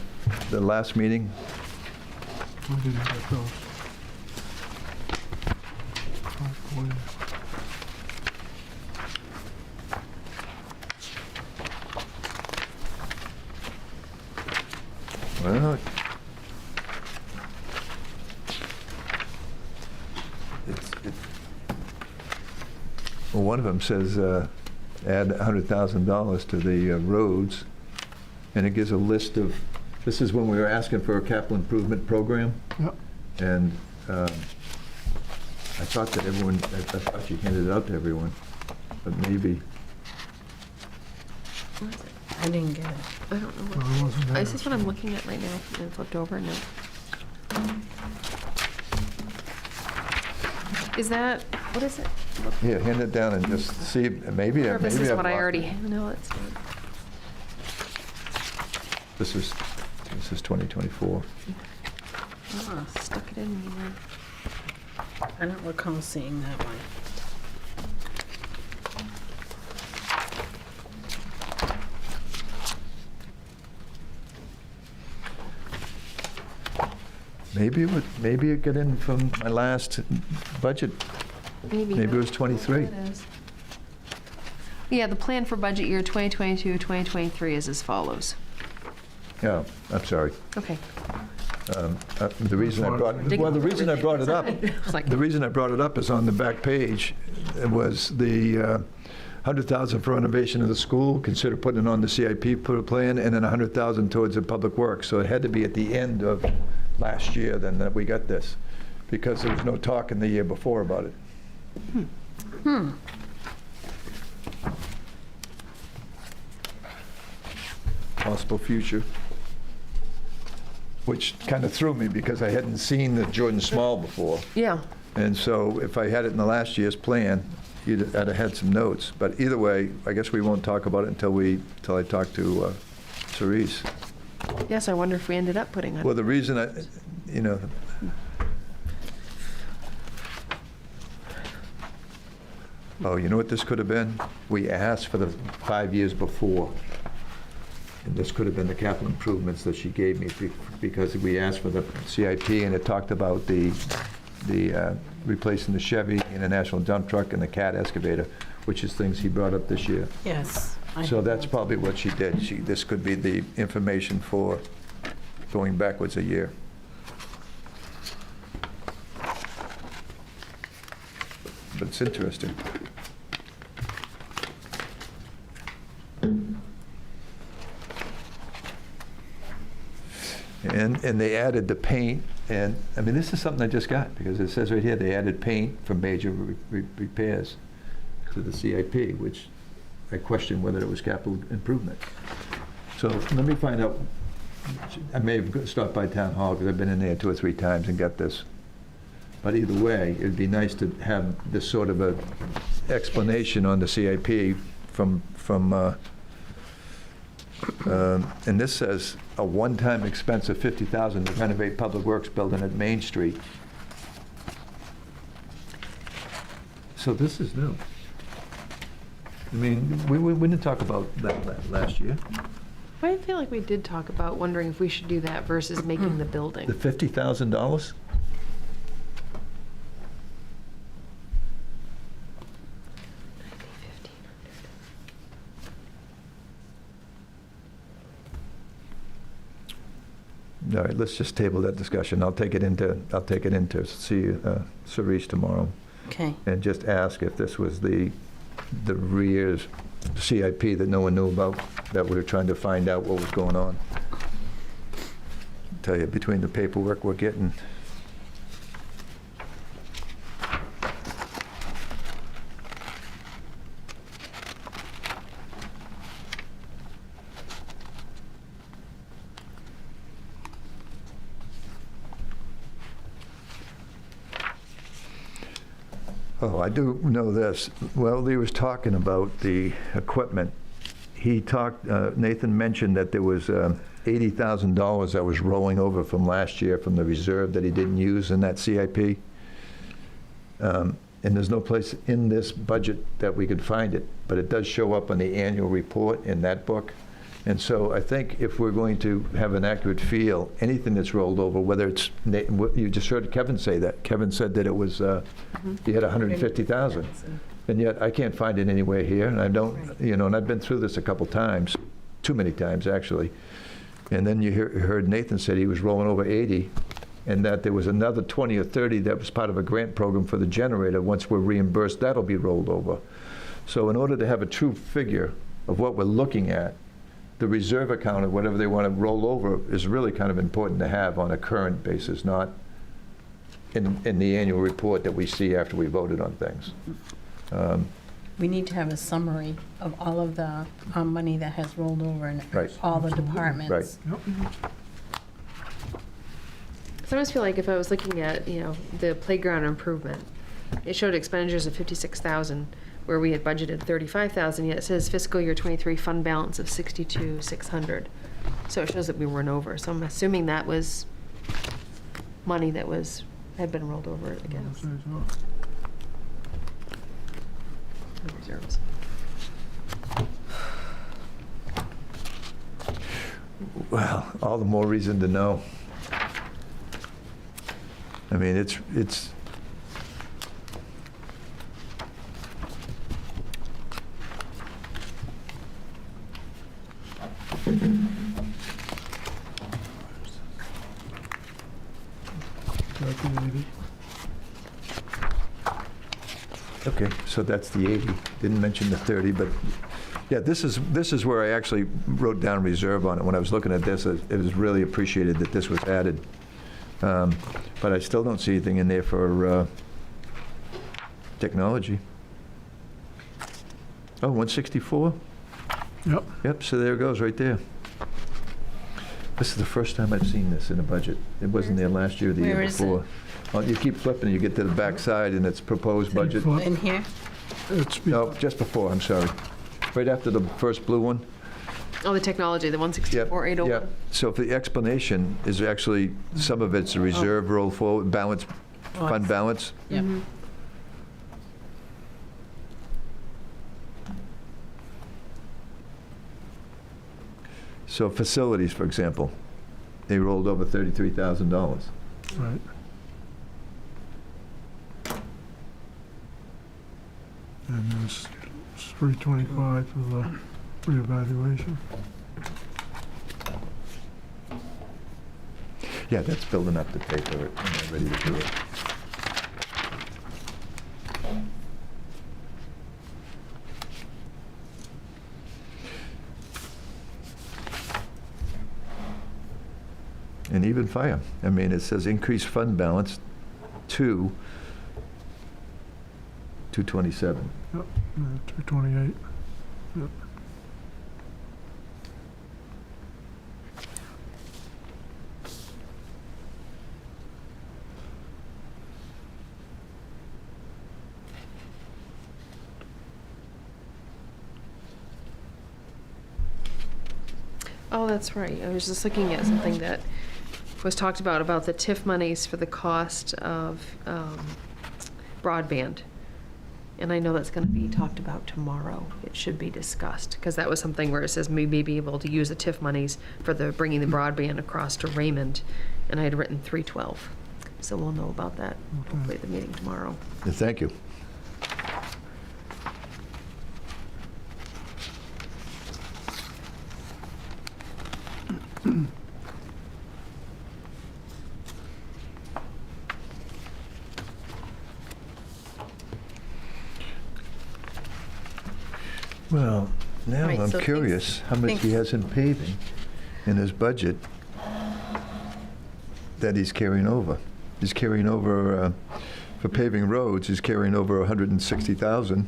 the last meeting. I didn't get those. Oh, boy. Well, well, one of them says add $100,000 to the roads, and it gives a list of, this is when we were asking for a capital improvement program. Yep. And I thought that everyone, I thought you handed it out to everyone, but maybe. I didn't get it. I don't know Well, what. I wasn't Is there. this what I'm looking at right now? And flipped over? No. Is that, what is it? Here, hand it down and just see, maybe, Or if this maybe is I've what I lost already, it. no, it's not. This is 2024. Oh, stuck it in here. I don't recall seeing that one. Maybe it got in from my last budget. Maybe it was 23. It is. Yeah, the plan for budget year 2022, 2023 is as follows. Yeah, I'm sorry. Okay. The reason I brought, well, the reason I brought it up, It's like, the reason I brought it up is on the back page, it was the 100,000 for renovation of the school, consider putting it on the CIP plan, and then 100,000 towards the public works. So it had to be at the end of last year then that we got this, because there was no talk in the year before about it. Possible future. which kind of threw me because I hadn't seen the Jordan Small before. Yeah. And so if I had it in the last year's plan, I'd have had some notes. But either way, I guess we won't talk about it until I talk to Cerise. Yes, I wonder if we ended up putting Well, it. the reason oh, you know what this could have been? We asked for the 5 years before. And this could have been the capital improvements that she gave me because we asked for the CIP and it talked about the replacing the Chevy International dump truck and the CAT excavator, which is things he brought up this year. Yes. So that's probably what she did. This could be the information for going backwards a year. But it's interesting. And they added the paint, and, I mean, this is something I just got, because it says right here, they added paint for major repairs to the CIP, which I questioned whether it was capital improvement. So let me find out. I may have stopped by Town Hall, because I've been in there 2 or 3 times and got this. But either way, it'd be nice to have this sort of a explanation on the CIP from and this says a one-time expense of $50,000 to renovate Public Works building at Main Street. So this is new. I mean, we didn't talk about that last year. I feel like we did talk about wondering if we should do that versus making the The building. $50,000? All right, let's just table that discussion. I'll take it into see Cerise tomorrow Okay. and just ask if this was the rears CIP that no one knew about, that we were trying to find out what was going on. Tell you, between the paperwork we're getting. Oh, I do know this. Well, he was talking about the equipment. He talked, Nathan mentioned that there was $80,000 that was rolling over from last year from the reserve that he didn't use in that CIP. And there's no place in this budget that we could find it, but it does show up on the annual report in that book. And so I think if we're going to have an accurate feel, anything that's rolled over, whether it's, you just heard Kevin say that. Kevin said that it was, he had 150,000. And yet I can't find it anywhere here, and I don't, and I've been through this a couple times, too many times, actually. And then you heard Nathan said he was rolling over 80, and that there was another 20 or 30 that was part of a grant program for the generator. Once we're reimbursed, that'll be rolled over. So in order to have a true figure of what we're looking at, the reserve account or whatever they want to roll over is really kind of important to have on a current basis, not in the annual report that we see after we voted on things. We need to have a summary of all of the money that has rolled over in Right. all the departments. Right. Yep. So I almost feel like if I was looking at, the playground improvement, it showed expenditures of 56,000, where we had budgeted 35,000, yet it says fiscal year 23 fund balance of 62,600. So it shows that we weren't over. So I'm assuming that was money that had been rolled over, I guess. Say so. The reserves. Well, all the more reason to know. I mean, it's Got the 80. okay, so that's the 80. Didn't mention the 30, but yeah, this is where I actually wrote down reserve on it. When I was looking at this, it was really appreciated that this was added. But I still don't see anything in there for technology. Oh, 164? Yep. Yep, so there it goes, right there. This is the first time I've seen this in a budget. It wasn't there last year or the year Where is it? before. Well, you keep flipping, you get to the back side, and it's proposed budget. Flip. In here? It's No, just before, I'm sorry. Right after the first blue one. Oh, the technology, the Yep, 164,801. yep. So the explanation is actually, some of it's a reserve roll forward, balance, fund balance. Yep. So facilities, for example, they rolled over $33,000. right. And there's 325 for the reevaluation. Yeah, that's building up to pay for it, and they're ready to do it. And even fire, I mean, it says increase fund balance to 227. 228. Yep. Oh, that's right. I was just looking at something that was talked about the TIF monies for the cost of broadband. And I know that's going to be talked about tomorrow. It should be discussed, because that was something where it says we may be able to use the TIF monies for the bringing the broadband across to Raymond, and I had written 312. So we'll know about that hopefully at the meeting tomorrow. Thank you. Well, now Right, I'm so curious how much he things- has in paving in his budget that he's carrying over. He's carrying over, for paving roads, he's carrying over 160,000.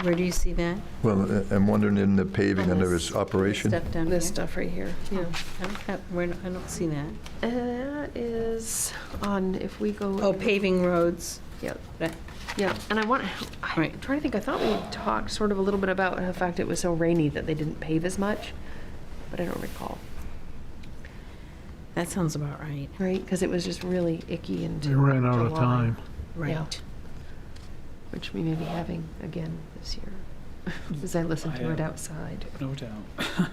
Where do you see that? Well, I'm wondering in the paving under his operation. Stuff down here? This stuff right here, yeah. I don't have, I don't see that. That is on, if we go. Oh, paving roads. Yep. That- Yeah, and I'm Right. trying to think, I thought we talked sort of a little bit about the fact it was so rainy that they didn't pave as much, but I don't recall, That sounds about right. right? Because it was just really icky and. They ran out of time. Right. Which we may be having again this year, as I listen to it outside. No doubt.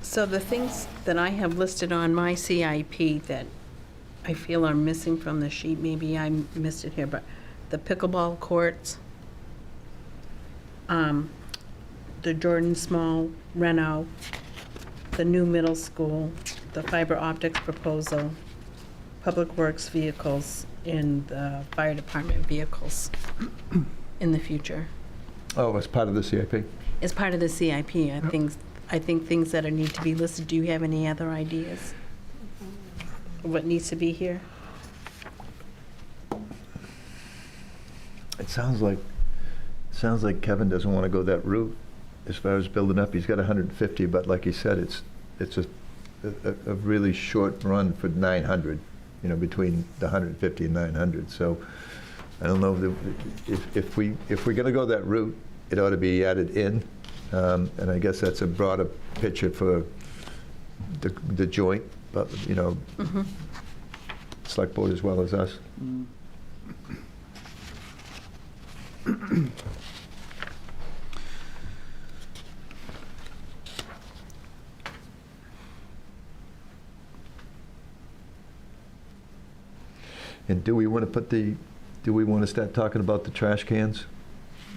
So the things that I have listed on my CIP that I feel are missing from the sheet, maybe I missed it here, but the pickleball courts, the Jordan Small reno, the new middle school, the fiber optics proposal, public works vehicles, and the fire department vehicles in the future. Oh, as part of the CIP? As part of the CIP, I think things that are need to be listed. Do you have any other ideas? What needs to be here? It sounds like Kevin doesn't want to go that route as far as building up. He's got 150, but like he said, it's a really short run for 900, between the 150 and 900. So I don't know if we're going to go that route, it ought to be added in. And I guess that's a broader picture for the joint, but, select board as well as us. And do we want to start talking about the trash cans?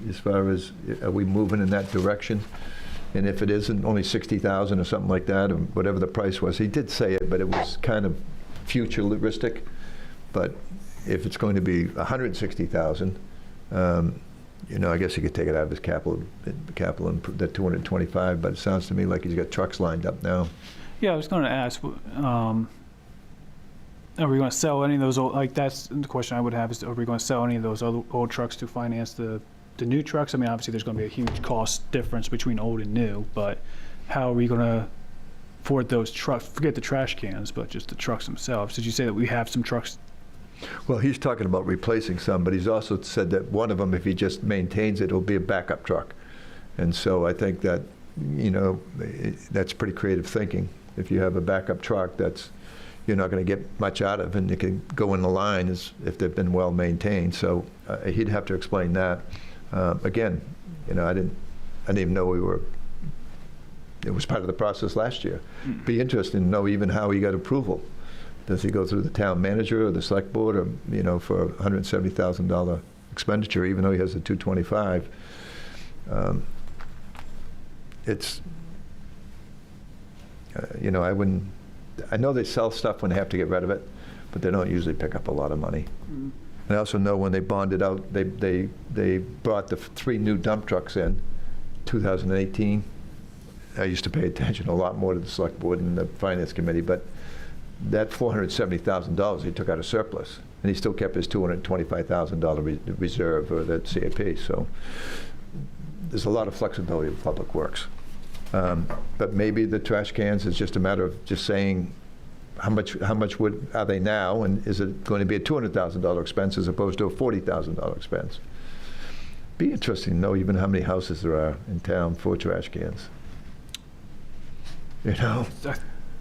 As far as, are we moving in that direction? And if it isn't, only 60,000 or something like that, or whatever the price was. He did say it, but it was kind of futuristic. But if it's going to be 160,000, I guess he could take it out of his capital and put that 225, but it sounds to me like he's got trucks lined up now. Yeah, I was going to ask, are we going to sell any of those old, like, that's the question I would have, is are we going to sell any of those old trucks to finance the new trucks? I mean, obviously, there's going to be a huge cost difference between old and new, but how are we going to afford those trucks? Forget the trash cans, but just the trucks themselves. Did you say that we have some trucks? Well, he's talking about replacing some, but he's also said that one of them, if he just maintains it, it'll be a backup truck. And so I think that, you know, that's pretty creative thinking. If you have a backup truck that's you're not going to get much out of, and it can go in the line as if they've been well maintained. So he'd have to explain that. Again, you know, I didn't even know it was part of the process last year. Be interesting to know even how he got approval. Does he go through the town manager or the select board, or, you know, for a $170,000 expenditure, even though he has a 225? It's, you know, I know they sell stuff when they have to get rid of it, but they don't usually pick up a lot of money. I also know when they bonded out, they brought the 3 new dump trucks in 2018. I used to pay attention a lot more to the select board and the finance committee, but that $470,000 he took out of surplus, and he still kept his $225,000 reserve, or the CAP. So there's a lot of flexibility with public works. But maybe the trash cans is just a matter of just saying how much are they now, and is it going to be a $200,000 expense as opposed to a $40,000 expense? Be interesting to know even how many houses there are in town for trash cans. You know, I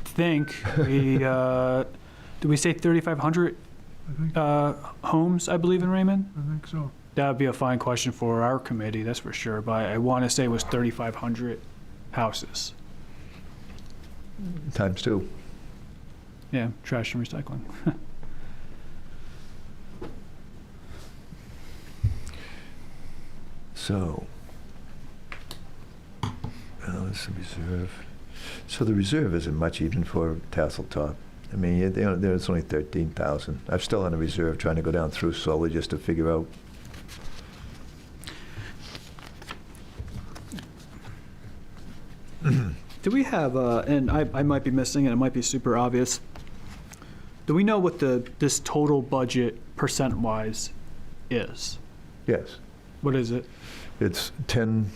think we did we say 3,500 homes, I believe, in Raymond? I think so. That would be a fine question for our committee, that's for sure. But I want to say it was 3,500 houses. times 2. Yeah, trash and recycling. So, it's the reserve. So the reserve isn't much even for Tasseltop. I mean, there's only 13,000. I'm still on a reserve, trying to go down through slowly just to figure out. Do we have, and I might be missing it, it might be super obvious. Do we know what this total budget percent-wise is? Yes, What is it? it's 10.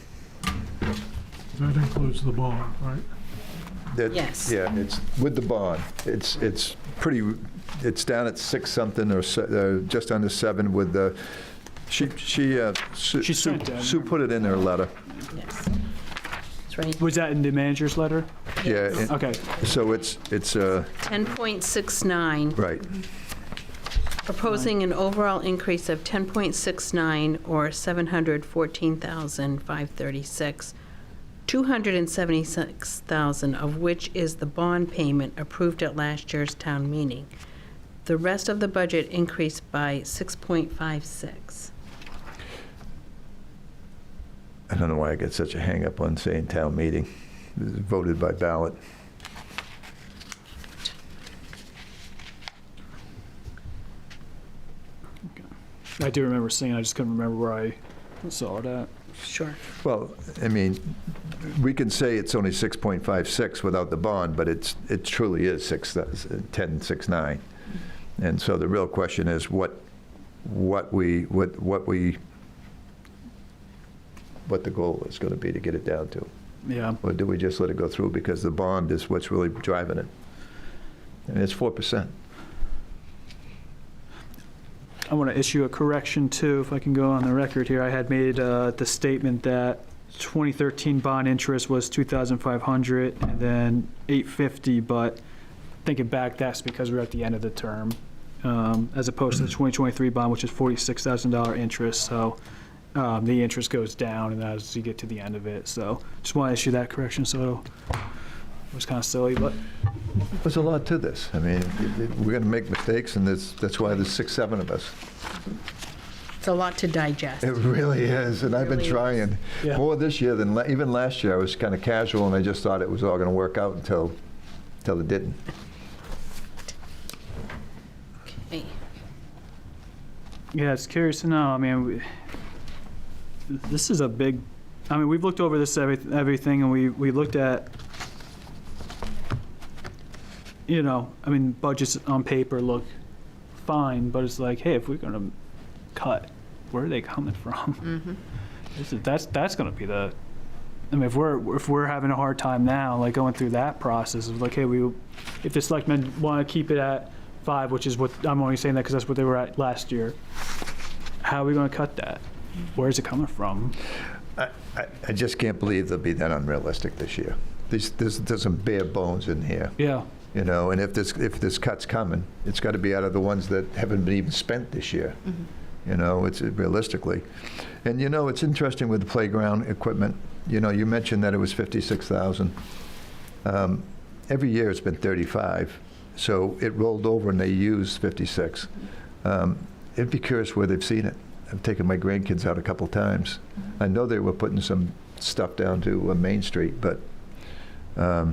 That includes the bond, right? Yes. Yeah, it's with the bond. It's pretty. It's down at 6 something or just under 7 with the. She sent it. Sue put it in her letter. Yes. It's right. Was that in the manager's letter? Yeah. Okay. So it's 10.69. right. Proposing an overall increase of 10.69, or $714,536, $276,000 of which is the bond payment approved at last year's town meeting. The rest of the budget increased by 6.56. I don't know why I get such a hang up on saying town meeting. This is voted by ballot. I do remember seeing it, I just couldn't remember where I saw it at. Sure. Well, I mean, we can say it's only 6.56 without the bond, but it truly is 10.69. And so the real question is what the goal is going to be to get it down to. Yeah. Or do we just let it go through because the bond is what's really driving it? And it's 4%. I want to issue a correction too, if I can go on the record here. I had made the statement that 2013 bond interest was 2,500 and then 850, but thinking back, that's because we're at the end of the term, as opposed to the 2023 bond, which is $46,000 interest. So the interest goes down and as you get to the end of it. So just want to issue that correction. So it was kind of silly, but. There's a lot to this. I mean, we're going to make mistakes, and that's why there's 6, 7 of us. It's a lot to digest. It really is, and I've been Really trying Yeah. more this year than even last year. I was kind of casual, and I just thought it was all going to work out until it didn't. Okay. Yeah, it's curious to know. I mean, this is a big, I mean, we've looked over this everything, and we looked at you know, I mean, budgets on paper look fine, but it's like, hey, if we're gonna cut, where are they coming from? That's gonna be the, I mean, if we're having a hard time now, like going through that process of like, hey, if the selectmen want to keep it at 5, which is what, I'm only saying that because that's what they were at last year, how are we gonna cut that? Where's it coming from? I just can't believe they'll be that unrealistic this year. There's some bare bones in here. Yeah. You know, and if this cut's coming, it's got to be out of the ones that haven't been even spent this year. You know, it's realistically. And you know, it's interesting with the playground equipment. You know, you mentioned that it was 56,000. Every year it's been 35. So it rolled over and they used 56. It'd be curious where they've seen it. I've taken my grandkids out a couple times. I know they were putting some stuff down to Main Street, but I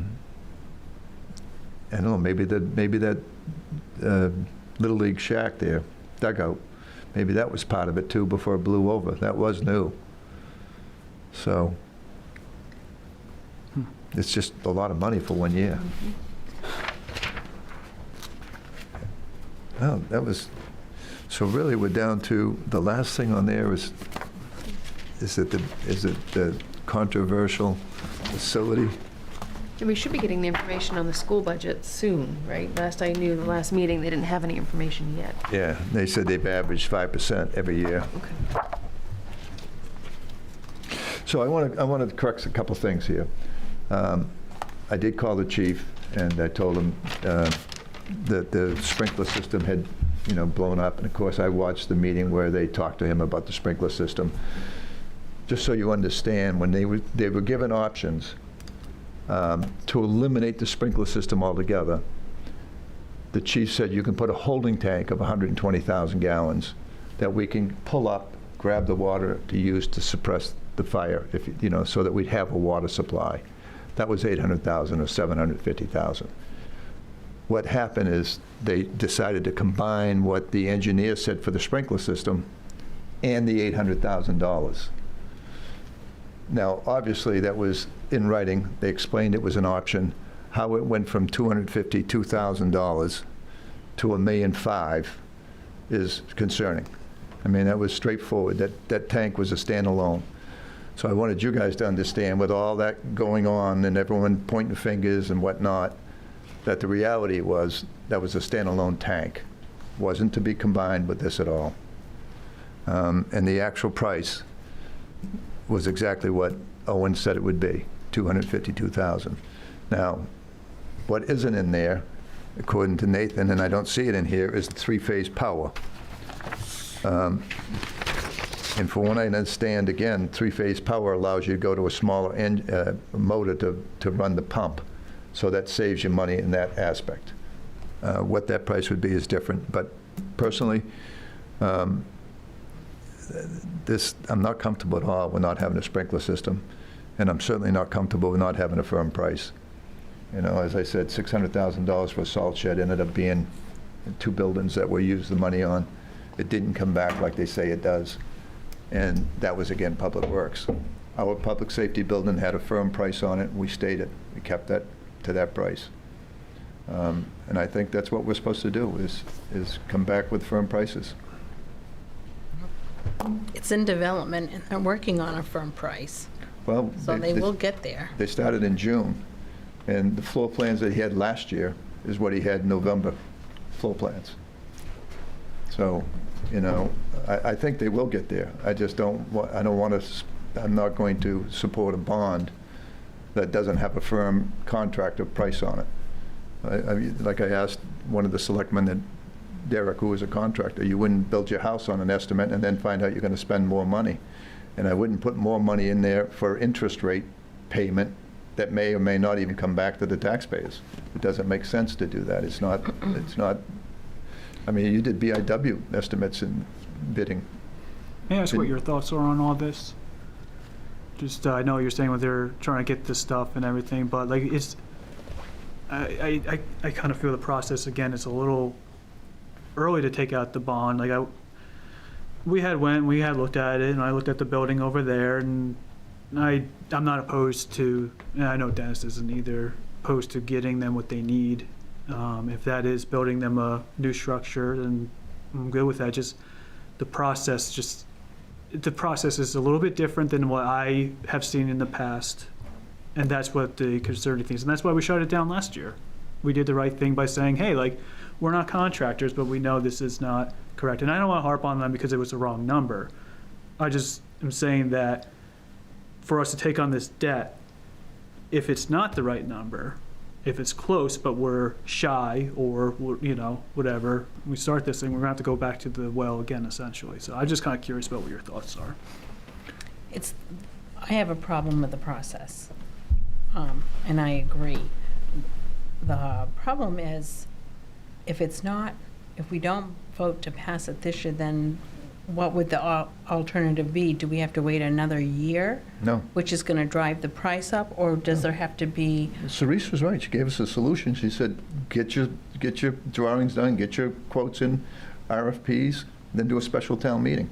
don't know, maybe that Little League shack there, dugout, maybe that was part of it too before it blew over. That was new. So it's just a lot of money for 1 year. Oh, that was, so really we're down to, the last thing on there is it the controversial facility? And we should be getting the information on the school budget soon, right? Last I knew, the last meeting, they didn't have any information yet. Yeah, they said they've averaged 5% every year. Okay. So I want to correct a couple things here. I did call the chief, and I told him that the sprinkler system had, you know, blown up. And of course, I watched the meeting where they talked to him about the sprinkler system. Just so you understand, when they were given options to eliminate the sprinkler system altogether, the chief said you can put a holding tank of 120,000 gallons that we can pull up, grab the water to use to suppress the fire, if you know, so that we'd have a water supply. That was 800,000 or 750,000. What happened is they decided to combine what the engineer said for the sprinkler system and the $800,000. Now, obviously, that was in writing. They explained it was an option. How it went from $252,000 to $1.5 million is concerning. I mean, that was straightforward. That tank was a standalone. So I wanted you guys to understand, with all that going on and everyone pointing fingers and whatnot, that the reality was that was a standalone tank. Wasn't to be combined with this at all. And the actual price was exactly what Owen said it would be, $252,000. Now, what isn't in there, according to Nathan, and I don't see it in here, is the three-phase power. And for what I understand, again, three-phase power allows you to go to a smaller motor to run the pump. So that saves you money in that aspect. What that price would be is different. But personally, I'm not comfortable at all with not having a sprinkler system. And I'm certainly not comfortable with not having a firm price. You know, as I said, $600,000 for a salt shed ended up being 2 buildings that we used the money on. It didn't come back like they say it does. And that was, again, Public Works. Our public safety building had a firm price on it, and we stayed it. We kept that to that price. And I think that's what we're supposed to do, is come back with firm prices. It's in development, and they're working on a firm price, Well, so they will get there. They started in June, and the floor plans that he had last year is what he had in November, floor plans. So, you know, I think they will get there. I just don't want to, I'm not going to support a bond that doesn't have a firm contract or price on it. I mean, like I asked one of the selectmen, that Derek, who was a contractor, you wouldn't build your house on an estimate and then find out you're going to spend more money. And I wouldn't put more money in there for interest rate payment that may or may not even come back to the taxpayers. It doesn't make sense to do that. It's not, I mean, you did BIW estimates in bidding. May I ask what your thoughts are on all this? Just, I know you're saying when they're trying to get this stuff and everything, but like, I kind of feel the process, again, it's a little early to take out the bond. Like, we had looked at it, and I looked at the building over there, and I'm not opposed to, and I know Dennis isn't either, opposed to getting them what they need If that is building them a new structure, then I'm good with that. Just the process is a little bit different than what I have seen in the past. And that's what the concerning thing is. And that's why we shut it down last year. We did the right thing by saying, hey, like, we're not contractors, but we know this is not correct. And I don't want to harp on them because it was the wrong number. I just am saying that for us to take on this debt, if it's not the right number, if it's close, but we're shy or, you know, whatever, we start this thing, we're going to have to go back to the well again, essentially. So I'm just kind of curious about what your thoughts are. I have a problem with the process, and I agree. The problem is, if we don't vote to pass it this year, then what would the alternative be? Do we have to wait another year? No. Which is going to drive the price up, or does there have to be? Cerise was right. She gave us a solution. She said, get your drawings done, get your quotes in, RFPs, then do a special town meeting.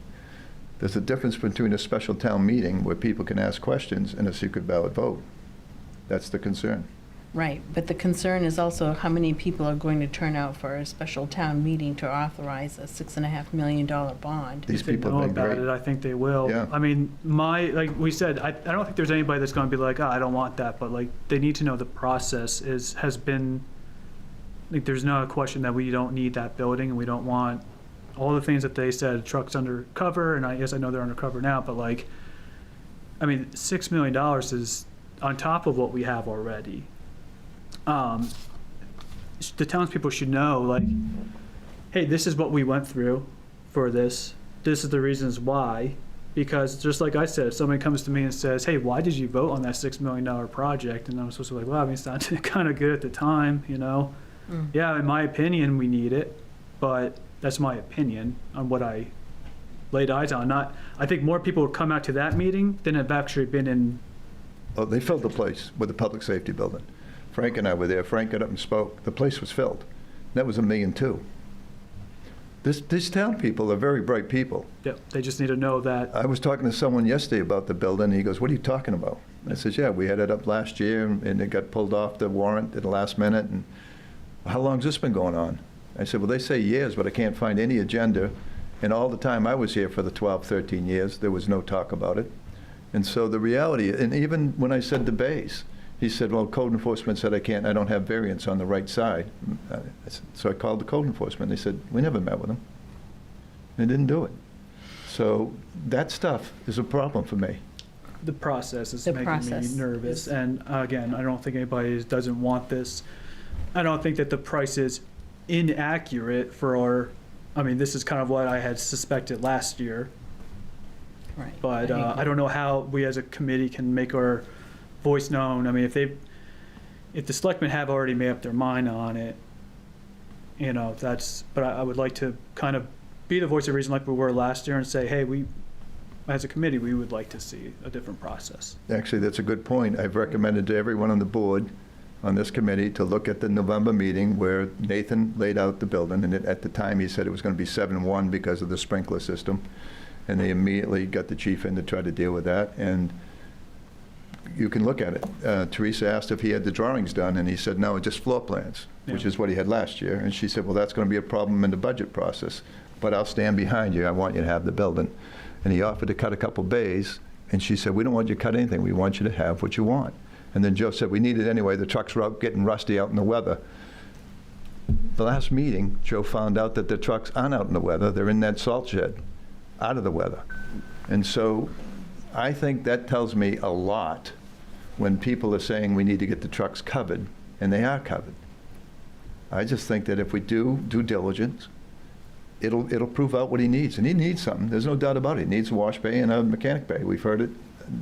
There's a difference between a special town meeting where people can ask questions and a secret ballot vote. That's the concern. Right, but the concern is also how many people are going to turn out for a special town meeting to authorize a $6.5 million bond. These If they people know have been about great. it, I think they will. Yeah. I mean, like we said, I don't think there's anybody that's going to be like, I don't want that, but like, they need to know the process has been, like, there's no question that we don't need that building, and we don't want all the things that they said, trucks undercover, and I guess I know they're undercover now, but like, I mean, $6 million is on top of what we have already. The townspeople should know, like, hey, this is what we went through for this. This is the reasons why. Because just like I said, if somebody comes to me and says, hey, why did you vote on that $6 million project? And I'm supposed to be like, well, I mean, it sounded kind of good at the time, you know? Yeah, in my opinion, we need it, but that's my opinion on what I laid eyes on. I think more people would come out to that meeting than have actually been in. Oh, they filled the place with the public safety building. Frank and I were there. Frank got up and spoke. The place was filled. That was $1.2 million. These town people are very bright people. Yep, they just need to know that. I was talking to someone yesterday about the building, and he goes, what are you talking about? I said, yeah, we had it up last year, and it got pulled off the warrant at the last minute, and how long's this been going on? I said, well, they say years, but I can't find any agenda, and all the time I was here for the 12, 13 years, there was no talk about it. And so the reality, and even when I said the base, he said, well, code enforcement said I don't have variance on the right side. So I called the code enforcement. They said, we never met with them. They didn't do it. So that stuff is a problem for me. The process is The making process me nervous. is- And again, I don't think anybody doesn't want this. I don't think that the price is inaccurate I mean, this is kind of what I had suspected last year. Right. But I don't know how we as a committee can make our voice known. I mean, if the selectmen have already made up their mind on it, you know, but I would like to kind of be the voice of reason like we were last year and say, hey, as a committee, we would like to see a different process. Actually, that's a good point. I've recommended to everyone on the board, on this committee, to look at the November meeting where Nathan laid out the building, and at the time he said it was going to be 7-1 because of the sprinkler system, and they immediately got the chief in to try to deal with that, and you can look at it. Teresa asked if he had the drawings done, and he said, no, just floor plans, which Yeah. is what he had last year, and she said, well, that's going to be a problem in the budget process, but I'll stand behind you. I want you to have the building. And he offered to cut a couple bays, and she said, we don't want you to cut anything. We want you to have what you want. And then Joe said, we need it anyway. The trucks were out getting rusty out in the weather. The last meeting, Joe found out that the trucks aren't out in the weather. They're in that salt shed, out of the weather. And so I think that tells me a lot when people are saying we need to get the trucks covered, and they are covered. I just think that if we do due diligence, it'll prove out what he needs. And he needs something. There's no doubt about it. He needs a wash bay and a mechanic bay. We've heard it.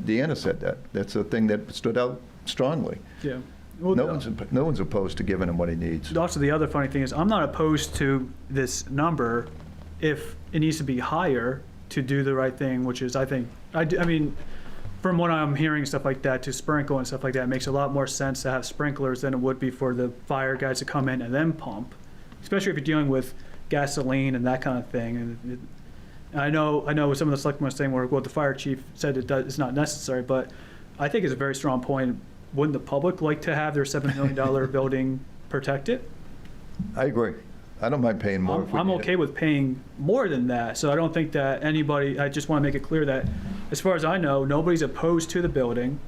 Deanna said that. That's a thing that stood out strongly. Yeah. Well, No one's opposed to giving him what he needs. Also, the other funny thing is, I'm not opposed to this number if it needs to be higher to do the right thing, which is, I mean, from what I'm hearing, stuff like that, to sprinkle and stuff like that, it makes a lot more sense to have sprinklers than it would be for the fire guys to come in and then pump, especially if you're dealing with gasoline and that kind of thing. And I know some of the selectmen were saying, well, the fire chief said it's not necessary, but I think it's a very strong point. Wouldn't the public like to have their $7 million building protected? I agree. I don't mind paying more if we I'm need okay it. with paying more than that, so I don't think that anybody, I just want to make it clear that, as far as I know, nobody's opposed to the building,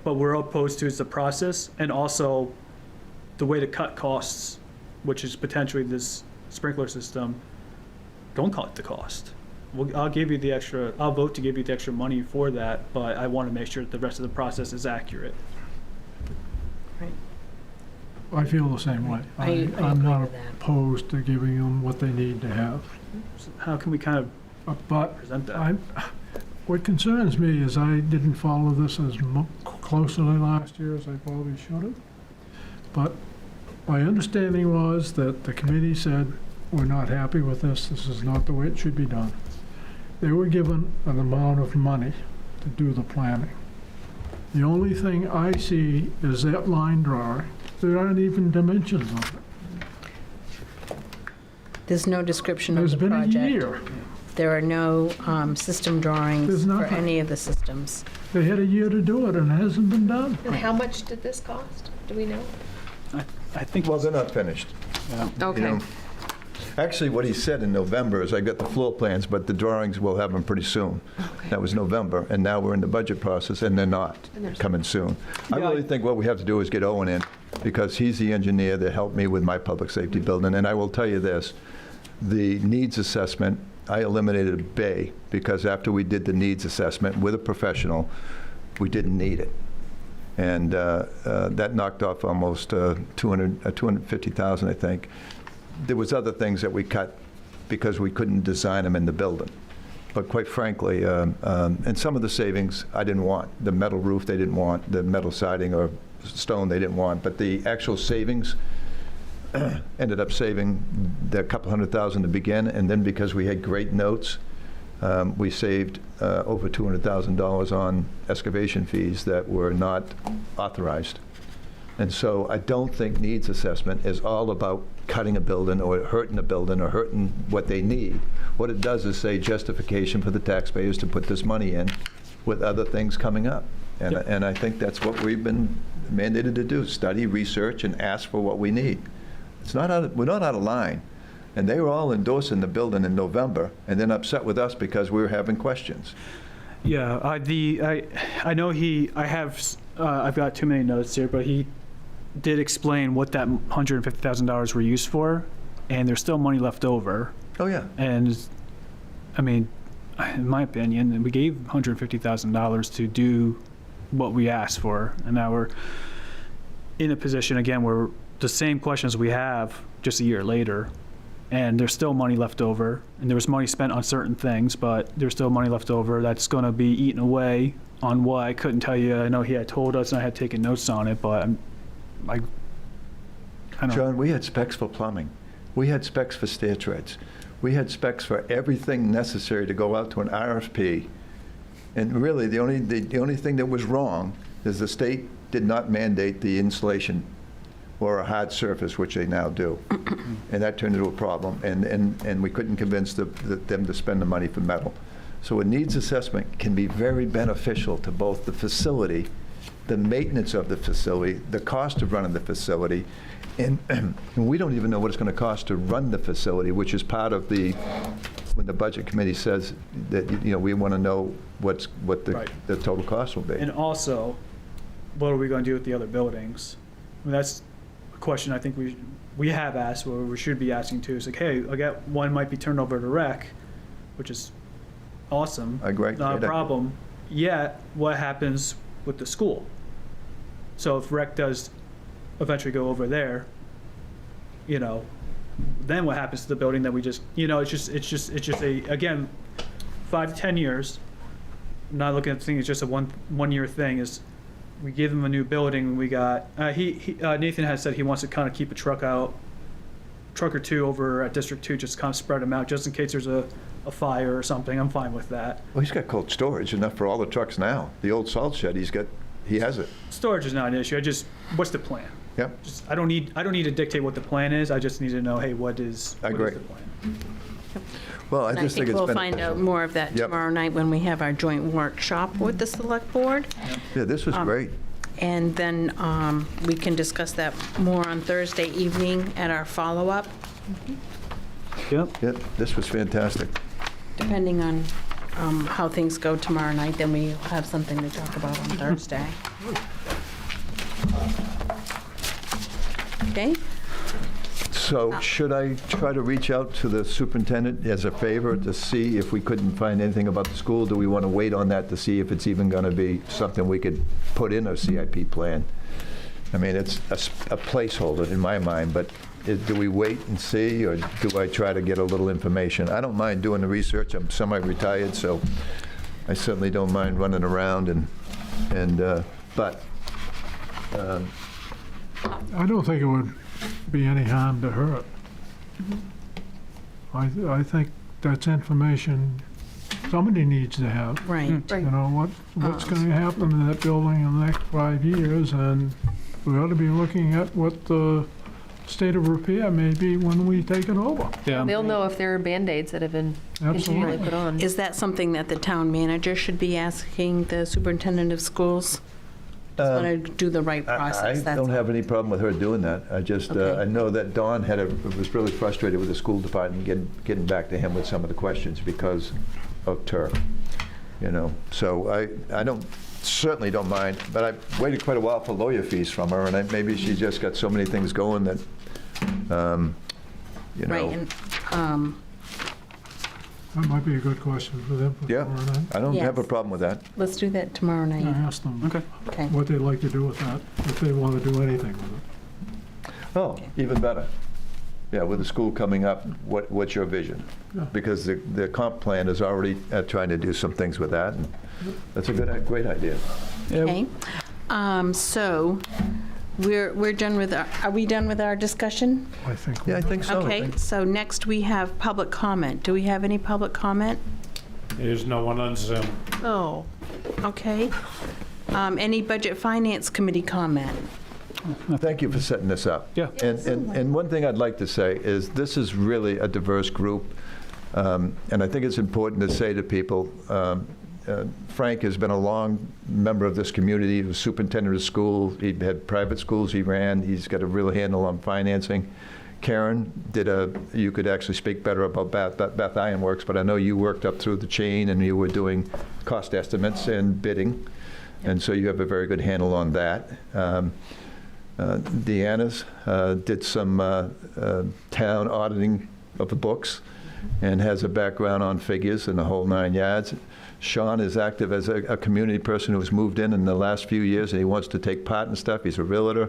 but we're opposed to is the process, and also the way to cut costs, which is potentially this sprinkler system. Don't cut the cost. I'll give you the extra, I'll vote to give you the extra money for that, but I want to make sure that the rest of the process is accurate. I feel the same way. I I'm agree not with that. opposed to giving them what they need to have. So how can we kind of But present that? what concerns me is I didn't follow this as closely last year as I probably should have. But my understanding was that the committee said, we're not happy with this, this is not the way it should be done. They were given an amount of money to do the planning. The only thing I see is that line drawing. There aren't even dimensions on it. There's no description of There's the been a project. year. There are no system drawings There's for nothing. any of the systems. They had a year to do it and it hasn't been done. And how much did this cost? Do we know? I think, Well, they're not finished. you Okay. know. Actually, what he said in November is, I got the floor plans, but the drawings, we'll have them pretty soon. That was November, and now we're in the budget process, and they're not And they're- coming soon. I Yeah, really think what we have to do is get Owen in, because he's the engineer that helped me with my public safety building, and I will tell you this, the needs assessment, I eliminated Bay, because after we did the needs assessment with a professional, we didn't need it. And that knocked off almost 250,000, I think. There was other things that we cut because we couldn't design them in the building. But quite frankly, and some of the savings I didn't want. The metal roof they didn't want, the metal siding or stone they didn't want. But the actual savings ended up saving the couple $100,000 to begin, and then because we had great notes, we saved over $200,000 on excavation fees that were not authorized. And so I don't think needs assessment is all about cutting a building or hurting a building or hurting what they need. What it does is say justification for the taxpayers to put this money in with other things coming up. And, Yep. and I think that's what we've been mandated to do, study, research, and ask for what we need. It's not we're not out of line. And they were all endorsing the building in November and then upset with us because we were having questions. yeah, I know I've got too many notes here, but he did explain what that $150,000 were used for, and there's still money left over. Oh, yeah. And, I mean, in my opinion, we gave $150,000 to do what we asked for, and now we're in a position, again, where the same questions we have just a year later, and there's still money left over, and there was money spent on certain things, but there's still money left over that's going to be eaten away on what I couldn't tell you. I know he had told us, and I had taken notes on it, but I don't. John, we had specs for plumbing. We had specs for stair treads. We had specs for everything necessary to go out to an RFP. And really, the only thing that was wrong is the state did not mandate the insulation or a hard surface, which they now do. And that turned into a problem. And we couldn't convince them to spend the money for metal. So a needs assessment can be very beneficial to both the facility, the maintenance of the facility, the cost of running the facility, and we don't even know what it's going to cost to run the facility, which is part of when the budget committee says that, we want to know what Right. the total cost will be. And also, what are we going to do with the other buildings? I mean, that's a question I think we have asked, or we should be asking too. It's like, hey, I got one might be turned over to rec, which is awesome. Agree. Not a problem. Yet, what happens with the school? So if rec does eventually go over there, then what happens to the building that we just, it's just again, 5 to 10 years. Not looking at the thing, it's just a one year thing. Is we give them a new building. We got Nathan has said he wants to kind of keep a truck or two over at District 2, just kind of spread them out, just in case there's a fire or something. I'm fine with that. Well, he's got cold storage enough for all the trucks now. The old salt shed, he has it. Storage is not an issue. What's the plan? Yep. I don't need to dictate what the plan is. I just need to know, hey, what I is agree. the plan? Well, I And I just think think it's we'll find out beneficial. more of that Yep. tomorrow night when we have our joint workshop with the select board. Yeah, this was great. And then we can discuss that more on Thursday evening at our follow-up, Yep. Yep, this was fantastic. depending on how things go tomorrow night, then we'll have something to talk about on Thursday. Okay? So should I try to reach out to the superintendent as a favor to see if we couldn't find anything about the school? Do we want to wait on that to see if it's even going to be something we could put in a CIP plan? I mean, it's a placeholder in my mind, but do we wait and see, or do I try to get a little information? I don't mind doing the research. I'm semi-retired, so I certainly don't mind running around but I don't think it would be any harm to her. I think that's information somebody needs to have. Right. You know, what's going to happen in that building in the next 5 years, and we ought to be looking at what the state of repair may be when we take it over. Yeah. They'll know if there are Band-Aids that have been continually Absolutely. put on. Is that something that the town manager should be asking the superintendent of schools? Just want to do the right I process, that's don't all. have any problem with her doing that. I just, Okay. I know that Dawn was really frustrated with the school department getting back to him with some of the questions because of Turk, you know. So I certainly don't mind, but I waited quite a while for lawyer fees from her, and maybe she just got so many things going that, you know. Right, and, That might be a good question for them. Yeah, I don't have a Yes. problem with that. let's do that tomorrow I night. asked them Okay. Okay. what they'd like to do with that, if they want to do anything with it. Oh, even better. Yeah, with the school coming up, what's your vision? Yeah. Because the comp plan is already trying to do some things with that, and that's a great idea. Okay. So we're done with, are we done with our discussion? I think. Yeah, I think so. Okay, so next we have public comment. Do we have any public comment? There's no one on Zoom. Oh, okay. Any Budget Finance Committee comment? Thank you for setting this up. Yeah. And one thing I'd like to say is this is really a diverse group, and I think it's important to say to people, Frank has been a long member of this community. He was superintendent of school. He had private schools he ran. He's got a real handle on financing. Karen you could actually speak better about Beth Ironworks, but I know you worked up through the chain and you were doing cost estimates and bidding, and so you have a very good handle on that. Deanna's did some town auditing of the books and has a background on figures and the whole 9 yards. Sean is active as a community person who's moved in the last few years, and he wants to take part in stuff. He's a realtor,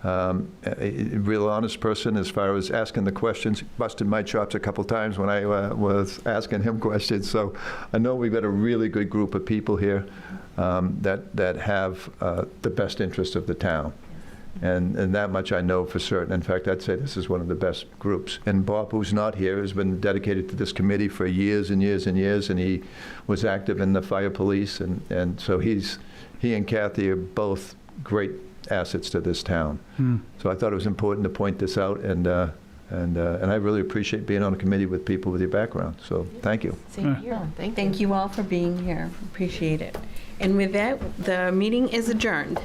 a real honest person as far as asking the questions. Busted my chops a couple times when I was asking him questions. So I know we've got a really good group of people here that have the best interest of the town. And that much I know for certain. In fact, I'd say this is one of the best groups. And Bob, who's not here, has been dedicated to this committee for years and years and years, and he was active in the fire police. And so he and Kathy are both great assets to this town. So I thought it was important to point this out, and I really appreciate being on a committee with people with your background. So thank you. Same here. Thank you. Thank you all for being here. Appreciate it. And with that, the meeting is adjourned.